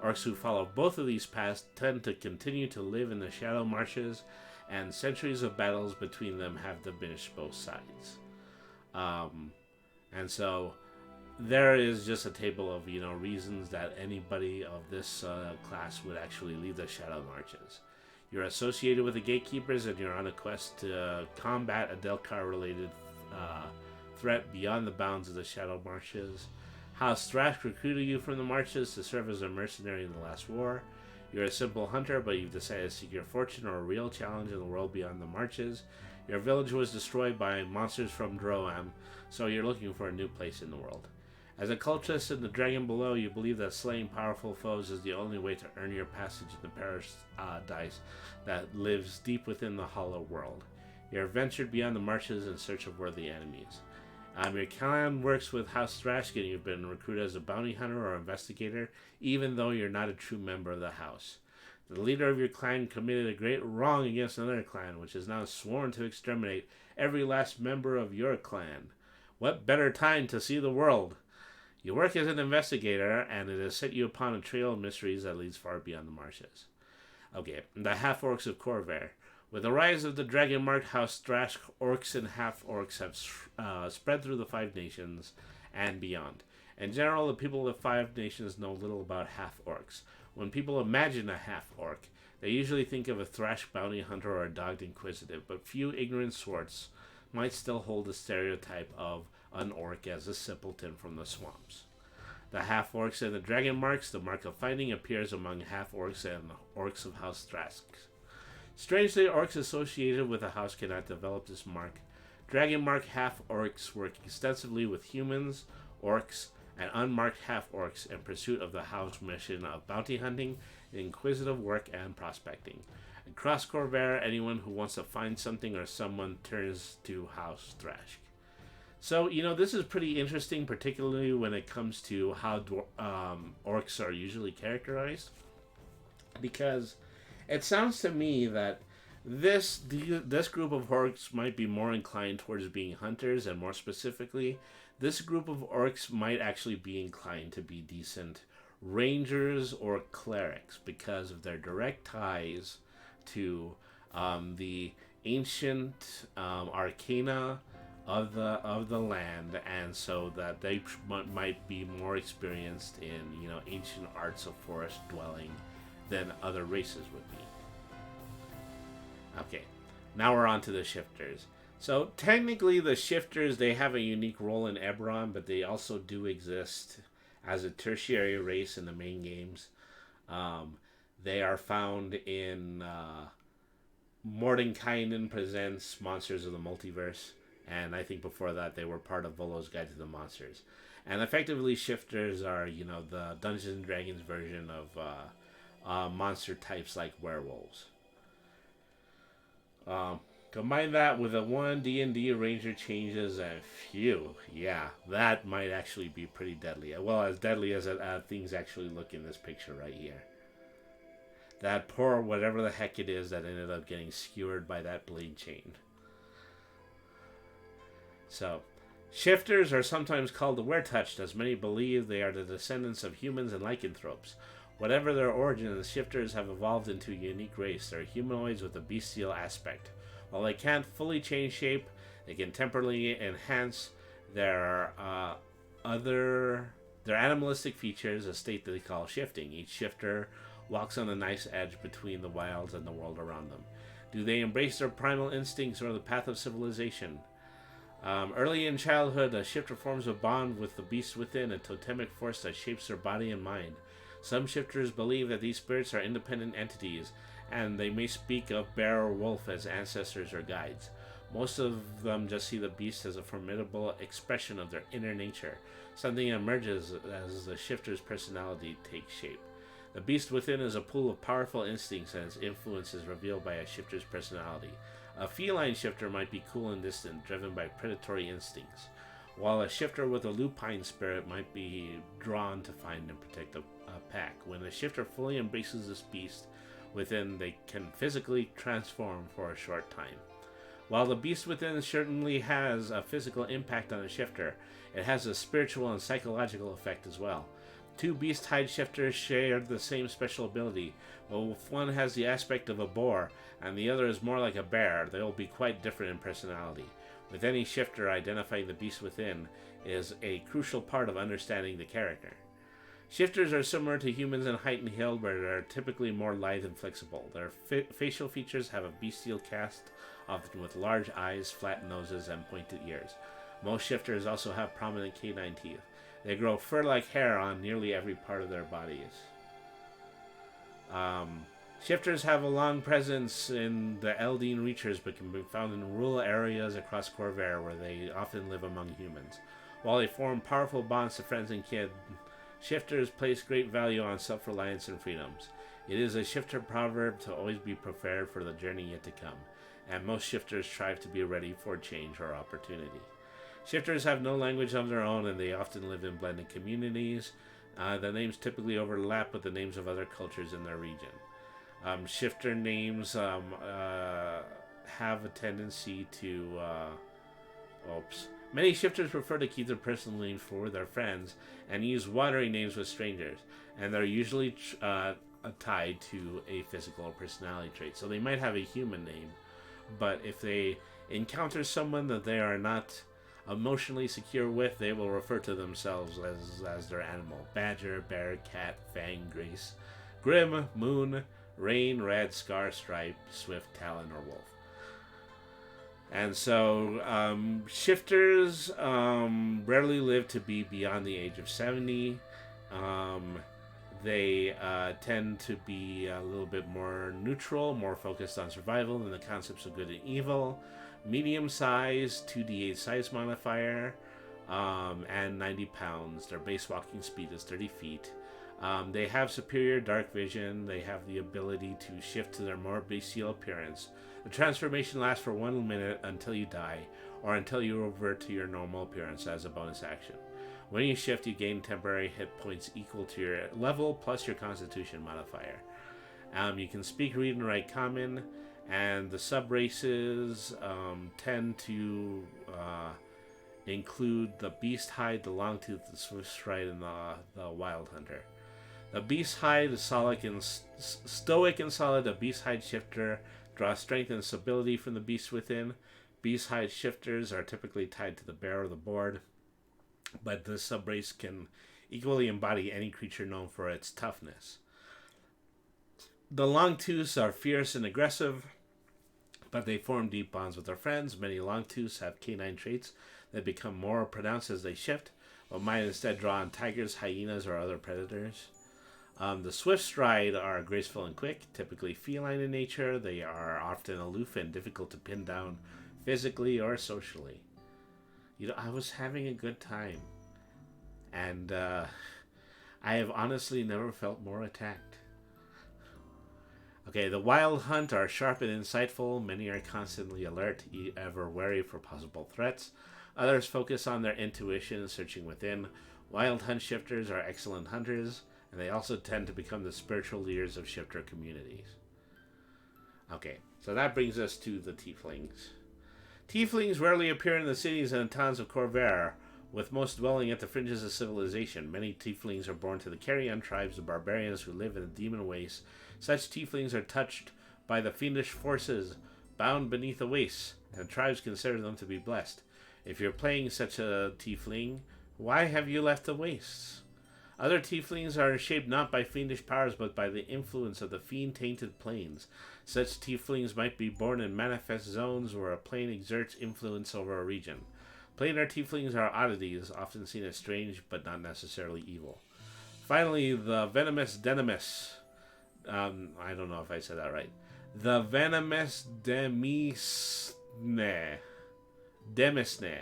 Orcs who follow both of these paths tend to continue to live in the Shadow Marshes, and centuries of battles between them have diminished both sides. And so there is just a table of reasons that anybody of this class would actually leave the Shadow Marches. You're associated with the gatekeepers, and you're on a quest to combat a Delcar-related threat beyond the bounds of the Shadow Marshes. House Thrash recruited you from the Marches to serve as a mercenary in the last war. You're a simple hunter, but you've decided to seek your fortune or a real challenge in the world beyond the Marches. Your village was destroyed by monsters from Droam, so you're looking for a new place in the world. As a cultist in the Dragon Below, you believe that slaying powerful foes is the only way to earn your passage in the paradise that lives deep within the Hollow World. You have ventured beyond the Marches in search of worthy enemies. Your clan works with House Thrashkin. You've been recruited as a bounty hunter or investigator, even though you're not a true member of the house. The leader of your clan committed a great wrong against another clan, which is now sworn to exterminate every last member of your clan. What better time to see the world? You work as an investigator, and it has set you upon a trail of mysteries that leads far beyond the Marshes. Okay, the half-orcs of Corvair. With the rise of the dragon-marked House Thrash, orcs and half-orcs have spread through the Five Nations and beyond. In general, the people of the Five Nations know little about half-orcs. When people imagine a half-orc, they usually think of a Thrash bounty hunter or a dogged inquisitive, but few ignorant sorts might still hold the stereotype of an orc as a simpleton from the swamps. The half-orcs and the dragon marks, the mark of fighting, appears among half-orcs and the orcs of House Thrask. Strangely, orcs associated with a house cannot develop this mark. Dragon mark half-orcs work extensively with humans, orcs, and unmarked half-orcs in pursuit of the house mission of bounty hunting, inquisitive work, and prospecting. Across Corvair, anyone who wants to find something or someone turns to House Thrash. So, this is pretty interesting, particularly when it comes to how orcs are usually characterized. Because it sounds to me that this group of orcs might be more inclined towards being hunters, and more specifically, this group of orcs might actually be inclined to be decent rangers or clerics because of their direct ties to the ancient arcana of the land, and so that they might be more experienced in ancient arts of forest dwelling than other races would be. Okay, now we're on to the shifters. So technically the shifters, they have a unique role in Eberron, but they also do exist as a tertiary race in the main games. They are found in Mordenkainen Presents Monsters of the Multiverse, and I think before that they were part of Volo's Guide to the Monsters. And effectively shifters are, the Dungeons and Dragons version of monster types like werewolves. Combine that with a 1 D&D Ranger changes, and phew, yeah, that might actually be pretty deadly. Well, as deadly as things actually look in this picture right here. That poor whatever the heck it is that ended up getting skewered by that blade chain. So, shifters are sometimes called the Weretouched, as many believe they are the descendants of humans and lycanthropes. Whatever their origins, shifters have evolved into a unique race. They're humanoids with a bestial aspect. While they can't fully change shape, they can temporarily enhance Their other their animalistic features, a state that they call shifting. Each shifter walks on a nice edge between the wilds and the world around them. Do they embrace their primal instincts or the path of civilization? Early in childhood, a shifter forms a bond with the beast within, a totemic force that shapes their body and mind. Some shifters believe that these spirits are independent entities, and they may speak of bear or wolf as ancestors or guides. Most of them just see the beast as a formidable expression of their inner nature. Something emerges as the shifter's personality takes shape. The beast within is a pool of powerful instincts, and its influence is revealed by a shifter's personality. A feline shifter might be cool and distant, driven by predatory instincts, while a shifter with a lupine spirit might be drawn to find and protect a pack. When a shifter fully embraces this beast within, they can physically transform for a short time. While the beast within certainly has a physical impact on a shifter, it has a spiritual and psychological effect as well. Two beast hide shifters share the same special ability, but if one has the aspect of a boar and the other is more like a bear, they will be quite different in personality. With any shifter, identifying the beast within is a crucial part of understanding the character. Shifters are similar to humans in height and build, but are typically more lithe and flexible. Their facial features have a bestial cast, often with large eyes, flat noses, and pointed ears. Most shifters also have prominent canine teeth. They grow fur-like hair on nearly every part of their bodies. Shifters have a long presence in the Eldine Reachers, but can be found in rural areas across Corvair, where they often live among humans. While they form powerful bonds to friends and kin, shifters place great value on self-reliance and freedoms. It is a shifter proverb to always be prepared for the journey yet to come, and most shifters strive to be ready for change or opportunity. Shifters have no language of their own, and they often live in blended communities. The names typically overlap with the names of other cultures in their region. Shifter names have a tendency to... Many shifters prefer to keep their personal names for their friends and use wandering names with strangers, and they're usually tied to a physical or personality trait. So they might have a human name, but if they encounter someone that they are not emotionally secure with, they will refer to themselves as their animal. Badger, bear, cat, fang, grace, grim, moon, rain, red, scar, stripe, swift, talon, or wolf. And so shifters rarely live to be beyond the age of 70. They tend to be a little bit more neutral, more focused on survival than the concepts of good and evil. Medium size, 2d8 size modifier, and 90 pounds. Their base walking speed is 30 feet. They have superior dark vision. They have the ability to shift to their more bestial appearance. The transformation lasts for 1 minute until you die, or until you revert to your normal appearance as a bonus action. When you shift, you gain temporary hit points equal to your level plus your constitution modifier. You can speak, read, and write common, and the sub-races tend to include the Beast Hide, the Longtooth, the Swift Stride, and the Wild Hunter. The Beast Hide is stoic and solid. A Beast Hide shifter draws strength and stability from the beast within. Beast Hide shifters are typically tied to the bear or the board, but this subrace can equally embody any creature known for its toughness. The Longtooths are fierce and aggressive, but they form deep bonds with their friends. Many Longtooths have canine traits that become more pronounced as they shift, but might instead draw on tigers, hyenas, or other predators. The Swift Stride are graceful and quick, typically feline in nature. They are often aloof and difficult to pin down physically or socially. I was having a good time, and I have honestly never felt more attacked. Okay, the Wild Hunt are sharp and insightful. Many are constantly alert, ever wary for possible threats. Others focus on their intuition, searching within. Wild Hunt shifters are excellent hunters, and they also tend to become the spiritual leaders of shifter communities. Okay, so that brings us to the Tieflings. Tieflings rarely appear in the cities and towns of Corvair, with most dwelling at the fringes of civilization. Many Tieflings are born to the Carrion tribes of barbarians who live in the demon wastes. Such Tieflings are touched by the fiendish forces bound beneath the wastes, and tribes consider them to be blessed. If you're playing such a tiefling, why have you left the wastes? Other tieflings are shaped not by fiendish powers, but by the influence of the fiend-tainted planes. Such tieflings might be born in manifest zones where a plane exerts influence over a region. Planar tieflings are oddities, often seen as strange, but not necessarily evil. Finally, the venomous denimus. I don't know if I said that right. The venomous demisne. Demisne.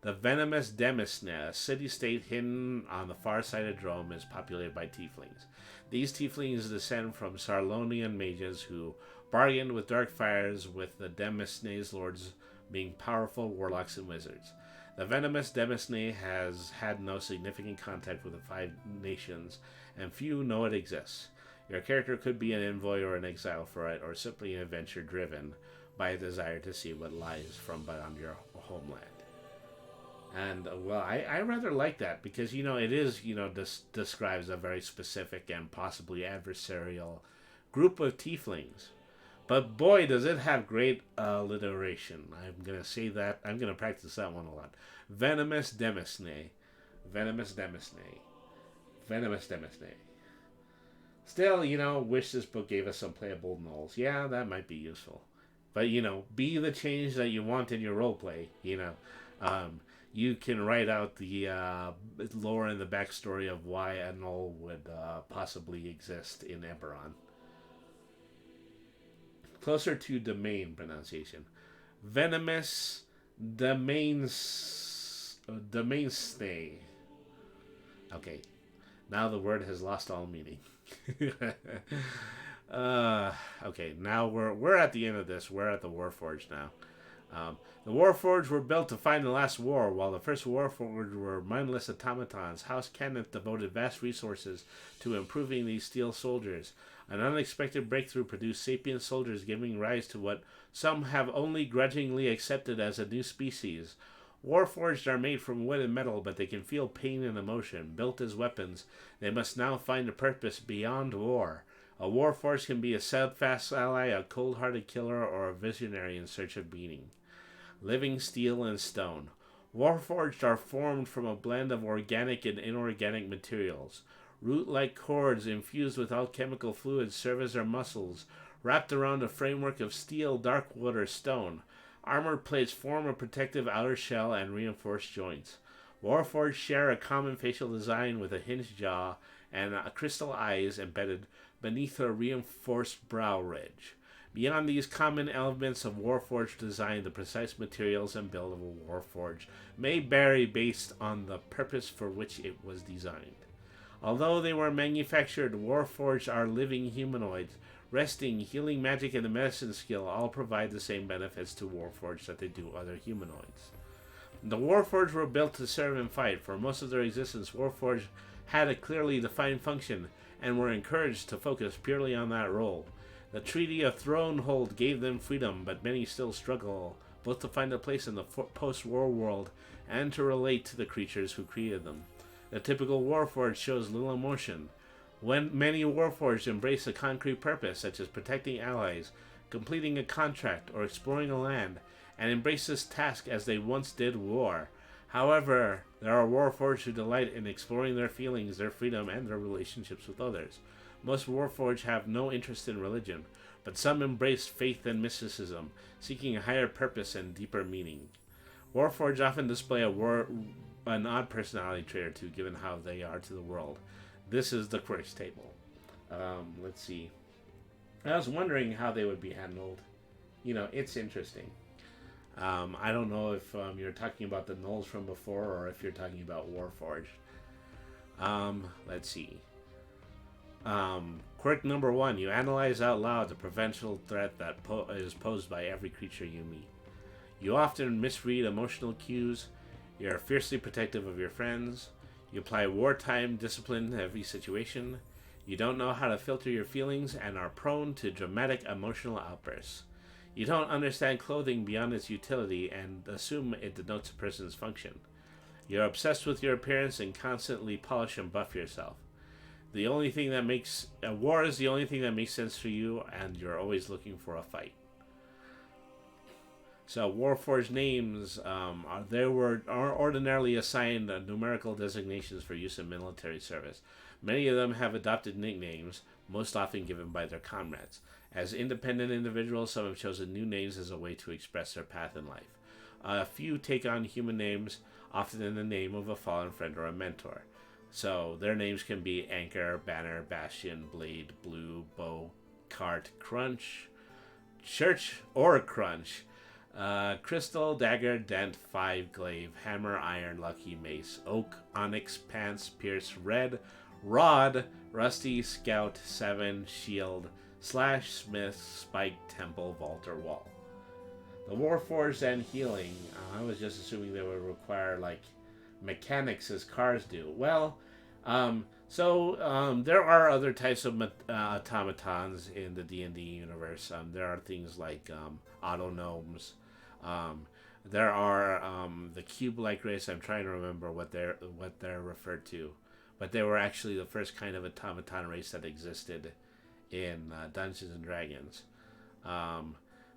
The venomous Demisne, a city-state hidden on the far side of Drome, is populated by tieflings. These tieflings descend from Sarlonian mages who bargained with dark fires, with the Demisne's lords being powerful warlocks and wizards. The venomous Demisne has had no significant contact with the Five Nations, and few know it exists. Your character could be an envoy or an exile for it, or simply an adventure driven by a desire to see what lies from beyond your homeland. And, well, I rather like that because, it is, describes a very specific and possibly adversarial group of tieflings. But, boy, does it have great alliteration. I'm going to say that. I'm going to practice that one a lot. Venomous Demisne. Venomous Demisne. Venomous Demisne. Still, wish this book gave us some playable gnolls. Yeah, that might be useful. But, be the change that you want in your roleplay, you can write out the lore and the backstory of why a gnoll would possibly exist in Eberron. Closer to domain pronunciation. Venomous domainstay. Okay, now the word has lost all meaning. Okay, now we're at the end of this. We're at the Warforged now. The Warforged were built to fight the last war, while the first Warforged were mindless automatons. House Kenneth devoted vast resources to improving these steel soldiers. An unexpected breakthrough produced sapient soldiers, giving rise to what some have only grudgingly accepted as a new species. Warforged are made from wood and metal, but they can feel pain and emotion. Built as weapons, they must now find a purpose beyond war. A Warforged can be a steadfast ally, a cold-hearted killer, or a visionary in search of meaning. Living steel and stone. Warforged are formed from a blend of organic and inorganic materials. Root-like cords infused with alchemical fluids serve as their muscles, wrapped around a framework of steel, dark wood, or stone. Armored plates form a protective outer shell and reinforced joints. Warforged share a common facial design with a hinged jaw and crystal eyes embedded beneath a reinforced brow ridge. Beyond these common elements of Warforged design, the precise materials and build of a Warforged may vary based on the purpose for which it was designed. Although they were manufactured, Warforged are living humanoids. Resting, healing magic, and the medicine skill all provide the same benefits to Warforged that they do other humanoids. The Warforged were built to serve and fight. For most of their existence, Warforged had a clearly defined function and were encouraged to focus purely on that role. The Treaty of Thronehold gave them freedom, but many still struggle both to find a place in the post-war world and to relate to the creatures who created them. The typical Warforged shows little emotion. When many Warforged embrace a concrete purpose, such as protecting allies, completing a contract, or exploring a land, and embrace this task as they once did war. However, there are Warforged who delight in exploring their feelings, their freedom, and their relationships with others. Most Warforged have no interest in religion, but some embrace faith and mysticism, seeking a higher purpose and deeper meaning. Warforged often display an odd personality trait or two, given how they are to the world. This is the quirks table. Let's see. I was wondering how they would be handled. It's interesting. I don't know if you're talking about the gnolls from before or if you're talking about Warforged. Let's see. Quirk number 1. You analyze out loud the potential threat that is posed by every creature you meet. You often misread emotional cues. You are fiercely protective of your friends. You apply wartime discipline to every situation. You don't know how to filter your feelings and are prone to dramatic emotional outbursts. You don't understand clothing beyond its utility and assume it denotes a person's function. You're obsessed with your appearance and constantly polish and buff yourself. The only thing that makes war is the only thing that makes sense for you, and you're always looking for a fight. So Warforged names are ordinarily assigned numerical designations for use in military service. Many of them have adopted nicknames, most often given by their comrades. As independent individuals, some have chosen new names as a way to express their path in life. A few take on human names, often in the name of a fallen friend or a mentor. So their names can be Anchor, Banner, Bastion, Blade, Blue, Bow, Cart, Crunch, Church, or Crunch, Crystal, Dagger, Dent, Five, Glaive, Hammer, Iron, Lucky, Mace, Oak, Onyx, Pants, Pierce, Red, Rod, Rusty, Scout, Seven, Shield, Slash, Smith, Spike, Temple, Vault, or Wall. The Warforged and Healing, I was just assuming they would require, like, mechanics as cars do. Well, there are other types of automatons in the D&D universe. There are things like autognomes. There are the cube-like race. I'm trying to remember what they're referred to, but they were actually the first kind of automaton race that existed in Dungeons and Dragons.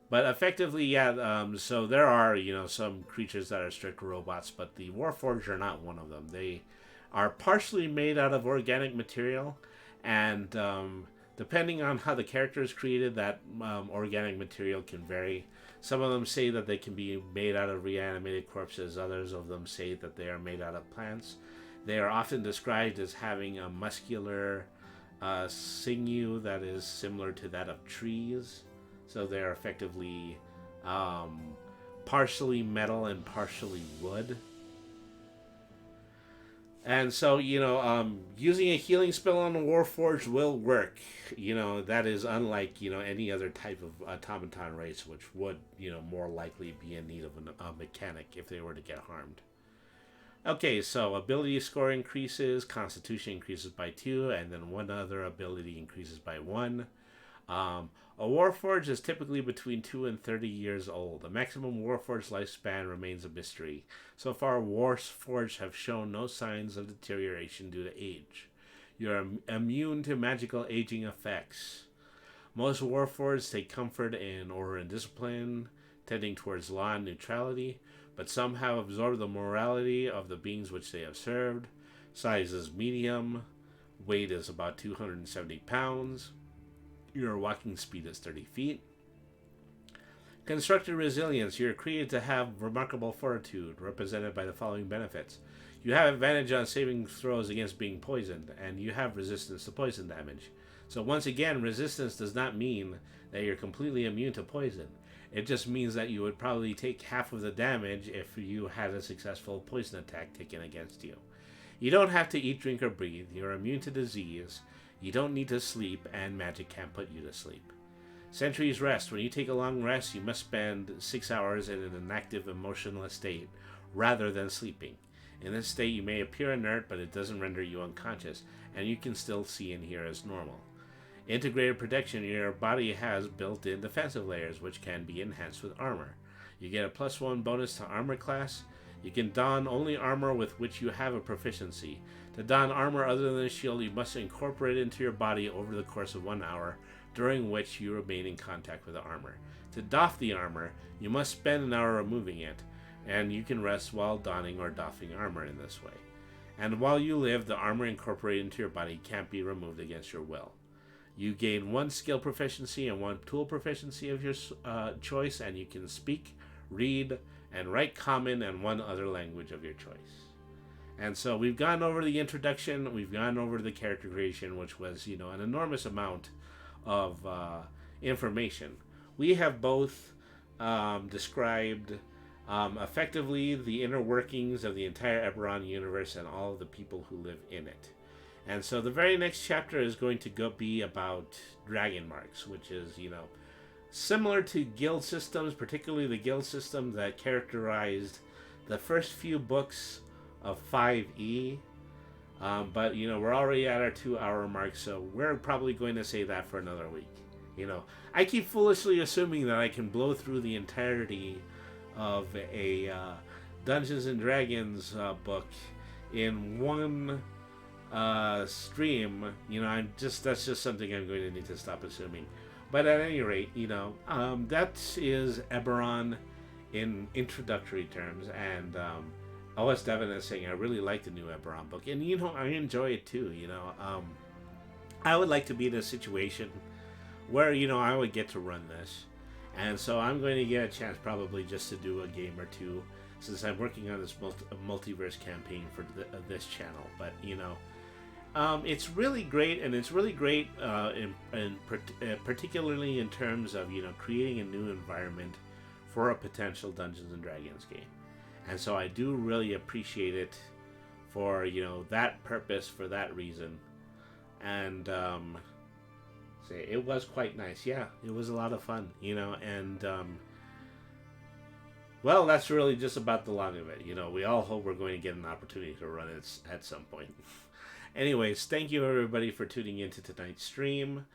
But effectively, yeah. So there are, some creatures that are strict robots, but the Warforged are not one of them. They are partially made out of organic material, and depending on how the character is created, that organic material can vary. Some of them say that they can be made out of reanimated corpses. Others of them say that they are made out of plants. They are often described as having a muscular sinew that is similar to that of trees. So they're effectively partially metal and partially wood. And so, using a healing spell on the Warforged will work. That is unlike, any other type of automaton race, which would, more likely be in need of a mechanic if they were to get harmed. Okay, so ability score increases, constitution increases by 2, and then one other ability increases by 1. A Warforged is typically between 2 and 30 years old. The maximum Warforged lifespan remains a mystery. So far, Warforged have shown no signs of deterioration due to age. You're immune to magical aging effects. Most Warforged take comfort in order and discipline, tending towards law and neutrality, but some have absorbed the morality of the beings which they have served. Size is medium. Weight is about 270 pounds. Your walking speed is 30 feet. Constructed resilience. You're created to have remarkable fortitude, represented by the following benefits. You have advantage on saving throws against being poisoned, and you have resistance to poison damage. So once again, resistance does not mean that you're completely immune to poison. It just means that you would probably take half of the damage if you had a successful poison attack taken against you. You don't have to eat, drink, or breathe. You're immune to disease. You don't need to sleep, and magic can't put you to sleep. Sentry's Rest. When you take a long rest, you must spend 6 hours in an inactive, emotionless state, rather than sleeping. In this state, you may appear inert, but it doesn't render you unconscious, and you can still see and hear as normal. Integrated Protection. Your body has built-in defensive layers, which can be enhanced with armor. You get a +1 bonus to armor class. You can don only armor with which you have a proficiency. To don armor other than a shield, you must incorporate it into your body over the course of 1 hour, during which you remain in contact with the armor. To doff the armor, you must spend an hour removing it, and you can rest while donning or doffing armor in this way. And while you live, the armor incorporated into your body can't be removed against your will. You gain 1 skill proficiency and 1 tool proficiency of your choice, and you can speak, read, and write Common and 1 other language of your choice. And so we've gone over the introduction, we've gone over the character creation, which was, an enormous amount of information. We have both described effectively the inner workings of the entire Eberron universe and all of the people who live in it. And so the very next chapter is going to be about dragon marks, which is, similar to guild systems, particularly the guild system that characterized the first few books of 5e. But, we're already at our 2-hour mark, so we're probably going to say that for another week. I keep foolishly assuming that I can blow through the entirety of a Dungeons and Dragons book in one stream. That's just something I'm going to need to stop assuming. But at any rate, that is Eberron in introductory terms, and OS Devin is saying I really like the new Eberron book, and I enjoy it too. I would like to be in a situation where I would get to run this, and so I'm going to get a chance probably just to do a game or two, since I'm working on this multiverse campaign for this channel. But it's really great, and it's really great particularly in terms of creating a new environment for a potential Dungeons and Dragons game. And so I do really appreciate it for that purpose, for that reason. And it was quite nice. Yeah, it was a lot of fun, and well, that's really just about the long of it. We all hope we're going to get an opportunity to run it at some point. Anyways, thank you everybody for tuning into tonight's stream.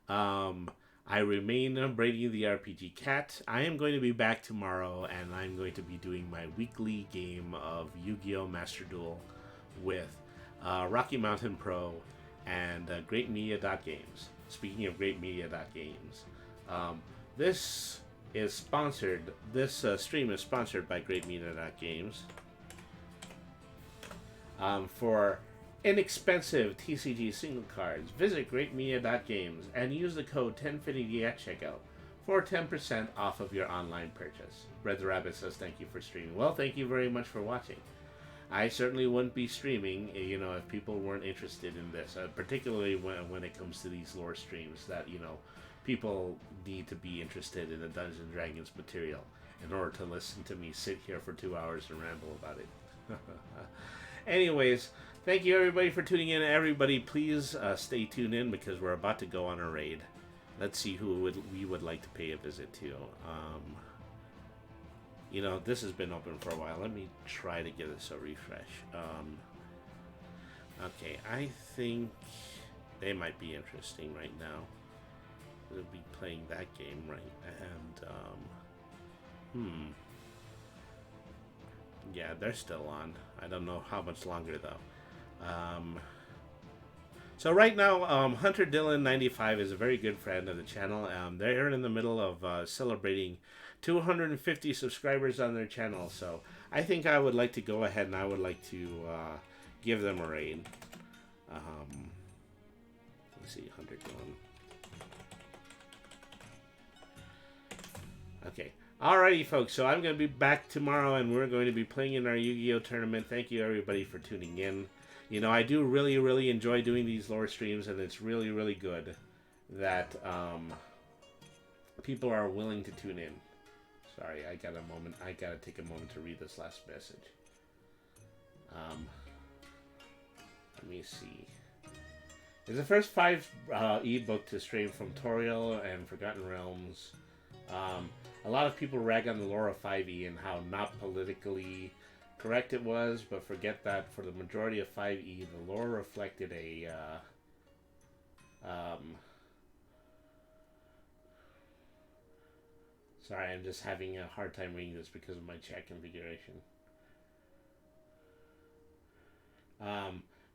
I remain Brady the RPG Cat. I am going to be back tomorrow, and I'm going to be doing my weekly game of Yu-Gi-Oh! Master Duel with Rocky Mountain Pro and GreatMedia.Games. Speaking of GreatMedia.Games, this stream is sponsored by GreatMedia.Games for inexpensive TCG single cards. Visit GreatMedia.Games and use the code 1050 at checkout for 10% off of your online purchase. Red the Rabbit says thank you for streaming. Well, thank you very much for watching. I certainly wouldn't be streaming, if people weren't interested in this, particularly when it comes to these lore streams that, people need to be interested in the Dungeons & Dragons material in order to listen to me sit here for 2 hours and ramble about it. Anyways, thank you everybody for tuning in. Everybody, please stay tuned in because we're about to go on a raid. Let's see who we would like to pay a visit to. This has been open for a while. Let me try to give this a refresh. Okay, I think they might be interesting right now. We'll be playing that game, right? And, yeah, they're still on. I don't know how much longer, though. So right now, Hunter Dylan 95 is a very good friend of the channel. They're in the middle of celebrating 250 subscribers on their channel, so I think I would like to go ahead and I would like to give them a raid. Let's see, Hunter Dylan. Okay. Alrighty, folks, so I'm going to be back tomorrow, and we're going to be playing in our Yu-Gi-Oh! Tournament. Thank you, everybody, for tuning in. I do really, really enjoy doing these lore streams, and it's really, really good that people are willing to tune in. Sorry, I got to take a moment to read this last message. Let me see. It's the first 5 ebook to stream from Toriel and Forgotten Realms. A lot of people rag on the lore of 5e and how not politically correct it was, but forget that for the majority of 5e, the lore reflected a sorry, I'm just having a hard time reading this because of my chat configuration.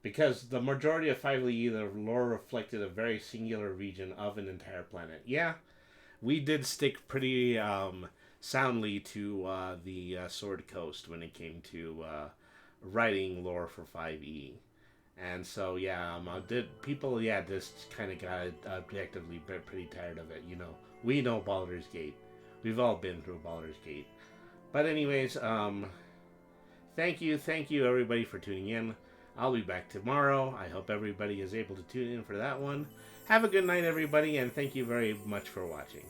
Because the majority of 5e, the lore reflected a very singular region of an entire planet. Yeah, we did stick pretty soundly to the Sword Coast when it came to writing lore for 5e. And so, yeah, people just kind of got objectively pretty tired of it, We know Baldur's Gate. We've all been through Baldur's Gate. But anyways, thank you everybody for tuning in. I'll be back tomorrow. I hope everybody is able to tune in for that one. Have a good night, everybody, and thank you very much for watching.